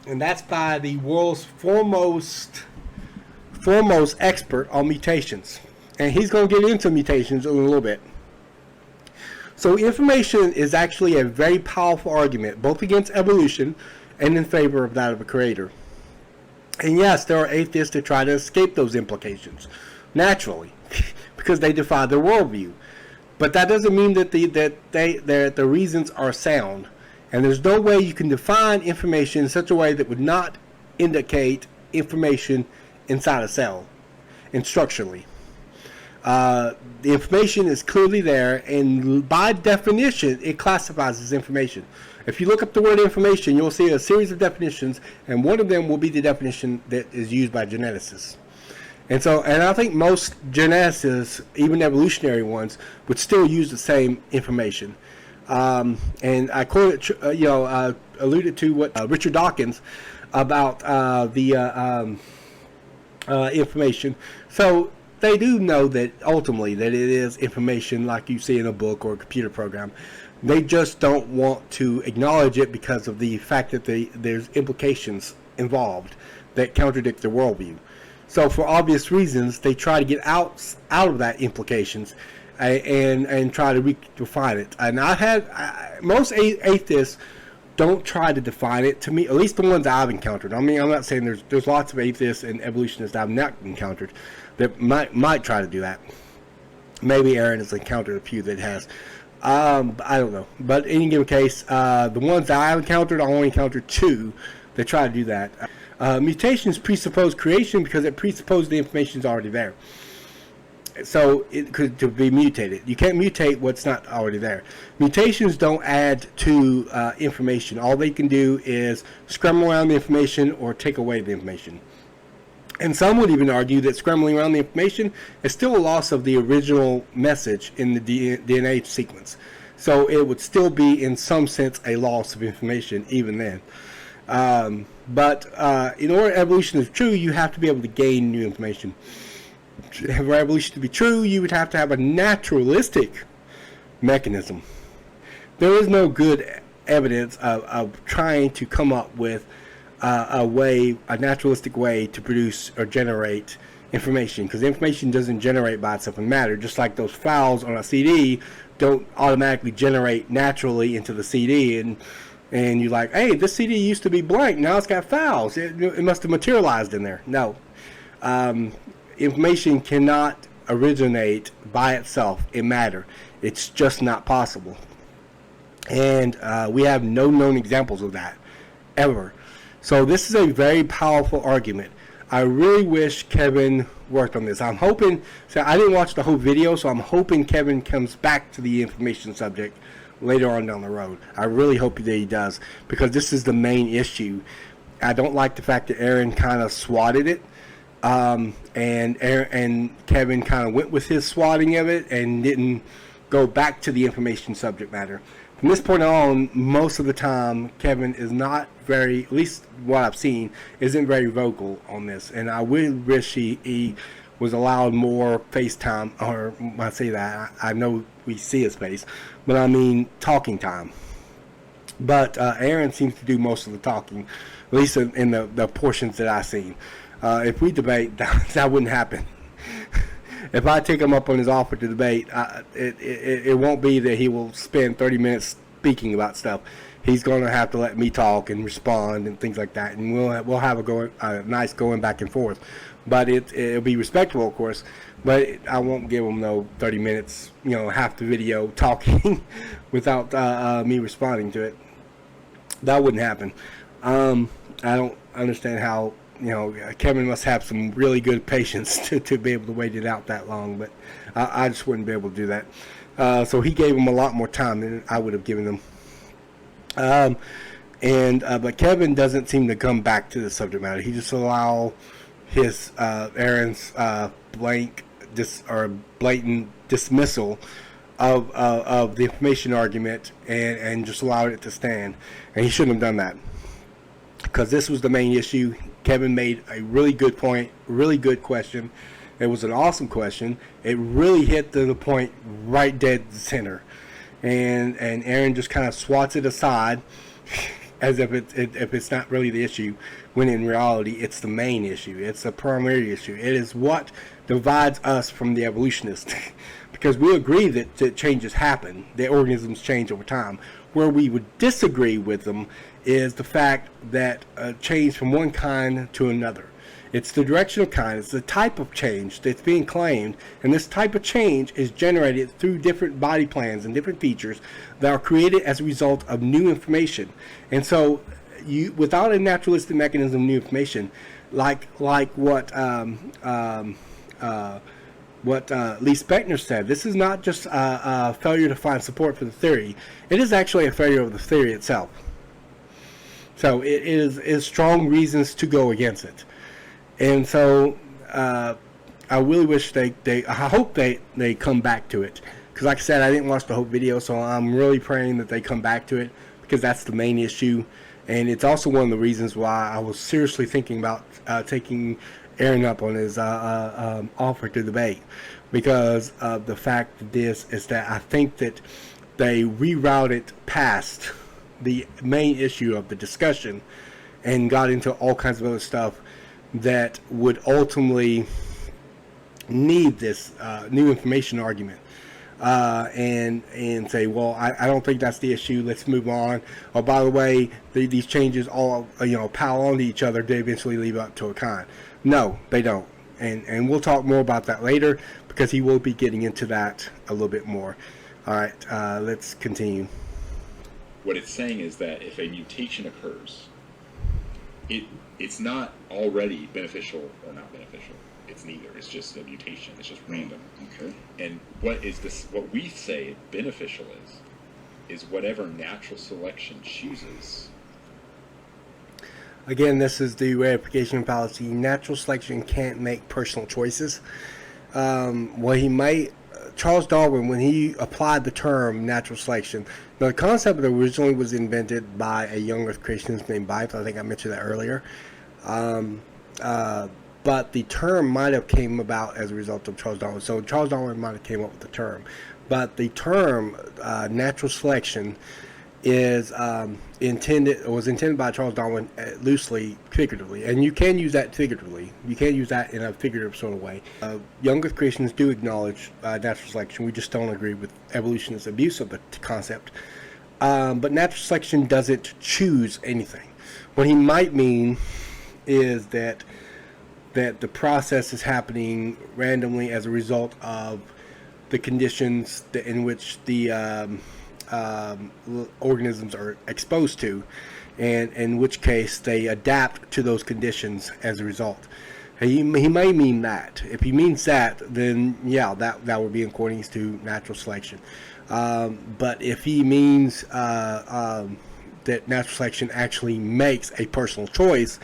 Speaker 1: And that's by the world's foremost expert on mutations. And he's going to get into mutations in a little bit. So information is actually a very powerful argument, both against evolution and in favor of that of a creator. And yes, there are atheists that try to escape those implications, naturally, because they defy their worldview. But that doesn't mean that the reasons are sound. And there's no way you can define information in such a way that would not indicate information inside a cell, and structurally. The information is clearly there, and by definition, it classifies as information. If you look up the word information, you'll see a series of definitions, and one of them will be the definition that is used by geneticists. And I think most geneticists, even evolutionary ones, would still use the same information. And I quoted, alluded to what Richard Dawkins about the information. So they do know that ultimately that it is information like you see in a book or a computer program. They just don't want to acknowledge it because of the fact that there's implications involved that contradict their worldview. So for obvious reasons, they try to get out of that implications and try to redefine it. And most atheists don't try to define it. To me, at least the ones I've encountered. I mean, I'm not saying there's lots of atheists and evolutionists I've not encountered that might try to do that. Maybe Aaron has encountered a few that has. I don't know. But in any given case, the ones that I've encountered, I only encountered two that try to do that. Mutations presuppose creation because it presupposes the information is already there. So it could to be mutated. You can't mutate what's not already there. Mutations don't add to information. All they can do is scramble around the information or take away the information. And some would even argue that scrambling around the information is still a loss of the original message in the DNA sequence. So it would still be, in some sense, a loss of information even then. But in order for evolution to be true, you have to be able to gain new information. For evolution to be true, you would have to have a naturalistic mechanism. There is no good evidence of trying to come up with a naturalistic way to produce or generate information, because information doesn't generate by itself in matter, just like those files on a CD don't automatically generate naturally into the CD, and you're like, hey, this CD used to be blank, now it's got files, it must have materialized in there. No. Information cannot originate by itself in matter. It's just not possible. And we have no known examples of that, ever. So this is a very powerful argument. I really wish Kevin worked on this. I'm hoping, so I didn't watch the whole video, so I'm hoping Kevin comes back to the information subject later on down the road. I really hope that he does, because this is the main issue. I don't like the fact that Aaron kind of swatted it, and Kevin kind of went with his swatting of it and didn't go back to the information subject matter. From this point on, most of the time, Kevin is not very, at least what I've seen, isn't very vocal on this. And I would wish he was allowed more face time, or when I say that, I know we see his face, but I mean talking time. But Aaron seems to do most of the talking, at least in the portions that I've seen. If we debate, that wouldn't happen. If I take him up on his offer to debate, it won't be that he will spend 30 minutes speaking about stuff. He's going to have to let me talk and respond and things like that, and we'll have a nice going back and forth. But it'll be respectful, of course. But I won't give him no 30 minutes, half the video talking without me responding to it. That wouldn't happen. I don't understand how. Kevin must have some really good patience to be able to wait it out that long, but I just wouldn't be able to do that. So he gave him a lot more time than I would have given him. But Kevin doesn't seem to come back to the subject matter. He just allow his Aaron's blatant dismissal of the information argument and just allowed it to stand. And he shouldn't have done that, because this was the main issue. Kevin made a really good point, really good question. It was an awesome question. It really hit the point right dead center. And Aaron just kind of swats it aside as if it's not really the issue, when in reality it's the main issue. It's the primary issue. It is what divides us from the evolutionists. Because we agree that changes happen, that organisms change over time. Where we would disagree with them is the fact that change from one kind to another. It's the direction of kind. It's the type of change that's being claimed, and this type of change is generated through different body plans and different features that are created as a result of new information. And so, without a naturalistic mechanism of new information, like what Lee Spetner said, this is not just a failure to find support for the theory. It is actually a failure of the theory itself. So it is strong reasons to go against it. And so I really wish I hope they come back to it. Because like I said, I didn't watch the whole video, so I'm really praying that they come back to it, because that's the main issue. And it's also one of the reasons why I was seriously thinking about taking Aaron up on his offer to debate, because of the fact that this is that I think that they rerouted past the main issue of the discussion and got into all kinds of other stuff that would ultimately need this new information argument, and say, well, I don't think that's the issue, let's move on. Oh, by the way, these changes all pile onto each other to eventually lead up to a kind. No, they don't. And we'll talk more about that later, because he will be getting into that a little bit more. All right, let's continue.
Speaker 2: What it's saying is that if a mutation occurs, it's not already beneficial or not beneficial. It's neither. It's just a mutation. It's just random.
Speaker 3: Okay.
Speaker 2: And what we say beneficial is whatever natural selection chooses.
Speaker 1: Again, this is the Reification Fallacy. Natural selection can't make personal choices. Charles Darwin, when he applied the term natural selection, now the concept originally was invented by a young earth creationist named Bife. I think I mentioned that earlier. But the term might have came about as a result of Charles Darwin. So Charles Darwin might have came up with the term. But the term natural selection was intended by Charles Darwin loosely, figuratively, and you can use that figuratively. You can use that in a figurative sort of way. Young earth creationists do acknowledge natural selection. We just don't agree with evolutionists' abuse of the concept. But natural selection doesn't choose anything. What he might mean is that the process is happening randomly as a result of the conditions in which the organisms are exposed to, and in which case they adapt to those conditions as a result. He may mean that. If he means that, then yeah, that would be in accordance to natural selection. But if he means that natural selection actually makes a personal choice,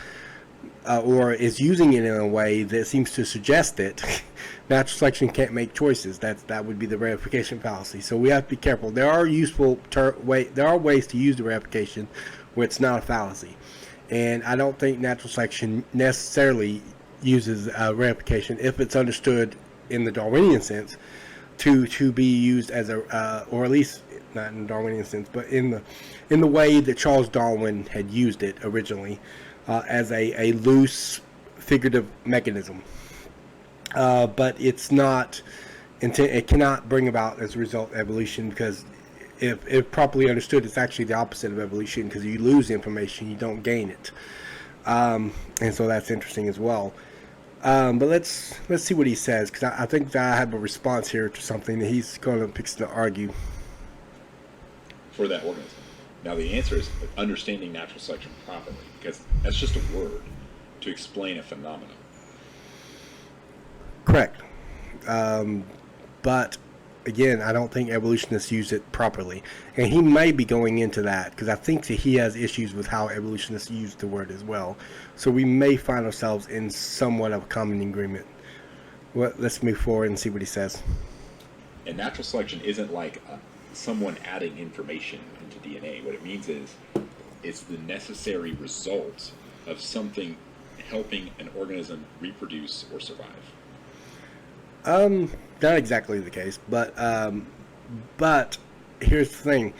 Speaker 1: or is using it in a way that seems to suggest that natural selection can't make choices, that would be the reification fallacy. So we have to be careful. There are there are ways to use the reification where it's not a fallacy, and I don't think natural selection necessarily uses reification if it's understood in the Darwinian sense to be used as a or at least not in the Darwinian sense, but in the way that Charles Darwin had used it originally. As a loose figurative mechanism, but it's not. It cannot bring about as a result evolution, because if properly understood, it's actually the opposite of evolution, because you lose information, you don't gain it, and so that's interesting as well. But let's see what he says, because I think that I have a response here to something that he's going to fix to argue
Speaker 2: for that organism. Now, the answer is understanding natural selection properly, because that's just a word to explain a phenomenon.
Speaker 1: Correct. But, again, I don't think evolutionists use it properly. And he may be going into that, because I think that he has issues with how evolutionists use the word as well. So we may find ourselves in somewhat of a common agreement. Well, let's move forward and see what he says.
Speaker 2: And natural selection isn't like someone adding information into DNA. What it means is it's the necessary result of something helping an organism reproduce or survive.
Speaker 1: Not exactly the case, but here's the thing.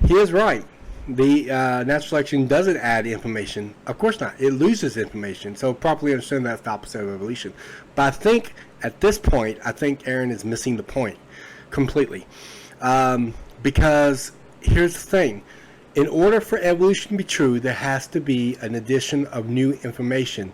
Speaker 1: He is right. The natural selection doesn't add information. Of course not. It loses information. So properly understand that's the opposite of evolution. But I think at this point, Aaron is missing the point completely. Because here's the thing. In order for evolution to be true, there has to be an addition of new information.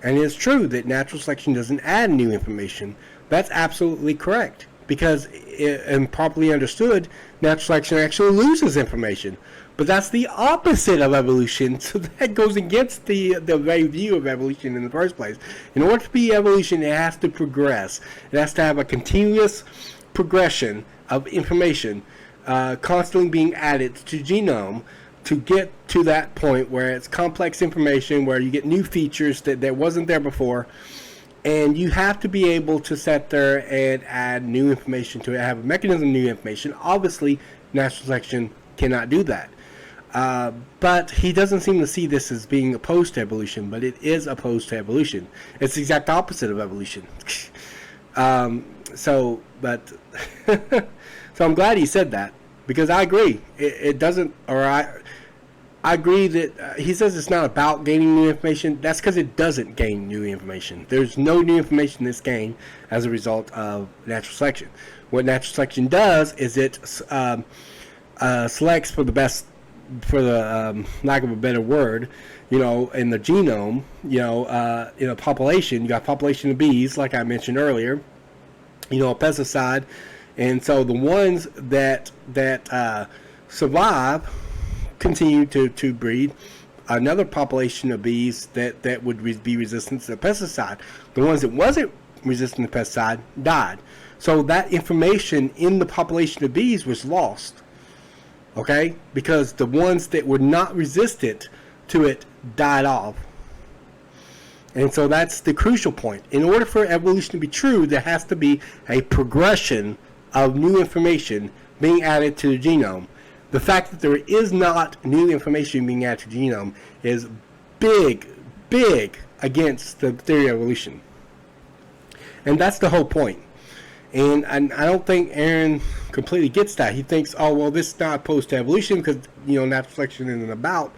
Speaker 1: And it's true that natural selection doesn't add new information. That's absolutely correct. Because, and properly understood, natural selection actually loses information. But that's the opposite of evolution, so that goes against the very view of evolution in the first place. In order to be evolution, it has to progress. It has to have a continuous progression of information, constantly being added to genome to get to that point where it's complex information, where you get new features that wasn't there before, and you have to be able to sit there and add new information to it, have a mechanism of new information. Obviously, natural selection cannot do that. But he doesn't seem to see this as being opposed to evolution, but it is opposed to evolution. It's the exact opposite of evolution. So I'm glad he said that, because I agree. It doesn't, or I agree that he says it's not about gaining new information. That's because it doesn't gain new information. There's no new information that's gained as a result of natural selection. What natural selection does is it selects for the best, for the lack of a better word, in the genome, in a population. You got a population of bees, like I mentioned earlier, a pesticide, and so the ones that survive continue to breed another population of bees that would be resistant to the pesticide. The ones that wasn't resistant to pesticide died. So that information in the population of bees was lost. Okay? Because the ones that were not resistant to it died off. And so that's the crucial point. In order for evolution to be true, there has to be a progression of new information being added to the genome. The fact that there is not new information being added to the genome is big against the theory of evolution. And that's the whole point. And I don't think Aaron completely gets that. He thinks, oh, well, this is not opposed to evolution because, natural selection isn't about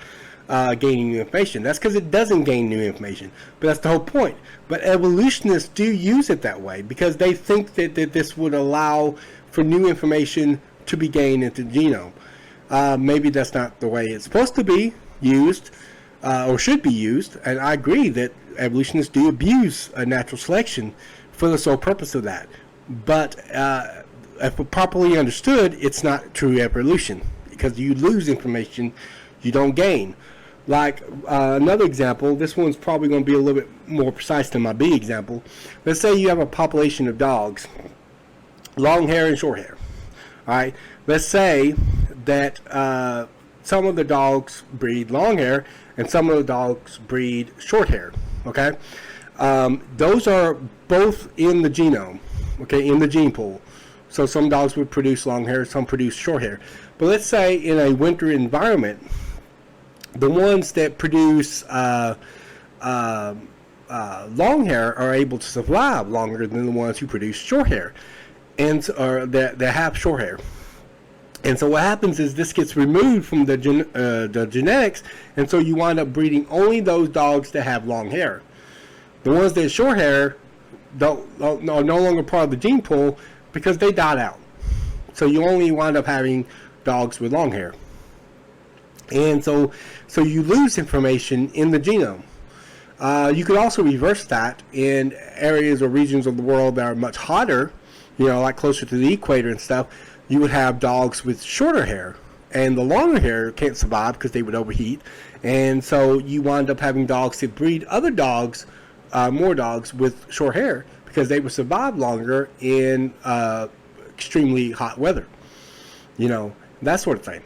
Speaker 1: gaining new information. That's because it doesn't gain new information. But that's the whole point. But evolutionists do use it that way because they think that this would allow for new information to be gained into the genome. Maybe that's not the way it's supposed to be used or should be used. And I agree that evolutionists do abuse natural selection for the sole purpose of that. But if properly understood, it's not true evolution because you lose information, you don't gain. Like another example, this one's probably going to be a little bit more precise than my B example. Let's say you have a population of dogs, long hair and short hair. All right. Let's say that some of the dogs breed long hair and some of the dogs breed short hair. Okay. Those are both in the genome. Okay, in the gene pool. So some dogs would produce long hair, some produce short hair. But let's say in a winter environment, the ones that produce long hair are able to survive longer than the ones who produce short hair, and or that have short hair. And so what happens is this gets removed from the genetics, and so you wind up breeding only those dogs that have long hair. The ones that have short hair are no longer part of the gene pool because they died out. So you only wind up having dogs with long hair. And so you lose information in the genome. You could also reverse that in areas or regions of the world that are much hotter, like closer to the equator and stuff. You would have dogs with shorter hair, and the longer hair can't survive because they would overheat. And so you wind up having dogs that breed other dogs, more dogs with short hair because they would survive longer in extremely hot weather, that sort of thing.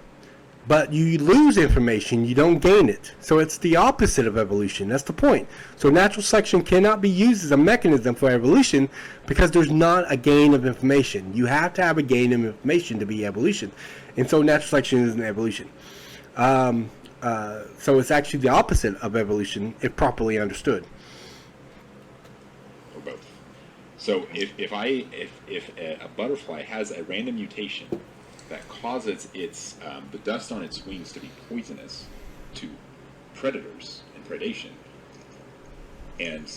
Speaker 1: But you lose information, you don't gain it. So it's the opposite of evolution. That's the point. So natural selection cannot be used as a mechanism for evolution because there's not a gain of information. You have to have a gain of information to be evolution. And so natural selection isn't evolution. So it's actually the opposite of evolution if properly understood.
Speaker 2: Or both. So if a butterfly has a random mutation that causes its the dust on its wings to be poisonous to predators and predation, and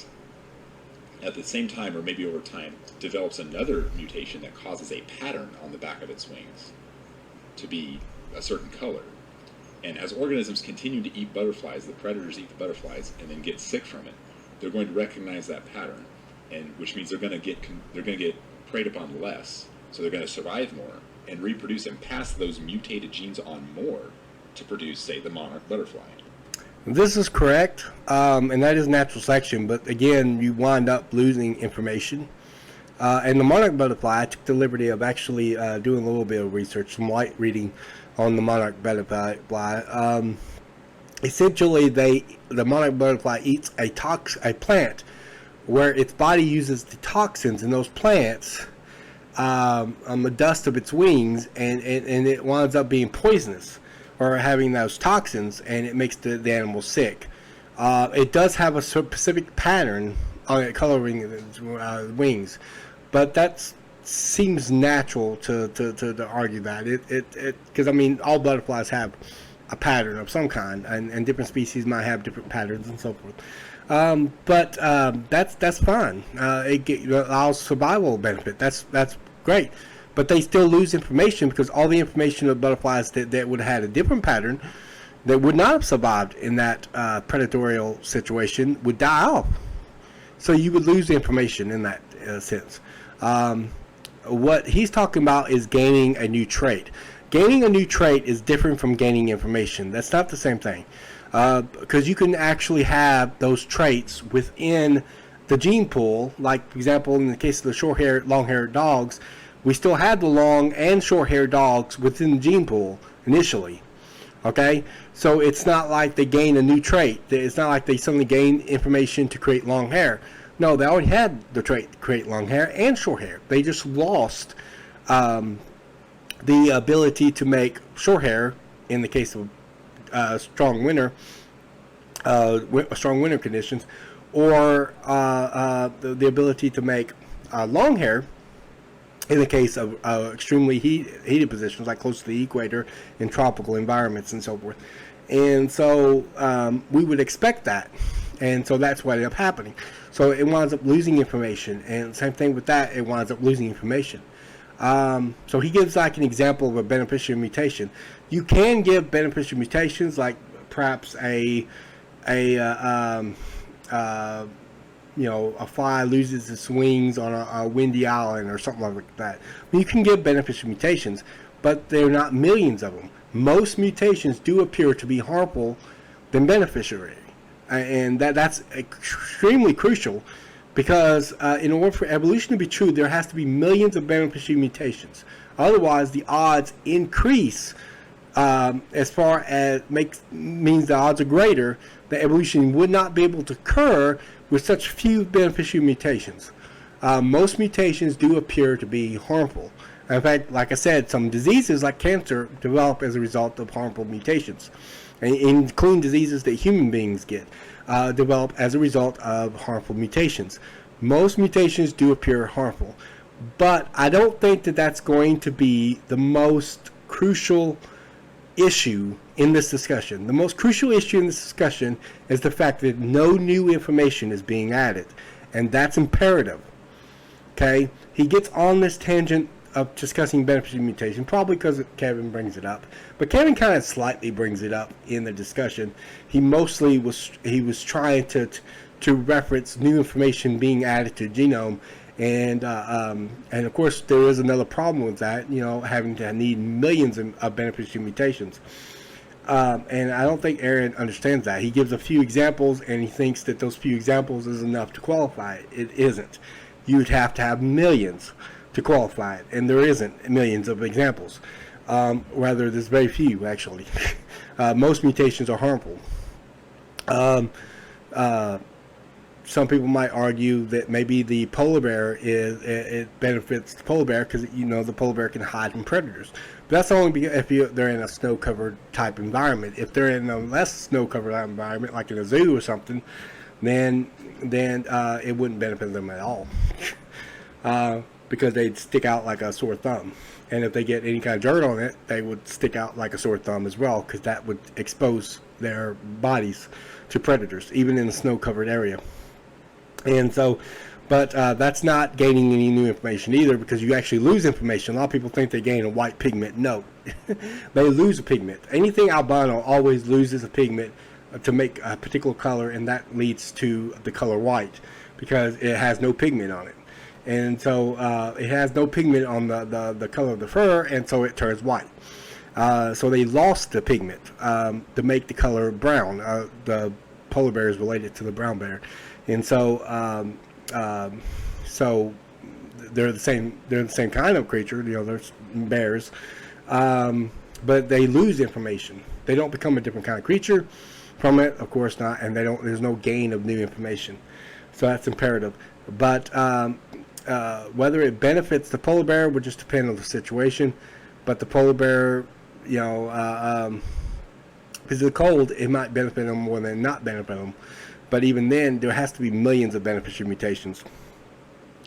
Speaker 2: at the same time, or maybe over time, develops another mutation that causes a pattern on the back of its wings to be a certain color. And as organisms continue to eat butterflies, the predators eat the butterflies and then get sick from it. They're going to recognize that pattern, and which means they're going to get preyed upon less, so they're going to survive more and reproduce and pass those mutated genes on more to produce, say, the monarch butterfly.
Speaker 1: This is correct, and that is natural selection, but again, you wind up losing information. And the monarch butterfly, I took the liberty of actually doing a little bit of research, some light reading on the monarch butterfly. Essentially, the monarch butterfly eats a plant where its body uses the toxins in those plants on the dust of its wings, and it winds up being poisonous or having those toxins, and it makes the animal sick. It does have a specific pattern on it coloring its wings, but that seems natural to argue that because all butterflies have a pattern of some kind, and different species might have different patterns and so forth. But that's fine. It allows survival benefit. That's great. But they still lose information because all the information of butterflies that would have had a different pattern, that would not have survived in that predatorial situation, would die off. So you would lose the information in that sense. What he's talking about is gaining a new trait. Gaining a new trait is different from gaining information. That's not the same thing. Because you can actually have those traits within the gene pool. Like, for example, in the case of the short-haired, long-haired dogs, we still had the long and short-haired dogs within the gene pool initially. Okay, so it's not like they gain a new trait. It's not like they suddenly gain information to create long hair. No, they already had the trait to create long hair and short hair. They just lost the ability to make short hair in the case of strong winter conditions, or the ability to make long hair in the case of extremely heated positions, like close to the equator in tropical environments and so forth. And so we would expect that. And so that's what ended up happening. So it winds up losing information. And same thing with that, it winds up losing information. So he gives like an example of a beneficial mutation. You can give beneficial mutations, like perhaps a fly loses its wings on a windy island or something like that. You can give beneficial mutations, but they're not millions of them. Most mutations do appear to be harmful than beneficial, and that's extremely crucial, because in order for evolution to be true, there has to be millions of beneficial mutations. Otherwise, the odds increase as far as means the odds are greater that evolution would not be able to occur with such few beneficial mutations. Most mutations do appear to be harmful. In fact, like I said, some diseases like cancer develop as a result of harmful mutations, including diseases that human beings get develop as a result of harmful mutations. Most mutations do appear harmful, but I don't think that that's going to be the most crucial issue in this discussion. The most crucial issue in this discussion is the fact that no new information is being added, and that's imperative. Okay, he gets on this tangent of discussing beneficial mutation, probably because Kevin brings it up, but Kevin kind of slightly brings it up in the discussion. He mostly was trying to reference new information being added to the genome, and of course there is another problem with that, having to need millions of beneficial mutations. And I don't think Aaron understands that. He gives a few examples, and he thinks that those few examples is enough to qualify it. It isn't. You'd have to have millions to qualify it, and there isn't millions of examples. Rather, there's very few, actually. Most mutations are harmful. Some people might argue that maybe the polar bear it benefits the polar bear because the polar bear can hide from predators. But that's only because if they're in a snow-covered type environment. If they're in a less snow-covered environment, like in a zoo or something, then it wouldn't benefit them at all, because they'd stick out like a sore thumb. And if they get any kind of dirt on it, they would stick out like a sore thumb as well, because that would expose their bodies to predators, even in a snow-covered area. And so, but that's not gaining any new information either, because you actually lose information. A lot of people think they gain a white pigment. No, they lose a pigment. Anything albino always loses a pigment to make a particular color, and that leads to the color white, because it has no pigment on it. And so it has no pigment on the color of the fur, and so it turns white. So they lost the pigment to make the color brown. The polar bear is related to the brown bear. And so, so they're the same. They're the same kind of creature. There's bears, but they lose information. They don't become a different kind of creature from it, of course not. And there's no gain of new information. So that's imperative. But whether it benefits the polar bear would just depend on the situation. But the polar bear, because of the cold, it might benefit them more than not benefit them. But even then, there has to be millions of beneficial mutations.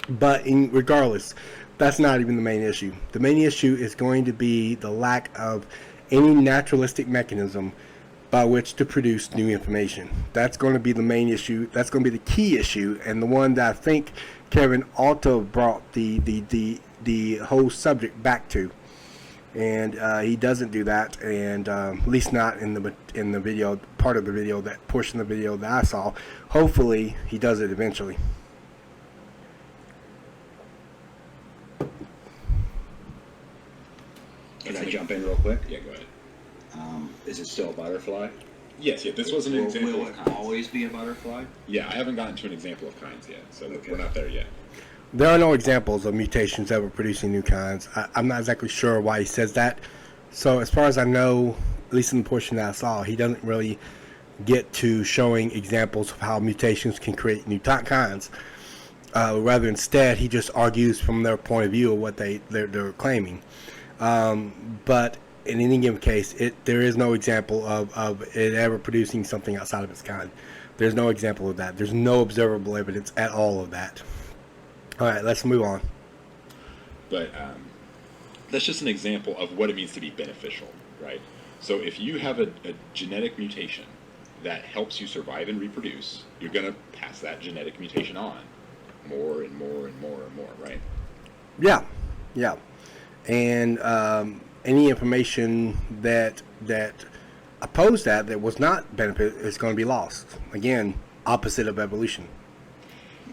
Speaker 1: But regardless, that's not even the main issue. The main issue is going to be the lack of any naturalistic mechanism by which to produce new information. That's going to be the main issue. That's going to be the key issue, and the one that I think Kevin ought to have brought the whole subject back to. And he doesn't do that, and at least not in the video, part of the video, that portion of the video that I saw. Hopefully he does it eventually.
Speaker 3: Can I jump in real quick?
Speaker 2: Yeah, go ahead.
Speaker 3: Is it still a butterfly?
Speaker 2: Yes, this was an example
Speaker 3: Will
Speaker 2: of
Speaker 3: it
Speaker 2: kinds.
Speaker 3: always be a butterfly?
Speaker 2: Yeah, I haven't gotten to an example of kinds yet, so
Speaker 3: Okay.
Speaker 2: we're not there yet.
Speaker 1: There are no examples of mutations ever producing new kinds. I'm not exactly sure why he says that. So as far as I know, at least in the portion that I saw, he doesn't really get to showing examples of how mutations can create new kinds. Rather, instead, he just argues from their point of view of what they're claiming. But in any given case, there is no example of it ever producing something outside of its kind. There's no example of that. There's no observable evidence at all of that. All right, let's move on.
Speaker 2: But that's just an example of what it means to be beneficial, right? So if you have a genetic mutation that helps you survive and reproduce, you're going to pass that genetic mutation on more and more and more and more, right?
Speaker 1: Yeah. And any information that oppose that was not benefit is going to be lost. Again, opposite of evolution.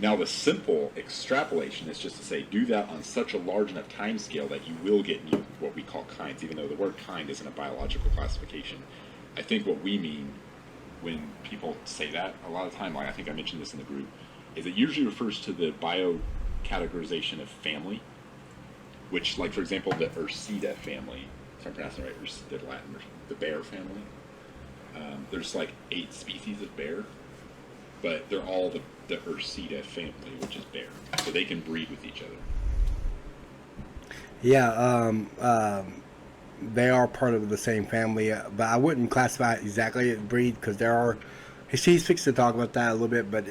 Speaker 2: Now, the simple extrapolation is just to say, do that on such a large enough time scale that you will get new, what we call kinds, even though the word kind isn't a biological classification. I think what we mean when people say that, a lot of time, like I think I mentioned this in the group, is it usually refers to the bio-categorization of family, which, like, for example, the Ursidae family, if I'm pronouncing it right, the Latin, the bear family. There's like 8 species of bear, but they're all the Ursidae family, which is bear, so they can breed with each other.
Speaker 1: Yeah, they are part of the same family, but I wouldn't classify it exactly as breed, because there are. He's fixed to talk about that a little bit, but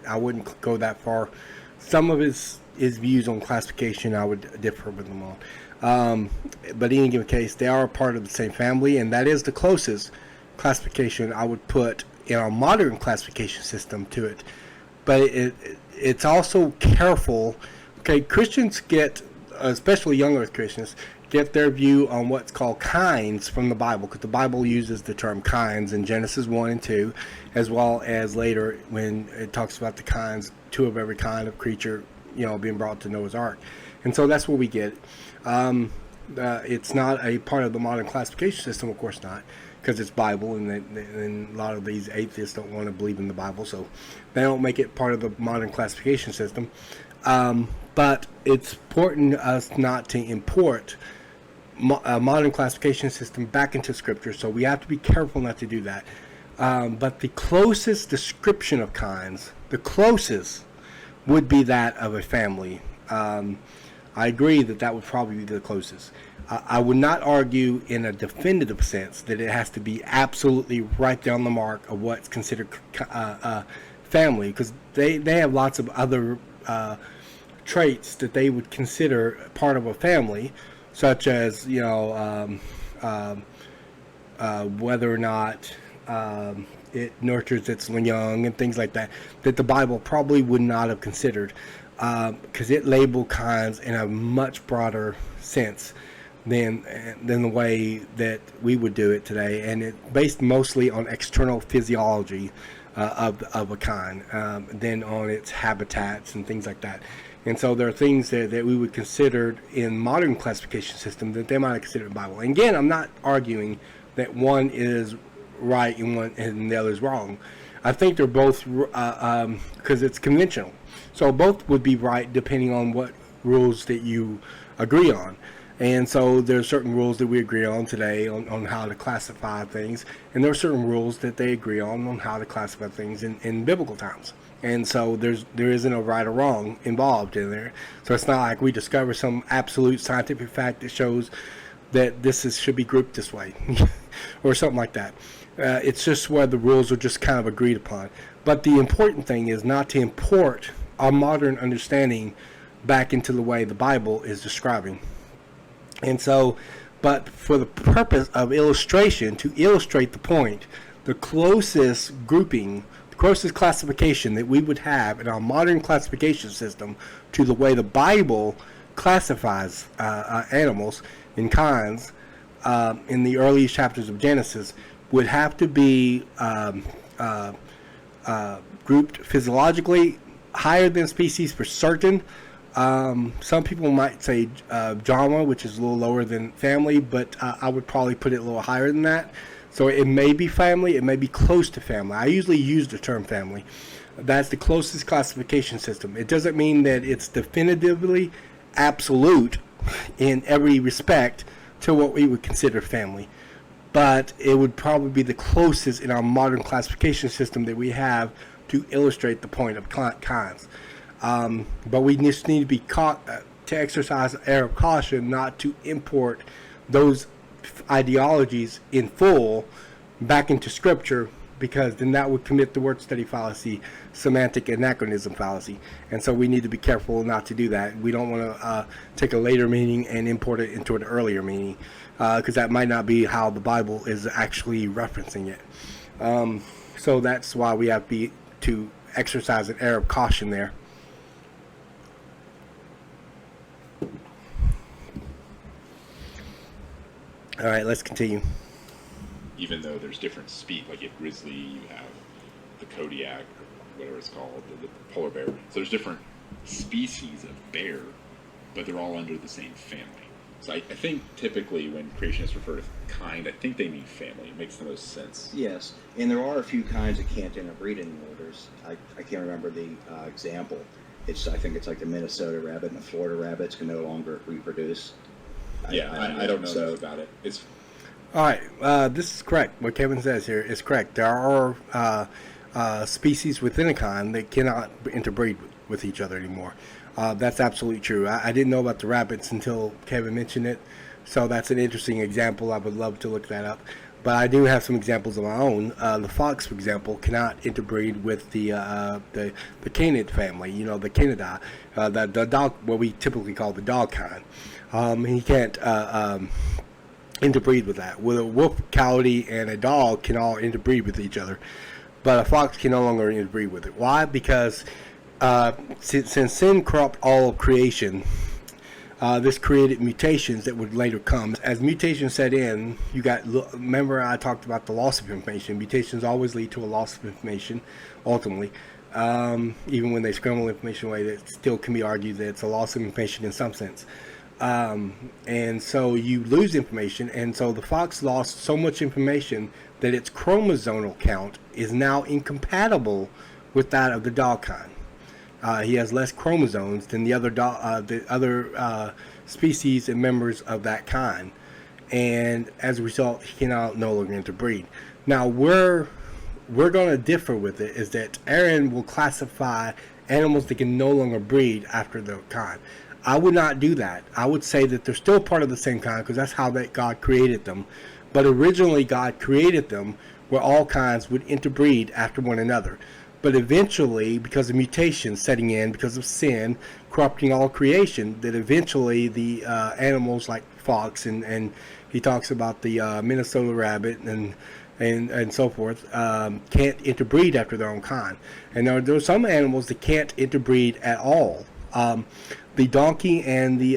Speaker 1: I wouldn't go that far. Some of his views on classification I would differ with them on. But in any given case, they are part of the same family, and that is the closest classification I would put in our modern classification system to it. But it's also careful. Okay, Christians get, especially young Earth Christians, get their view on what's called kinds from the Bible, because the Bible uses the term kinds in Genesis 1 and 2, as well as later when it talks about the kinds, 2 of every kind of creature, being brought to Noah's Ark. And so that's what we get. It's not a part of the modern classification system, of course not, because it's Bible, and a lot of these atheists don't want to believe in the Bible, so they don't make it part of the modern classification system. But it's important to us not to import a modern classification system back into Scripture, so we have to be careful not to do that. But the closest description of kinds, the closest, would be that of a family. I agree that would probably be the closest. I would not argue in a definitive sense that it has to be absolutely right down the mark of what's considered family, because they have lots of other traits that they would consider part of a family, such as whether or not it nurtures its young and things like that the Bible probably would not have considered, because it labeled kinds in a much broader sense than the way that we would do it today, and it based mostly on external physiology of a kind, than on its habitats and things like that. And so there are things that we would consider in modern classification system that they might have considered in the Bible. And again, I'm not arguing that one is right and the other is wrong. I think they're both, because it's conventional. So both would be right depending on what rules that you agree on. And so there are certain rules that we agree on today on how to classify things, and there are certain rules that they agree on how to classify things in biblical times. And so there isn't a right or wrong involved in there. So it's not like we discover some absolute scientific fact that shows that should be grouped this way or something like that. It's just where the rules are just kind of agreed upon. But the important thing is not to import our modern understanding back into the way the Bible is describing. And so, but for the purpose of illustration, to illustrate the point, the closest grouping, the closest classification that we would have in our modern classification system to the way the Bible classifies animals in kinds in the early chapters of Genesis would have to be grouped physiologically higher than species for certain. Some people might say drama, which is a little lower than family, but I would probably put it a little higher than that. So it may be family, it may be close to family. I usually use the term family. That's the closest classification system. It doesn't mean that it's definitively absolute in every respect to what we would consider family. but it would probably be the closest in our modern classification system that we have to illustrate the point of kinds. But we just need to be to exercise an air of caution not to import those ideologies in full back into scripture, because then that would commit the word study fallacy, semantic anachronism fallacy. And so we need to be careful not to do that. We don't want to take a later meaning and import it into an earlier meaning, because that might not be how the Bible is actually referencing it. So that's why we have to exercise an air of caution there. All right, let's continue.
Speaker 2: Even though there's different species, like at grizzly, you have the Kodiak, or whatever it's called, the polar bear. So there's different species of bear, but they're all under the same family. So I think typically when creationists refer to kind, I think they mean family. It makes the most sense.
Speaker 3: Yes, and there are a few kinds that can't interbreed anymore. I can't remember the example. I think it's like the Minnesota rabbit and the Florida rabbits can no longer reproduce.
Speaker 2: I don't know about it.
Speaker 1: All right, this is correct. What Kevin says here is correct. There are species within a kind that cannot interbreed with each other anymore. That's absolutely true. I didn't know about the rabbits until Kevin mentioned it, so that's an interesting example. I would love to look that up. But I do have some examples of my own. The fox, for example, cannot interbreed with the canid family. You know, the Canidae, the dog, what we typically call the dog kind. He can't interbreed with that. With a wolf, coyote, and a dog can all interbreed with each other, but a fox can no longer interbreed with it. Why? Because since sin corrupted all of creation, this created mutations that would later come. As mutations set in, remember I talked about the loss of information. Mutations always lead to a loss of information, ultimately. Even when they scramble information away, that still can be argued that it's a loss of information in some sense. And so you lose information, and so the fox lost so much information that its chromosomal count is now incompatible with that of the dog kind. He has less chromosomes than the other species and members of that kind, and as a result, he can no longer interbreed. Now, we're going to differ with it is that Aaron will classify animals that can no longer breed after their kind. I would not do that. I would say that they're still part of the same kind because that's how that God created them. But originally, God created them where all kinds would interbreed after one another. But eventually, because of mutations setting in, because of sin corrupting all creation, that eventually the animals like fox and he talks about the Minnesota rabbit and so forth can't interbreed after their own kind. And there are some animals that can't interbreed at all. The donkey and the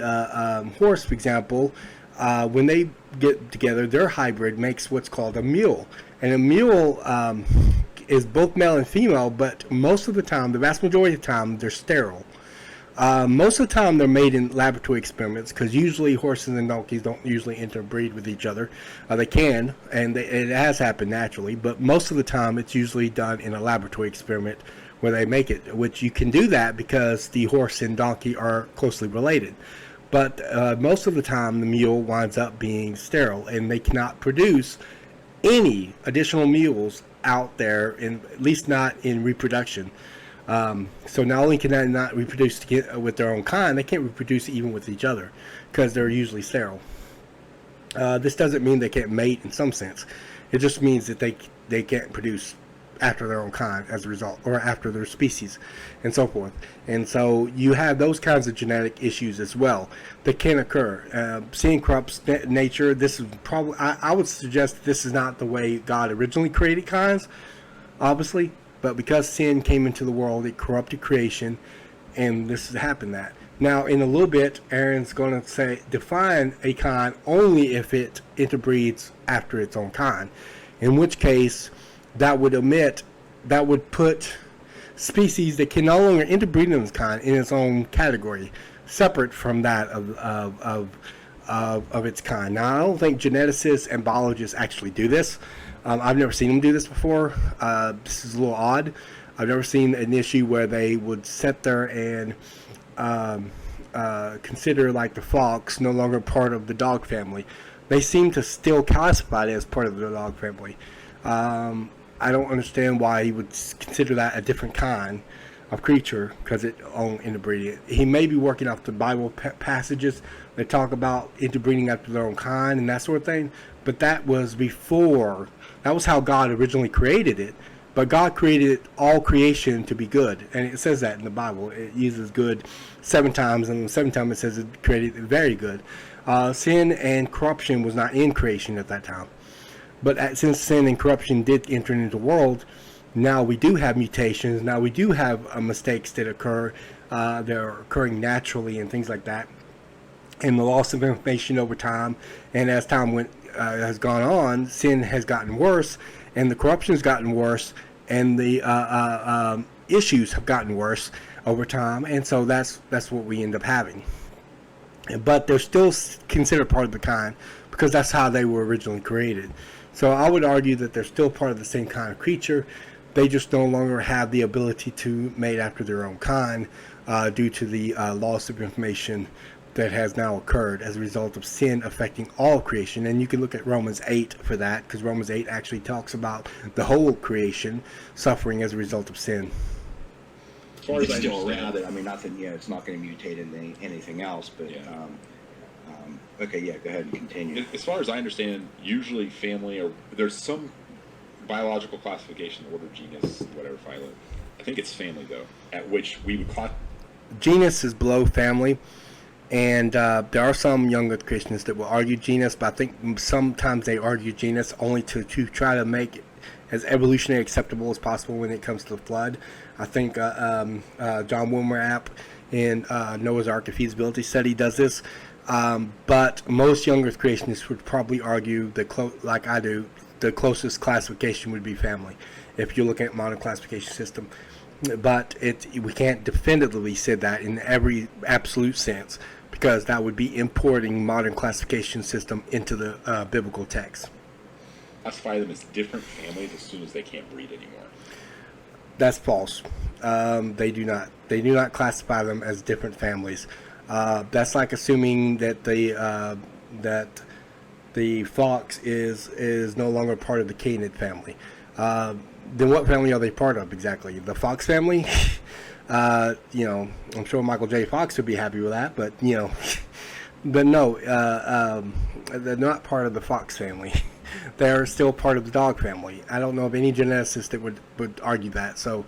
Speaker 1: horse, for example, when they get together, their hybrid makes what's called a mule. And a mule is both male and female, but most of the time, the vast majority of the time, they're sterile. Most of the time, they're made in laboratory experiments because usually horses and donkeys don't usually interbreed with each other. They can, and it has happened naturally, but most of the time, it's usually done in a laboratory experiment where they make it, which you can do that because the horse and donkey are closely related. But most of the time, the mule winds up being sterile, and they cannot produce any additional mules out there, at least not in reproduction. So not only can they not reproduce with their own kind, they can't reproduce even with each other because they're usually sterile. This doesn't mean they can't mate in some sense. It just means that they can't produce after their own kind as a result, or after their species, and so forth. And so you have those kinds of genetic issues as well that can occur. Sin corrupts nature. This is probably, I would suggest this is not the way God originally created kinds, obviously, but because sin came into the world, it corrupted creation, and this has happened that. Now, in a little bit, Aaron's going to define a kind only if it interbreeds after its own kind, in which case that would put species that can no longer interbreed in its kind in its own category, separate from that of its kind. Now, I don't think geneticists and biologists actually do this. I've never seen them do this before. This is a little odd. I've never seen an issue where they would sit there and consider like the fox no longer part of the dog family. they seem to still classify it as part of the dog family. I don't understand why he would consider that a different kind of creature because it owned interbreeding. He may be working off the Bible passages that talk about interbreeding after their own kind and that sort of thing, but that was before. That was how God originally created it. But God created all creation to be good, and it says that in the Bible. It uses good 7 times, and the 7th time it says it created it very good. Sin and corruption was not in creation at that time. But since sin and corruption did enter into the world, now we do have mutations. Now we do have mistakes that occur. They're occurring naturally and things like that. And the loss of information over time. And as time has gone on, sin has gotten worse, and the corruption has gotten worse, and the issues have gotten worse over time. And so that's what we end up having. But they're still considered part of the kind because that's how they were originally created. So I would argue that they're still part of the same kind of creature. They just no longer have the ability to mate after their own kind due to the loss of information that has now occurred as a result of sin affecting all creation. And you can look at Romans 8 for that, because Romans 8 actually talks about the whole creation suffering as a result of sin.
Speaker 3: As far as I still around it, I mean, not that it's not going to mutate into anything else, but okay, yeah, go ahead and continue.
Speaker 2: As far as I understand, usually family, or there's some biological classification, order, genus, whatever, phylum. I think it's family, though, at which we would
Speaker 1: genus is below family, and there are some young earth Christians that will argue genus, but I think sometimes they argue genus only to try to make it as evolutionary acceptable as possible when it comes to the flood. I think John Wilmer in Noah's Ark, a feasibility study, does this. But most young earth creationists would probably argue that, like I do, the closest classification would be family, if you're looking at modern classification system. But we can't definitively say that in every absolute sense, because that would be importing modern classification system into the biblical text.
Speaker 2: Classify them as different families as soon as they can't breed anymore.
Speaker 1: That's false. They do not. They do not classify them as different families. That's like assuming that the fox is no longer part of the canid family. Then what family are they part of exactly? The fox family? I'm sure Michael J. Fox would be happy with that, but but no, they're not part of the fox family. They're still part of the dog family. I don't know of any geneticist that would argue that. So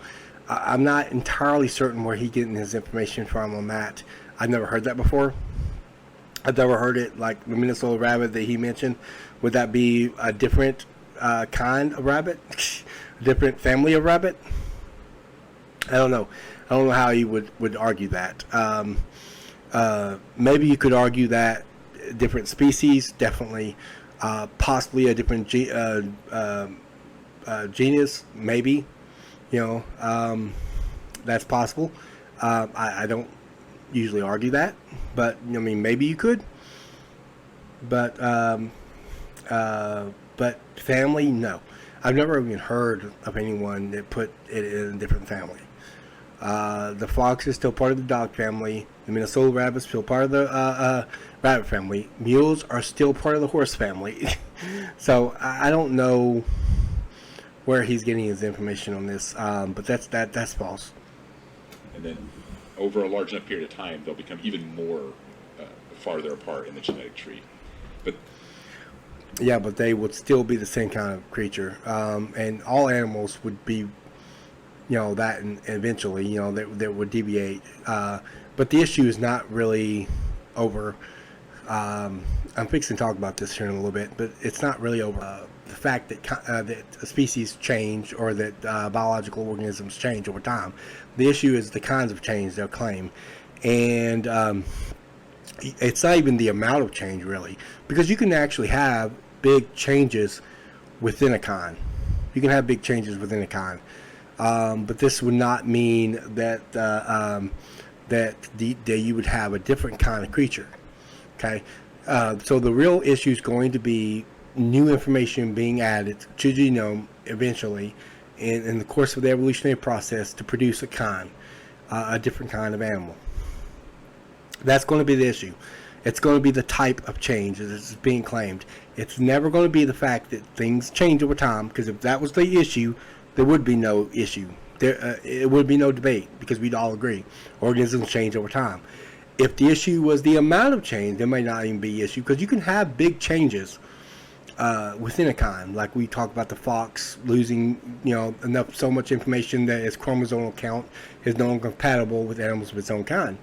Speaker 1: I'm not entirely certain where he's getting his information from on that. I've never heard that before. I've never heard it like the Minnesota rabbit that he mentioned. Would that be a different kind of rabbit? A different family of rabbit? I don't know. I don't know how he would argue that. Maybe you could argue that different species, definitely. Possibly a different genus, maybe. That's possible. I don't usually argue that, but maybe you could. But family, no. I've never even heard of anyone that put it in a different family. The fox is still part of the dog family. The Minnesota rabbit is still part of the rabbit family. Mules are still part of the horse family. So I don't know where he's getting his information on this, but that's false.
Speaker 2: And then over a large enough period of time, they'll become even more farther apart in the genetic tree.
Speaker 1: But they would still be the same kind of creature, and all animals would be, that, and eventually, that would deviate. But the issue is not really over. I'm fixing to talk about this here in a little bit, but it's not really over the fact that that a species change or that biological organisms change over time. The issue is the kinds of change they'll claim, and it's not even the amount of change really, because you can actually have big changes within a kind. You can have big changes within a kind, but this would not mean that that you would have a different kind of creature. Okay, so the real issue is going to be new information being added to the genome eventually in the course of the evolutionary process to produce a different kind of animal. That's going to be the issue. It's going to be the type of change that is being claimed. It's never going to be the fact that things change over time, because if that was the issue, there would be no issue. It would be no debate, because we'd all agree organisms change over time. If the issue was the amount of change, there may not even be issue, because you can have big changes within a kind. Like we talk about the fox losing, so much information that its chromosomal count is no longer compatible with animals of its own kind.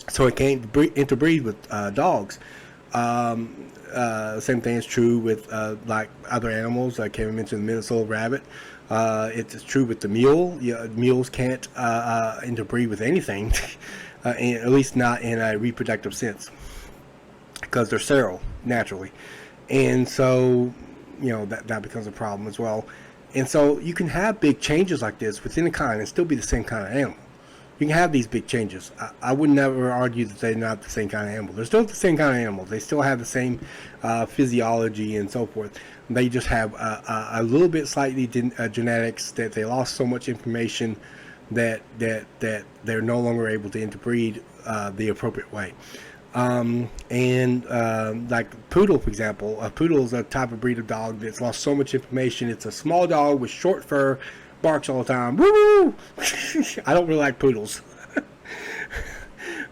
Speaker 1: So it can't interbreed with dogs. Same thing is true with like other animals. Like Kevin mentioned, the Minnesota rabbit. It's true with the mule. Mules can't interbreed with anything, at least not in a reproductive sense, because they're sterile naturally. And so, that becomes a problem as well. And so you can have big changes like this within a kind and still be the same kind of animal. You can have these big changes. I would never argue that they're not the same kind of animal. They're still the same kind of animal. They still have the same physiology and so forth. They just have a little bit slightly genetics, that they lost so much information that they're no longer able to interbreed the appropriate way. Like poodle, for example, a poodle is a type of breed of dog that's lost so much information. It's a small dog with short fur, barks all the time. Woo! I don't really like poodles.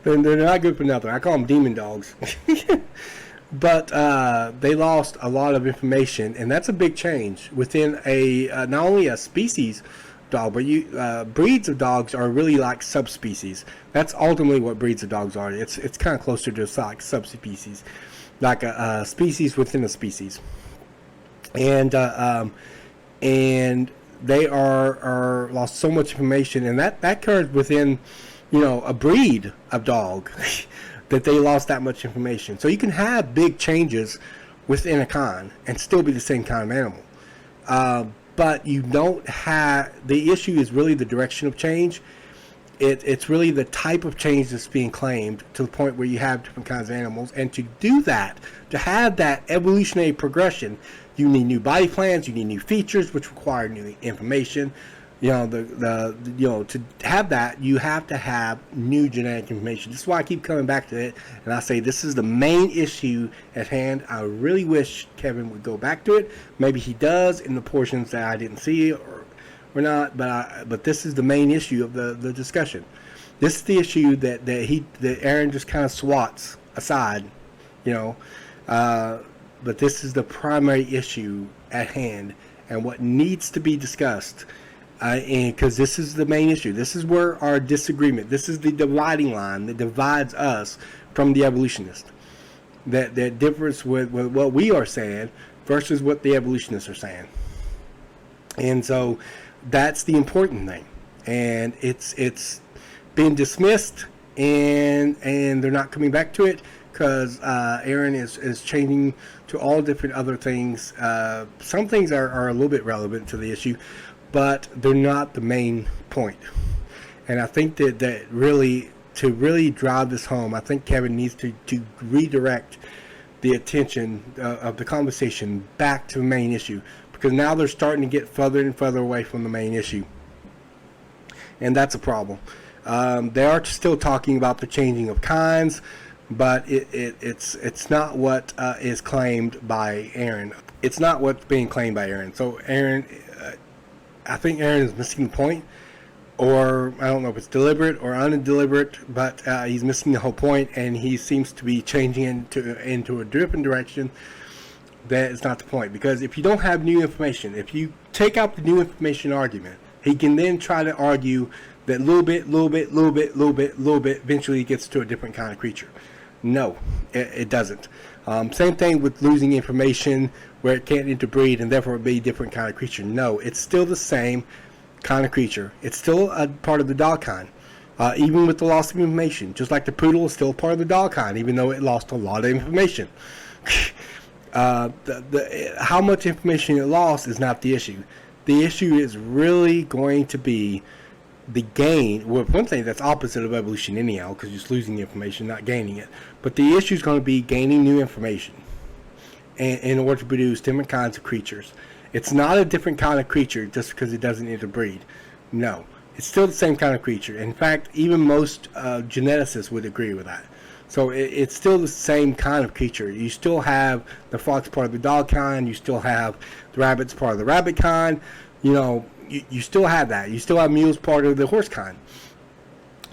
Speaker 1: They're not good for nothing. I call them demon dogs. But they lost a lot of information, and that's a big change within a not only a species dog, but breeds of dogs are really like subspecies. That's ultimately what breeds of dogs are. It's kind of closer to like subspecies, like a species within a species, and they are lost so much information, and that occurs within a breed of dog that they lost that much information. So you can have big changes within a kind and still be the same kind of animal. But you don't have, the issue is really the direction of change. It's really the type of change that's being claimed, to the point where you have different kinds of animals. And to do that, to have that evolutionary progression, you need new body plans, you need new features, which require new information. To have that, you have to have new genetic information. This is why I keep coming back to it, and I say this is the main issue at hand. I really wish Kevin would go back to it. Maybe he does in the portions that I didn't see or not, but this is the main issue of the discussion. This is the issue that Aaron just kind of swats aside, but this is the primary issue at hand and what needs to be discussed. And because this is the main issue, this is where our disagreement, this is the dividing line that divides us from the evolutionists. That difference with what we are saying versus what the evolutionists are saying. And so that's the important thing. And it's been dismissed, and they're not coming back to it, because Aaron is changing to all different other things. Some things are a little bit relevant to the issue, but they're not the main point. And I think that really, to really drive this home, I think Kevin needs to redirect the attention of the conversation back to the main issue, because now they're starting to get further and further away from the main issue, and that's a problem. They are still talking about the changing of kinds, but it's not what is claimed by Aaron. It's not what's being claimed by Aaron. So Aaron, I think Aaron is missing the point, or I don't know if it's deliberate or undeliberate, but he's missing the whole point, and he seems to be changing into a different direction. That is not the point, because if you don't have new information, if you take out the new information argument, he can then try to argue that little bit, eventually gets to a different kind of creature. No, it doesn't. Same thing with losing information where it can't interbreed and therefore be a different kind of creature. No, it's still the same kind of creature. It's still a part of the dog kind, even with the loss of information. Just like the poodle is still part of the dog kind, even though it lost a lot of information. How much information it lost is not the issue. The issue is really going to be the gain. Well, one thing that's opposite of evolution anyhow, because you're just losing the information, not gaining it. But the issue is going to be gaining new information in order to produce different kinds of creatures. It's not a different kind of creature just because it doesn't interbreed. No, it's still the same kind of creature. In fact, even most geneticists would agree with that. So it's still the same kind of creature. You still have the fox part of the dog kind. You still have the rabbits part of the rabbit kind. You still have that. You still have mules part of the horse kind.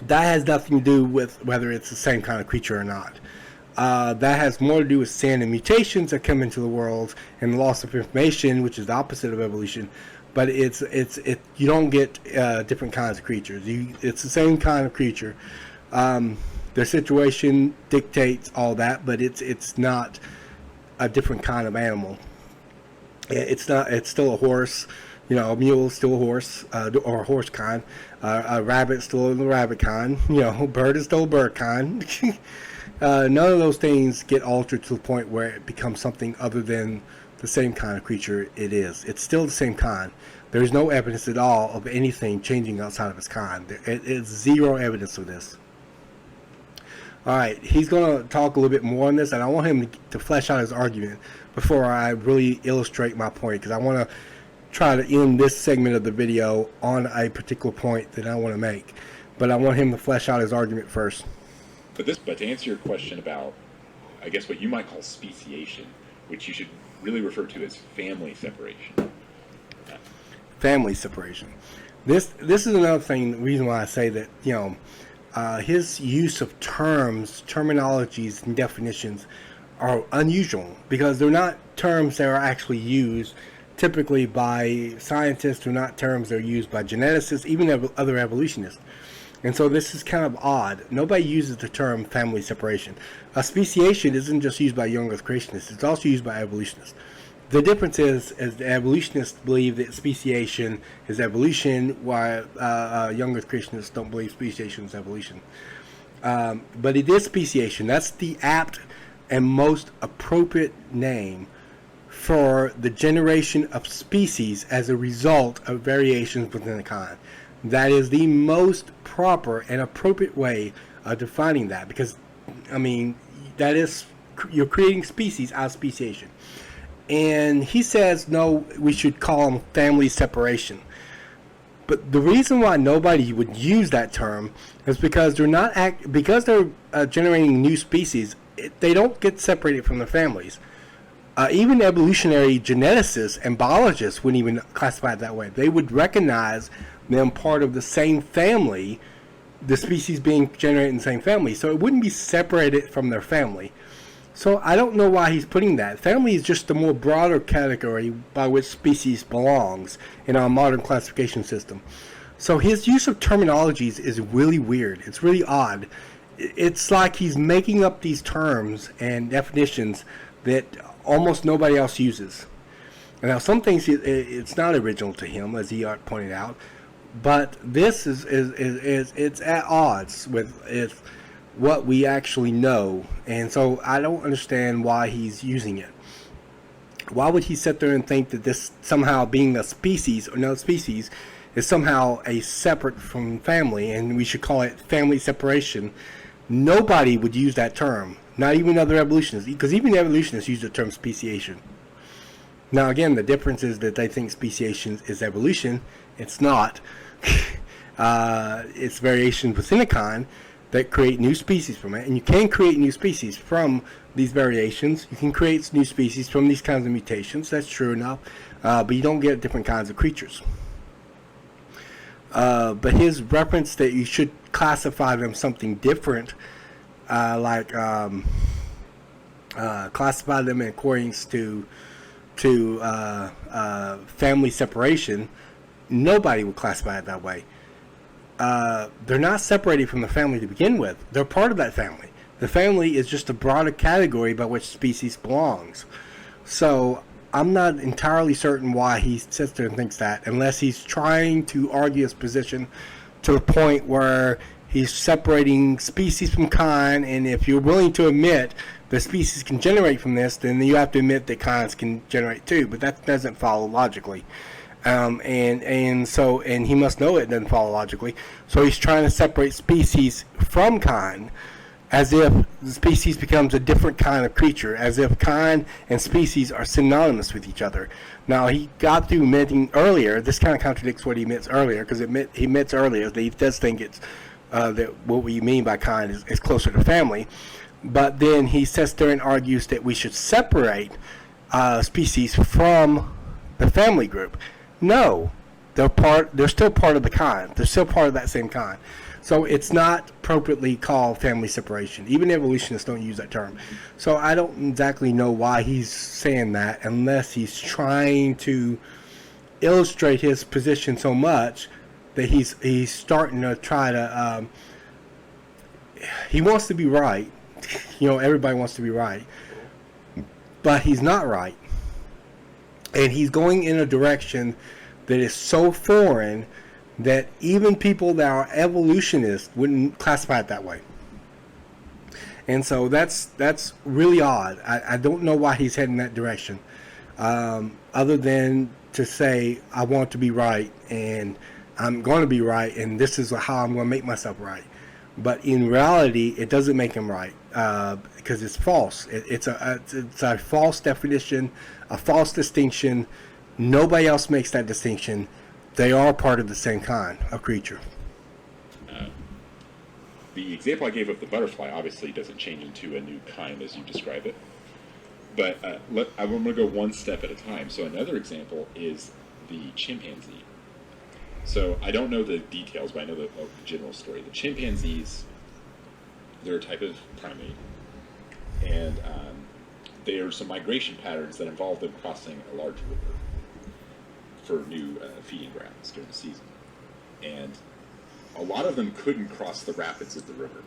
Speaker 1: That has nothing to do with whether it's the same kind of creature or not. That has more to do with sin and mutations that come into the world and the loss of information, which is the opposite of evolution. But you don't get different kinds of creatures. It's the same kind of creature. Their situation dictates all that, but it's not a different kind of animal. It's not. It's still a horse. A mule is still a horse, or a horse kind. A rabbit is still the rabbit kind. A bird is still a bird kind. None of those things get altered to the point where it becomes something other than the same kind of creature it is. It's still the same kind. There's no evidence at all of anything changing outside of its kind. It's zero evidence of this. All right, he's going to talk a little bit more on this, and I want him to flesh out his argument before I really illustrate my point, because I want to try to end this segment of the video on a particular point that I want to make. But I want him to flesh out his argument first.
Speaker 2: But to answer your question about, I guess, what you might call speciation, which you should really refer to as family separation.
Speaker 1: Family separation. This is another thing, the reason why I say that, his use of terminologies, and definitions are unusual, because they're not terms that are actually used typically by scientists. They're not terms that are used by geneticists, even other evolutionists. And so this is kind of odd. Nobody uses the term family separation. Speciation isn't just used by young earth creationists. It's also used by evolutionists. The difference is the evolutionists believe that speciation is evolution, while young earth creationists don't believe speciation is evolution. But it is speciation. That's the apt and most appropriate name for the generation of species as a result of variations within a kind. That is the most proper and appropriate way of defining that, because, that is, you're creating species out of speciation. And he says, no, we should call them family separation. But the reason why nobody would use that term is because they're generating new species. They don't get separated from their families. Even evolutionary geneticists and biologists wouldn't even classify it that way. They would recognize them part of the same family, the species being generated in the same family. So it wouldn't be separated from their family. So I don't know why he's putting that. Family is just a more broader category by which species belongs in our modern classification system. So his use of terminologies is really weird. It's really odd. It's like he's making up these terms and definitions that almost nobody else uses. And now some things it's not original to him, as he pointed out, but this is it's at odds with what we actually know. And so I don't understand why he's using it. Why would he sit there and think that this somehow being a species or no species is somehow a separate from family, and we should call it family separation? Nobody would use that term, not even other evolutionists, because even evolutionists use the term speciation. Now again, the difference is that they think speciation is evolution. It's not. It's variations within a kind that create new species from it, and you can create new species from these variations. You can create new species from these kinds of mutations. That's true enough, but you don't get different kinds of creatures. But his reference that you should classify them something different, like classify them in accordance to family separation, nobody would classify it that way. They're not separated from the family to begin with. They're part of that family. The family is just a broader category by which species belongs. So I'm not entirely certain why he sits there and thinks that, unless he's trying to argue his position to the point where he's separating species from kind, and if you're willing to admit that species can generate from this, then you have to admit that kinds can generate too, but that doesn't follow logically. And he must know it doesn't follow logically. So he's trying to separate species from kind, as if the species becomes a different kind of creature, as if kind and species are synonymous with each other. Now, he got through admitting earlier, this kind of contradicts what he admits earlier, because he admits earlier that he does think it's that what we mean by kind is closer to family. But then he sits there and argues that we should separate species from the family group. No, they're still part of the kind. They're still part of that same kind. So it's not appropriately called family separation. Even evolutionists don't use that term. So I don't exactly know why he's saying that, unless he's trying to illustrate his position so much that he's starting to try to he wants to be right. Everybody wants to be right, but he's not right, and he's going in a direction that is so foreign that even people that are evolutionists wouldn't classify it that way. And so that's really odd. I don't know why he's heading that direction, other than to say, I want to be right, and I'm going to be right, and this is how I'm going to make myself right. But in reality, it doesn't make him right, because it's false. It's a false definition, a false distinction. Nobody else makes that distinction. They are part of the same kind of creature.
Speaker 2: The example I gave of the butterfly obviously doesn't change into a new kind as you describe it. But I'm going to go one step at a time. So another example is the chimpanzee. So I don't know the details, but I know the general story. The chimpanzees, they're a type of primate. And there are some migration patterns that involve them crossing a large river for new feeding grounds during the season. And a lot of them couldn't cross the rapids of the river.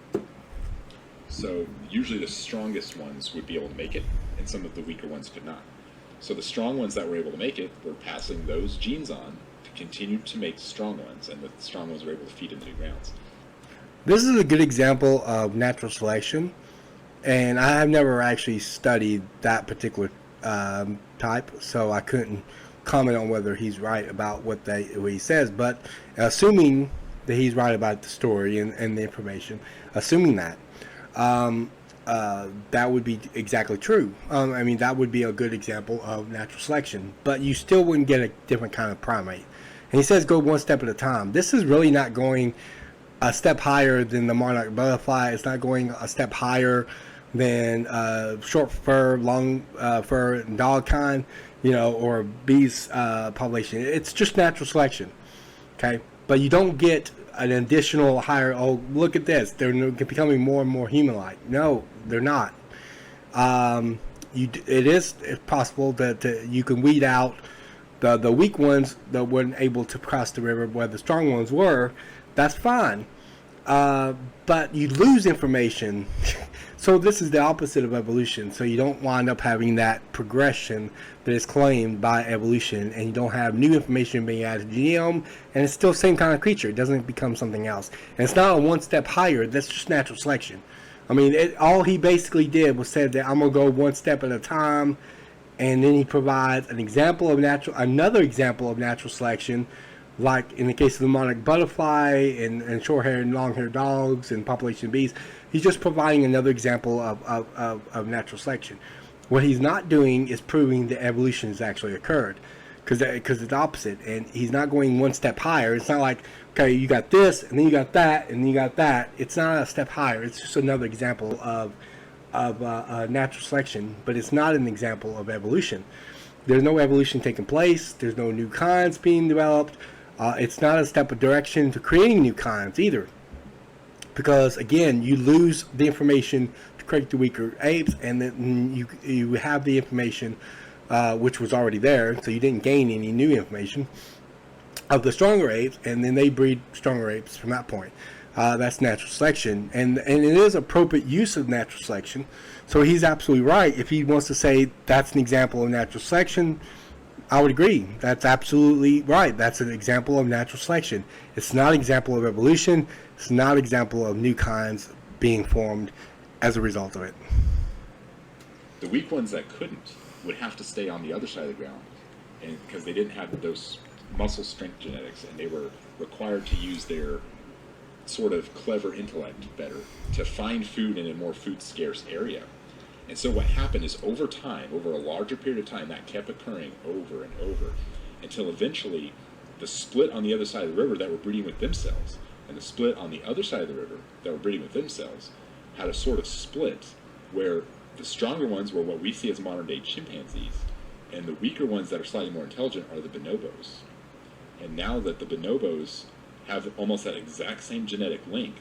Speaker 2: So usually the strongest ones would be able to make it, and some of the weaker ones could not. So the strong ones that were able to make it were passing those genes on to continue to make strong ones, and the strong ones were able to feed in the new grounds.
Speaker 1: This is a good example of natural selection, and I have never actually studied that particular type, so I couldn't comment on whether he's right about what he says. But assuming that he's right about the story and the information, assuming that, that would be exactly true. That would be a good example of natural selection, but you still wouldn't get a different kind of primate. And he says go one step at a time. This is really not going a step higher than the monarch butterfly. It's not going a step higher than short fur, long fur, dog kind, or bees population. It's just natural selection, okay? But you don't get an additional higher, oh, look at this, they're becoming more and more human-like. No, they're not. It is possible that you can weed out the weak ones that weren't able to cross the river where the strong ones were. That's fine. But you lose information. So this is the opposite of evolution. So you don't wind up having that progression that is claimed by evolution, and you don't have new information being added to the genome, and it's still the same kind of creature. It doesn't become something else. And it's not a one step higher. That's just natural selection. All he basically did was said that I'm going to go one step at a time, and then he provides another example of natural selection, like in the case of the monarch butterfly and short-haired and long-haired dogs and population of bees. He's just providing another example of natural selection. What he's not doing is proving that evolution has actually occurred, because it's the opposite, and he's not going one step higher. It's not like, okay, you got this, and then you got that, and then you got that. It's not a step higher. It's just another example of natural selection, but it's not an example of evolution. There's no evolution taking place. There's no new kinds being developed. It's not a step of direction to creating new kinds either, because again, you lose the information to create the weaker apes, and then you have the information which was already there, so you didn't gain any new information of the stronger apes, and then they breed stronger apes from that point. That's natural selection, and it is appropriate use of natural selection. So he's absolutely right. If he wants to say that's an example of natural selection, I would agree. That's absolutely right. That's an example of natural selection. It's not an example of evolution. It's not an example of new kinds being formed as a result of it.
Speaker 2: The weak ones that couldn't would have to stay on the other side of the ground, and because they didn't have those muscle strength genetics, and they were required to use their sort of clever intellect better to find food in a more food scarce area. And so what happened is over time, over a larger period of time, that kept occurring over and over until eventually the split on the other side of the river that were breeding with themselves and the split on the other side of the river that were breeding with themselves had a sort of split where the stronger ones were what we see as modern-day chimpanzees, and the weaker ones that are slightly more intelligent are the bonobos. And now that the bonobos have almost that exact same genetic link,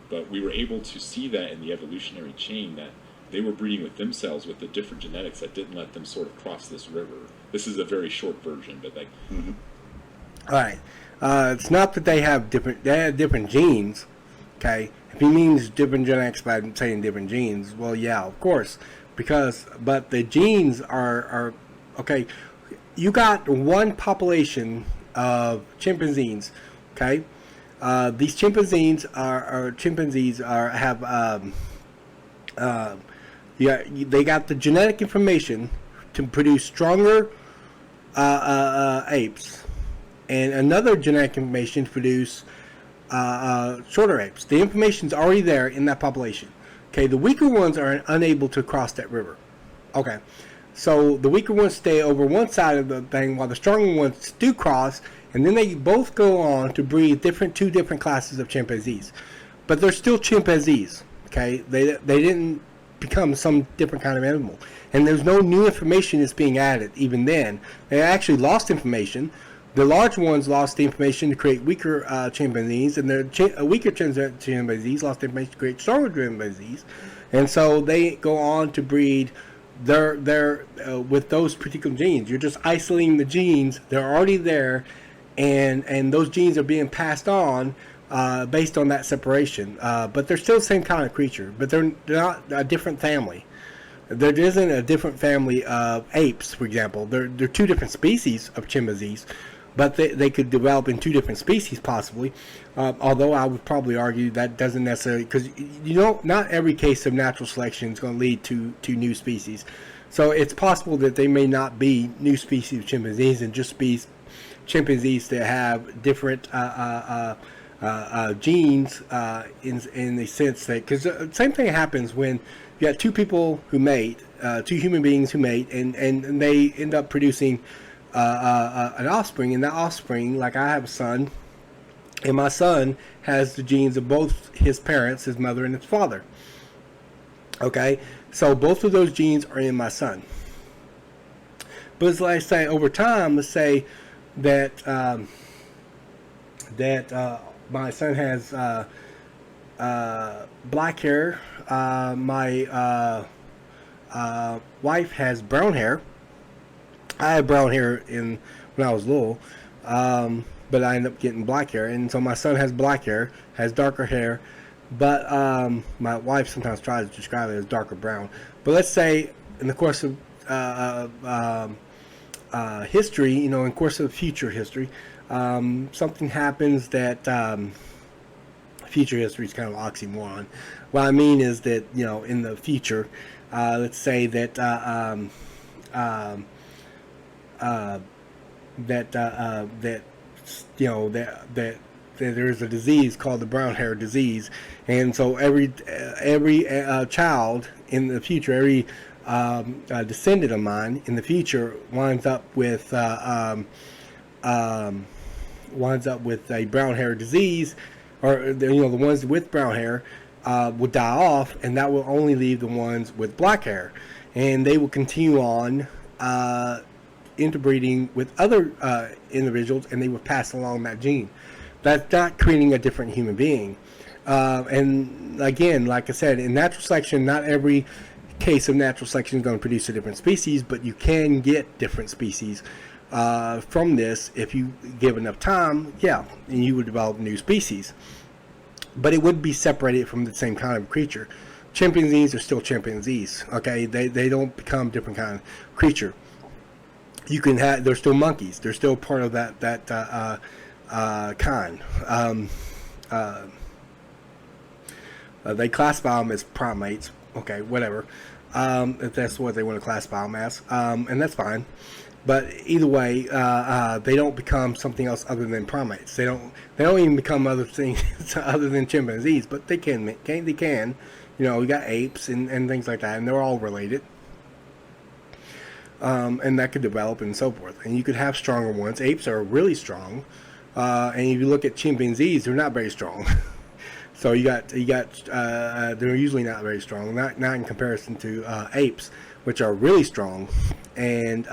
Speaker 2: but we were able to see that in the evolutionary chain, that they were breeding with themselves with the different genetics that didn't let them sort of cross this river. This is a very short version, but like...
Speaker 1: All right. It's not that they have different genes, okay? If he means different genetics by saying different genes, well, yeah, of course. But the genes are okay, you got one population of chimpanzees, okay? These chimpanzees they got the genetic information to produce stronger apes, and another genetic information to produce shorter apes. The information's already there in that population. Okay, the weaker ones are unable to cross that river. Okay, so the weaker ones stay over one side of the thing while the stronger ones do cross, and then they both go on to breed two different classes of chimpanzees. But they're still chimpanzees. Okay, they didn't become some different kind of animal, and there's no new information that's being added. Even then, they actually lost information. The large ones lost the information to create weaker chimpanzees, and the weaker chimpanzees lost the information to create stronger chimpanzees, and so they go on to breed with those particular genes. You're just isolating the genes; they're already there, and those genes are being passed on based on that separation. But they're still the same kind of creature, but they're not a different family. There isn't a different family of apes, for example. They're two different species of chimpanzees, but they could develop in two different species possibly. Although I would probably argue that doesn't necessarily, because not every case of natural selection is going to lead to new species. So it's possible that they may not be new species of chimpanzees and just be chimpanzees that have different genes in the sense that, because the same thing happens when you got two people who mate, two human beings who mate, and they end up producing an offspring, and that offspring, like I have a son, and my son has the genes of both his parents, his mother and his father. Okay, so both of those genes are in my son. But as I say, over time, let's say that my son has black hair, my wife has brown hair. I had brown hair when I was little, but I ended up getting black hair, and so my son has black hair, has darker hair, but my wife sometimes tries to describe it as darker brown. But let's say in the course of history, in course of future history, something happens that future history is kind of an oxymoron. What I mean is that in the future, let's say that there's a disease called the brown hair disease, and so every child in the future, every descendant of mine in the future winds up with a brown hair disease, or the ones with brown hair will die off, and that will only leave the ones with black hair, and they will continue on interbreeding with other individuals, and they will pass along that gene. That's not creating a different human being. And again, like I said, in natural selection, not every case of natural selection is going to produce a different species, but you can get different species from this if you give enough time. Yeah, and you would develop new species, but it would be separated from the same kind of creature. Chimpanzees are still chimpanzees. Okay, they don't become different kind of creature. They're still monkeys. They're still part of that kind. They classify them as primates. Okay, whatever. If that's what they want to classify them as, and that's fine. But either way, they don't become something else other than primates. They don't even become other things other than chimpanzees. But they can. They can. We got apes and things like that, and they're all related. And that could develop and so forth. And you could have stronger ones. Apes are really strong. And if you look at chimpanzees, they're not very strong. So you got they're usually not very strong, not in comparison to apes, which are really strong, and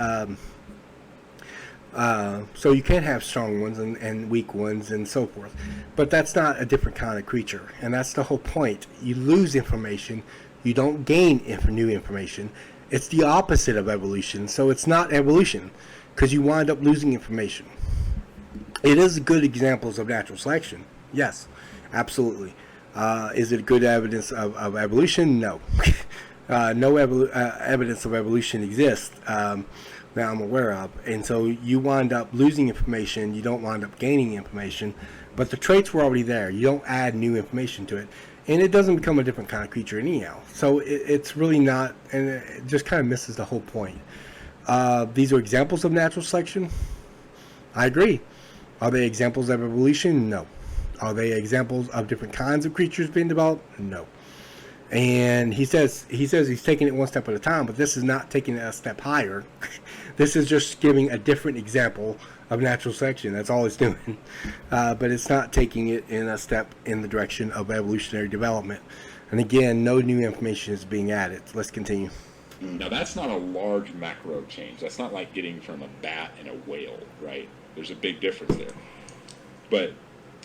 Speaker 1: so you can have strong ones and weak ones and so forth, but that's not a different kind of creature, and that's the whole point. You lose information, you don't gain new information. It's the opposite of evolution, so it's not evolution, because you wind up losing information. It is good examples of natural selection, yes, absolutely. Is it good evidence of evolution? No. No evidence of evolution exists that I'm aware of, and so you wind up losing information, you don't wind up gaining information, but the traits were already there. You don't add new information to it, and it doesn't become a different kind of creature anyhow. So it's really not, and it just kind of misses the whole point. These are examples of natural selection. I agree. Are they examples of evolution? No. Are they examples of different kinds of creatures being developed? No. And he says he's taking it one step at a time, but this is not taking it a step higher. This is just giving a different example of natural selection. That's all it's doing. But it's not taking it in a step in the direction of evolutionary development. And again, no new information is being added. Let's continue.
Speaker 2: Now, that's not a large macro change. That's not like getting from a bat and a whale, right? There's a big difference there. But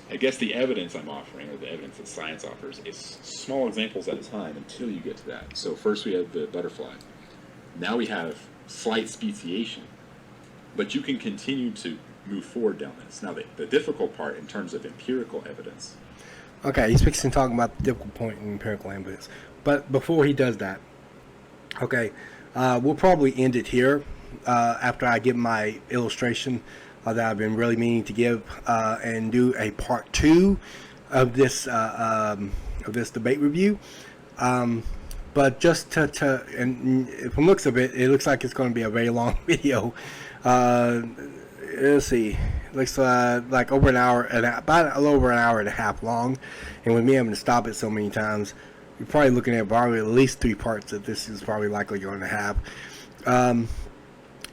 Speaker 2: I guess the evidence I'm offering, or the evidence that science offers, is small examples at a time until you get to that. So first we had the butterfly. Now we have slight speciation. But you can continue to move forward down this. Now the difficult part in terms of empirical evidence.
Speaker 1: Okay, he's fixing to talk about the difficult point in empirical evidence. But before he does that, okay, we'll probably end it here after I give my illustration that I've been really meaning to give, and do a part 2 of this debate review. But just to and from looks of it, it looks like it's going to be a very long video. Let's see, it looks like over an hour, about a little over an hour and a half long. And with me having to stop it so many times, you're probably looking at probably at least 3 parts that this is probably likely going to have.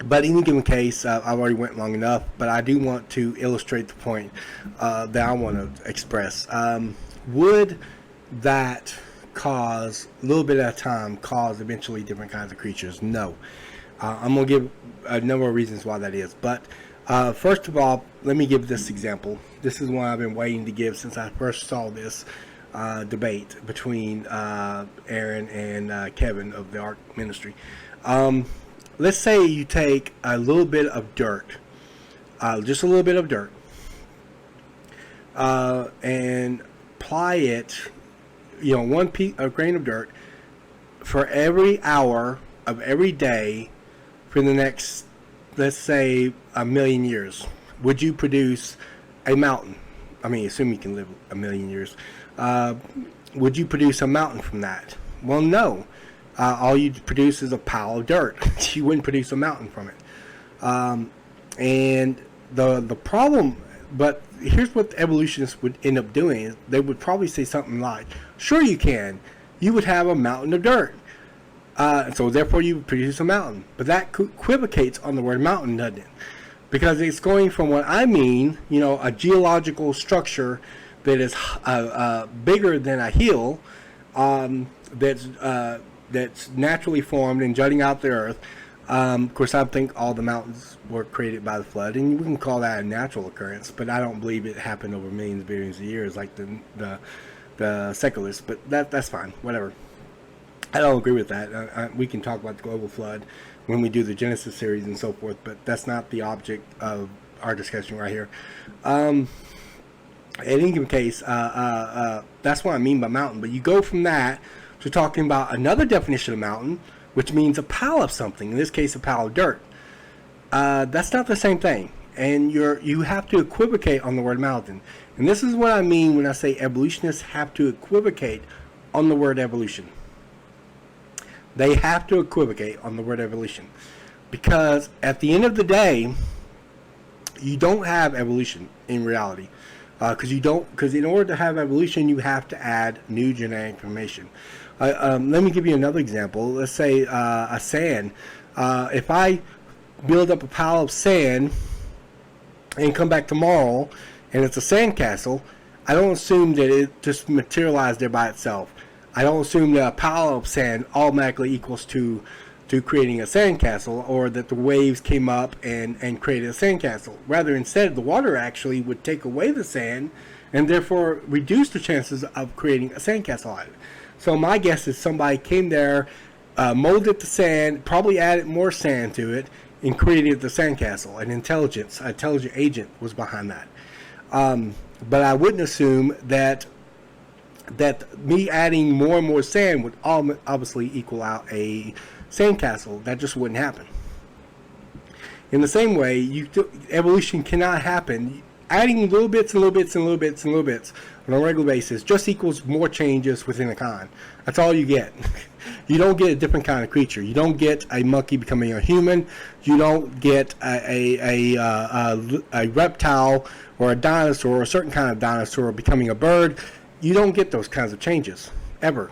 Speaker 1: But in any given case, I've already went long enough, but I do want to illustrate the point that I want to express. Would that cause, a little bit at a time, cause eventually different kinds of creatures? No. I'm going to give a number of reasons why that is. But first of all, let me give this example. This is one I've been waiting to give since I first saw this debate between Aaron and Kevin of the Ark Ministry. Let's say you take a little bit of dirt, just a little bit of dirt, and apply it, a grain of dirt for every hour of every day for the next, let's say, 1,000,000 years. Would you produce a mountain? I mean, assume you can live 1,000,000 years. Would you produce a mountain from that? Well, no. All you'd produce is a pile of dirt. You wouldn't produce a mountain from it. And the problem, but here's what the evolutionists would end up doing, is they would probably say something like, sure you can. You would have a mountain of dirt. So therefore you would produce a mountain. But that equivocates on the word mountain, doesn't it? Because it's going from what I mean, a geological structure that is bigger than a hill, that's naturally formed and jutting out the earth. Of course, I think all the mountains were created by the flood, and we can call that a natural occurrence, but I don't believe it happened over millions, billions of years like the secularists, but that's fine, whatever. I don't agree with that. We can talk about the global flood when we do the Genesis series and so forth, but that's not the object of our discussion right here. In any given case, that's what I mean by mountain, but you go from that to talking about another definition of mountain, which means a pile of something, in this case a pile of dirt. That's not the same thing, and you have to equivocate on the word mountain. And this is what I mean when I say evolutionists have to equivocate on the word evolution. They have to equivocate on the word evolution, because at the end of the day, you don't have evolution in reality, because in order to have evolution, you have to add new genetic information. Let me give you another example. Let's say a sand. If I build up a pile of sand and come back tomorrow and it's a sand castle, I don't assume that it just materialized there by itself. I don't assume that a pile of sand automatically equals to creating a sandcastle, or that the waves came up and created a sandcastle. Rather, instead, the water actually would take away the sand and therefore reduce the chances of creating a sandcastle out of it. So my guess is somebody came there, molded the sand, probably added more sand to it, and created the sandcastle. An intelligent agent was behind that. But I wouldn't assume that me adding more and more sand would obviously equal out a sandcastle. That just wouldn't happen. In the same way, evolution cannot happen. Adding little bits and little bits and little bits and little bits on a regular basis just equals more changes within a kind. That's all you get. You don't get a different kind of creature. You don't get a monkey becoming a human. You don't get a reptile or a dinosaur, or a certain kind of dinosaur becoming a bird. You don't get those kinds of changes, ever.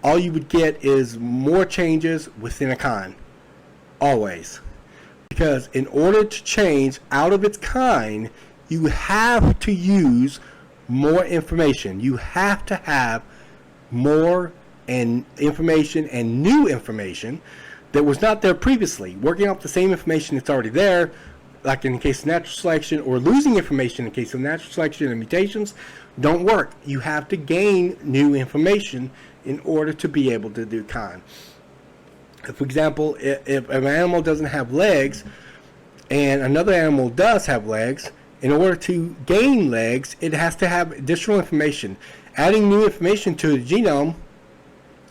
Speaker 1: All you would get is more changes within a kind. Always. Because in order to change out of its kind, you have to use more information. You have to have more information and new information that was not there previously. Working off the same information that's already there, like in the case of natural selection, or losing information in the case of natural selection and mutations, don't work. You have to gain new information in order to be able to do kind. For example, if an animal doesn't have legs and another animal does have legs, in order to gain legs, it has to have additional information. Adding new information to the genome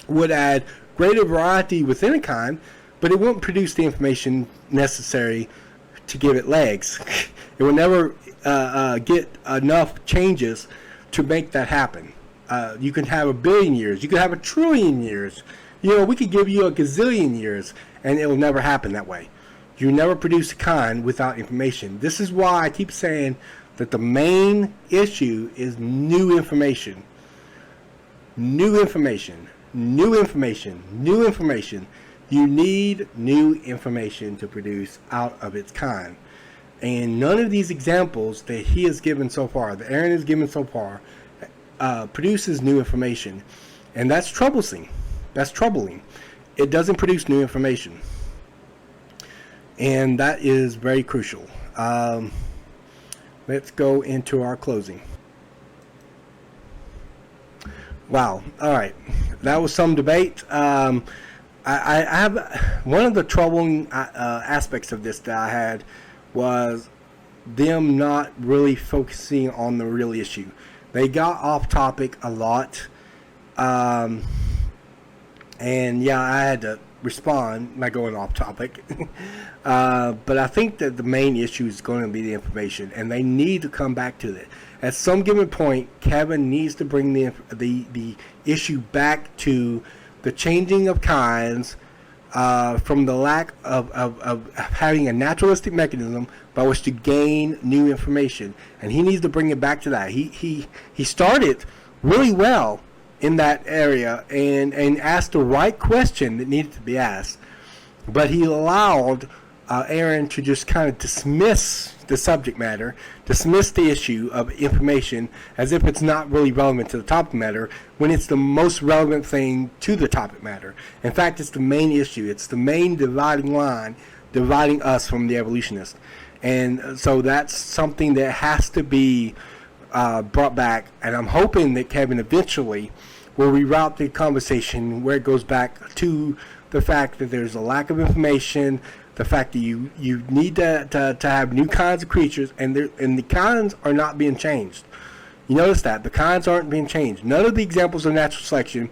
Speaker 1: would add greater variety within a kind, but it won't produce the information necessary to give it legs. It will never get enough changes to make that happen. You can have 1 billion years. You could have 1 trillion years. We could give you 1 gazillion years, and it will never happen that way. You never produce a kind without information. This is why I keep saying that the main issue is new information. New information. New information. New information. You need new information to produce out of its kind. And none of these examples that he has given so far, that Aaron has given so far, produces new information. And that's troublesome. That's troubling. It doesn't produce new information. And that is very crucial. Let's go into our closing. Wow. All right. That was some debate. I have one of the troubling aspects of this that I had was them not really focusing on the real issue. They got off topic a lot. And yeah, I had to respond by going off topic. But I think that the main issue is going to be the information, and they need to come back to it. At some given point, Kevin needs to bring the issue back to the changing of kinds from the lack of having a naturalistic mechanism by which to gain new information, and he needs to bring it back to that. He started really well in that area and asked the right question that needed to be asked, but he allowed Aaron to just kind of dismiss the subject matter, dismiss the issue of information as if it's not really relevant to the topic matter, when it's the most relevant thing to the topic matter. In fact, it's the main issue. It's the main dividing line, dividing us from the evolutionists. And so that's something that has to be brought back, and I'm hoping that Kevin eventually will reroute the conversation where it goes back to the fact that there's a lack of information, the fact that you need to have new kinds of creatures, and the kinds are not being changed. You notice that the kinds aren't being changed. None of the examples of natural selection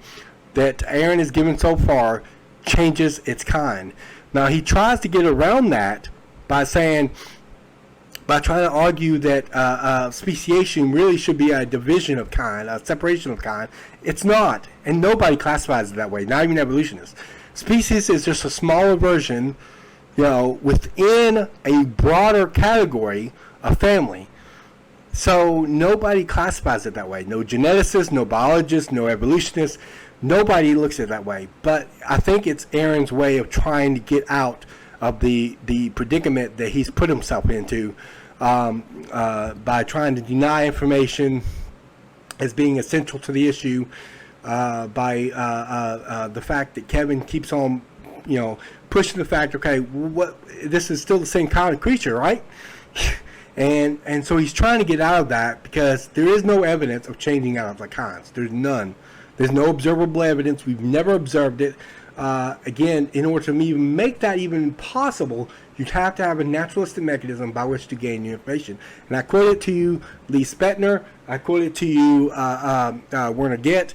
Speaker 1: that Aaron has given so far changes its kind. Now he tries to get around that by trying to argue that speciation really should be a division of kind, a separation of kind. It's not, and nobody classifies it that way, not even evolutionists. Species is just a smaller version, within a broader category of family. So nobody classifies it that way. No geneticist, no biologist, no evolutionist, nobody looks at it that way. But I think it's Aaron's way of trying to get out of the predicament that he's put himself into by trying to deny information as being essential to the issue by the fact that Kevin keeps on, pushing the fact, okay, this is still the same kind of creature, right? and so he's trying to get out of that because there is no evidence of changing out of the kinds. There's none. There's no observable evidence. We've never observed it. Again, in order to even make that even possible, you'd have to have a naturalistic mechanism by which to gain new information. And I quote it to you, Lee Spetner. I quote it to you, Werner Gitt.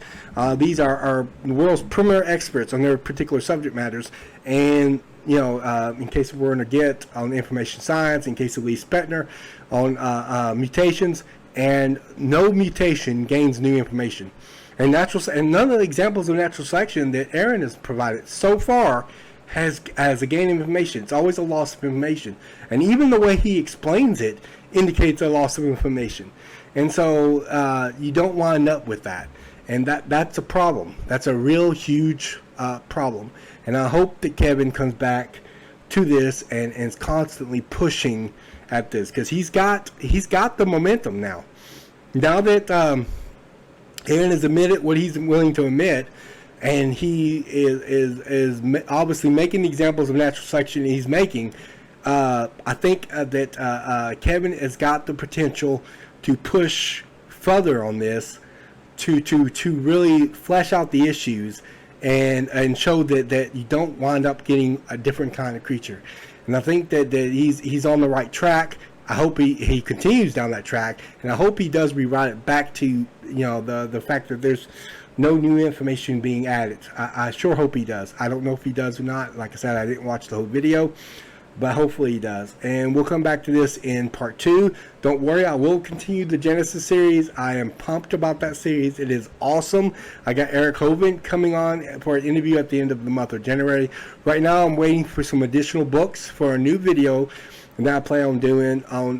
Speaker 1: These are the world's premier experts on their particular subject matters. And, in case of Werner Gitt on information science, in case of Lee Spetner on mutations, and no mutation gains new information. And none of the examples of natural selection that Aaron has provided so far has a gain of information. It's always a loss of information. And even the way he explains it indicates a loss of information. And so you don't wind up with that. And that's a problem. That's a real huge problem. And I hope that Kevin comes back to this and is constantly pushing at this, because he's got the momentum now. Now that Aaron has admitted what he's willing to admit, and he is obviously making the examples of natural selection he's making, I think that Kevin has got the potential to push further on this, to really flesh out the issues and show that you don't wind up getting a different kind of creature. And I think that he's on the right track. I hope he continues down that track, and I hope he does rewrite it back to the fact that there's no new information being added. I sure hope he does. I don't know if he does or not. Like I said, I didn't watch the whole video, but hopefully he does. And we'll come back to this in part 2. Don't worry, I will continue the Genesis series. I am pumped about that series. It is awesome. I got Eric Hovind coming on for an interview at the end of the month of January. Right now I'm waiting for some additional books for a new video that I plan on doing on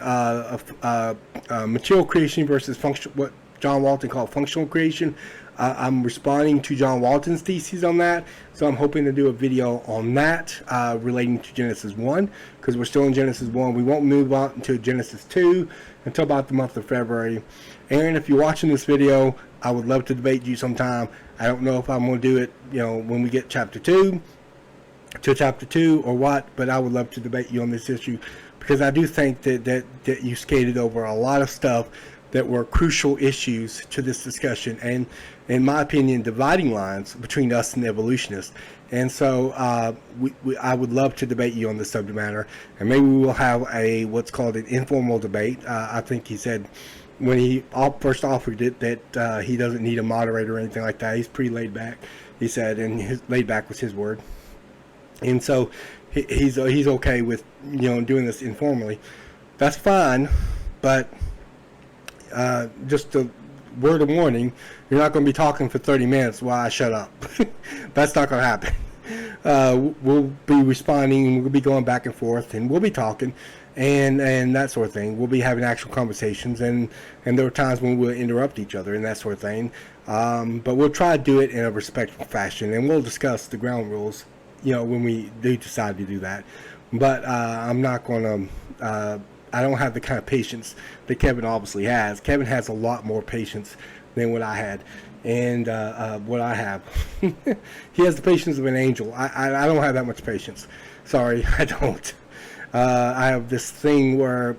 Speaker 1: material creation versus what John Walton called functional creation. I'm responding to John Walton's thesis on that, so I'm hoping to do a video on that relating to Genesis 1, because we're still in Genesis 1. We won't move on to Genesis 2 until about the month of February. Aaron, if you're watching this video, I would love to debate you sometime. I don't know if I'm going to do it, when we get chapter 2 or what, but I would love to debate you on this issue, because I do think that you skated over a lot of stuff that were crucial issues to this discussion, and in my opinion, dividing lines between us and the evolutionists. And so I would love to debate you on this subject matter, and maybe we will have what's called an informal debate. I think he said when he first offered it that he doesn't need a moderator or anything like that. He's pretty laid back, he said, and laid back was his word. And so he's okay with doing this informally. That's fine, but just a word of warning, you're not going to be talking for 30 minutes while I shut up. That's not going to happen. We'll be responding, we'll be going back and forth, and we'll be talking and that sort of thing. We'll be having actual conversations, and there are times when we'll interrupt each other and that sort of thing. But we'll try to do it in a respectful fashion, and we'll discuss the ground rules when we do decide to do that. But I'm not going to I don't have the kind of patience that Kevin obviously has. Kevin has a lot more patience than what I had, and what I have. He has the patience of an angel. I don't have that much patience. Sorry, I don't. I have this thing where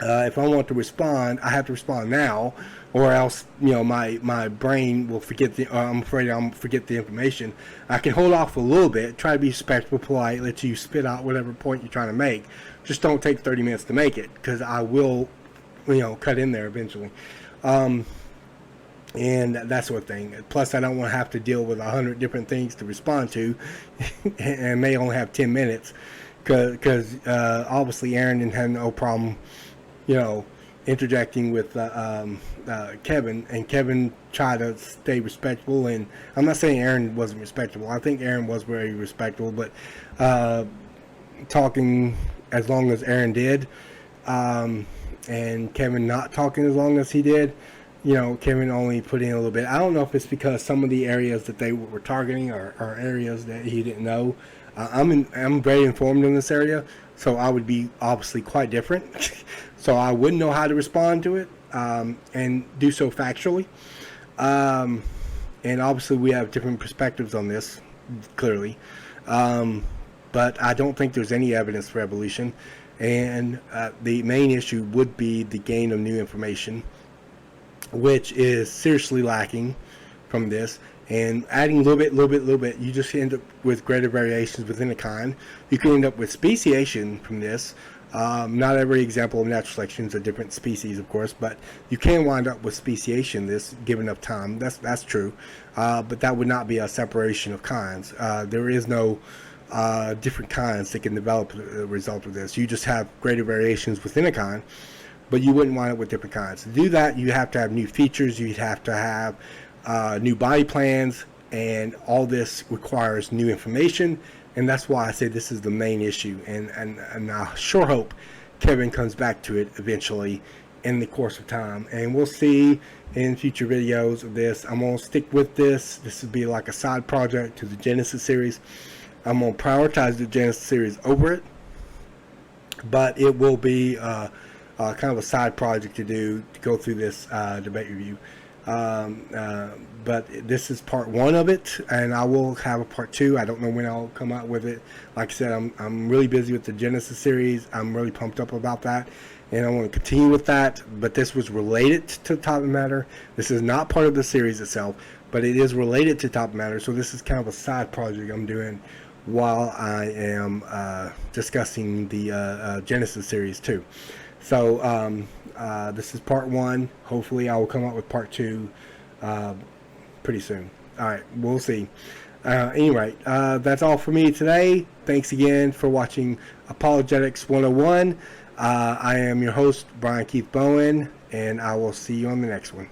Speaker 1: if I want to respond, I have to respond now, or else my brain will forget I'm afraid I'll forget the information. I can hold off a little bit, try to be respectful, polite, let you spit out whatever point you're trying to make. Just don't take 30 minutes to make it, because I will cut in there eventually, and that sort of thing. Plus, I don't want to have to deal with 100 different things to respond to and may only have 10 minutes, because obviously Aaron didn't have no problem interjecting with Kevin, and Kevin tried to stay respectful. And I'm not saying Aaron wasn't respectable. I think Aaron was very respectable, but talking as long as Aaron did, and Kevin not talking as long as he did, Kevin only put in a little bit. I don't know if it's because some of the areas that they were targeting are areas that he didn't know. I'm very informed in this area, so I would be obviously quite different. So I wouldn't know how to respond to it. and do so factually. And obviously we have different perspectives on this, clearly. But I don't think there's any evidence for evolution. And the main issue would be the gain of new information, which is seriously lacking from this. And adding a little bit, you just end up with greater variations within a kind. You can end up with speciation from this. Not every example of natural selection is a different species, of course, but you can wind up with speciation this given enough time. That's true, but that would not be a separation of kinds. There is no different kinds that can develop as a result of this. You just have greater variations within a kind, but you wouldn't wind up with different kinds. To do that, you have to have new features. You'd have to have new body plans, and all this requires new information. And that's why I say this is the main issue, and I sure hope Kevin comes back to it eventually in the course of time. And we'll see in future videos of this. I'm going to stick with this. This will be like a side project to the Genesis series. I'm going to prioritize the Genesis series over it, but it will be kind of a side project to go through this debate review. But this is part 1 of it, and I will have a part 2. I don't know when I'll come out with it. Like I said, I'm really busy with the Genesis series. I'm really pumped up about that, and I want to continue with that. But this was related to topic matter. This is not part of the series itself, but it is related to topic matter. So this is kind of a side project I'm doing while I am discussing the Genesis series too. So this is part 1. Hopefully I will come up with part 2 pretty soon. All right, we'll see. Anyway, that's all for me today. Thanks again for watching Apologetics 101. I am your host, Brian Keith Bowen, and I will see you on the next one.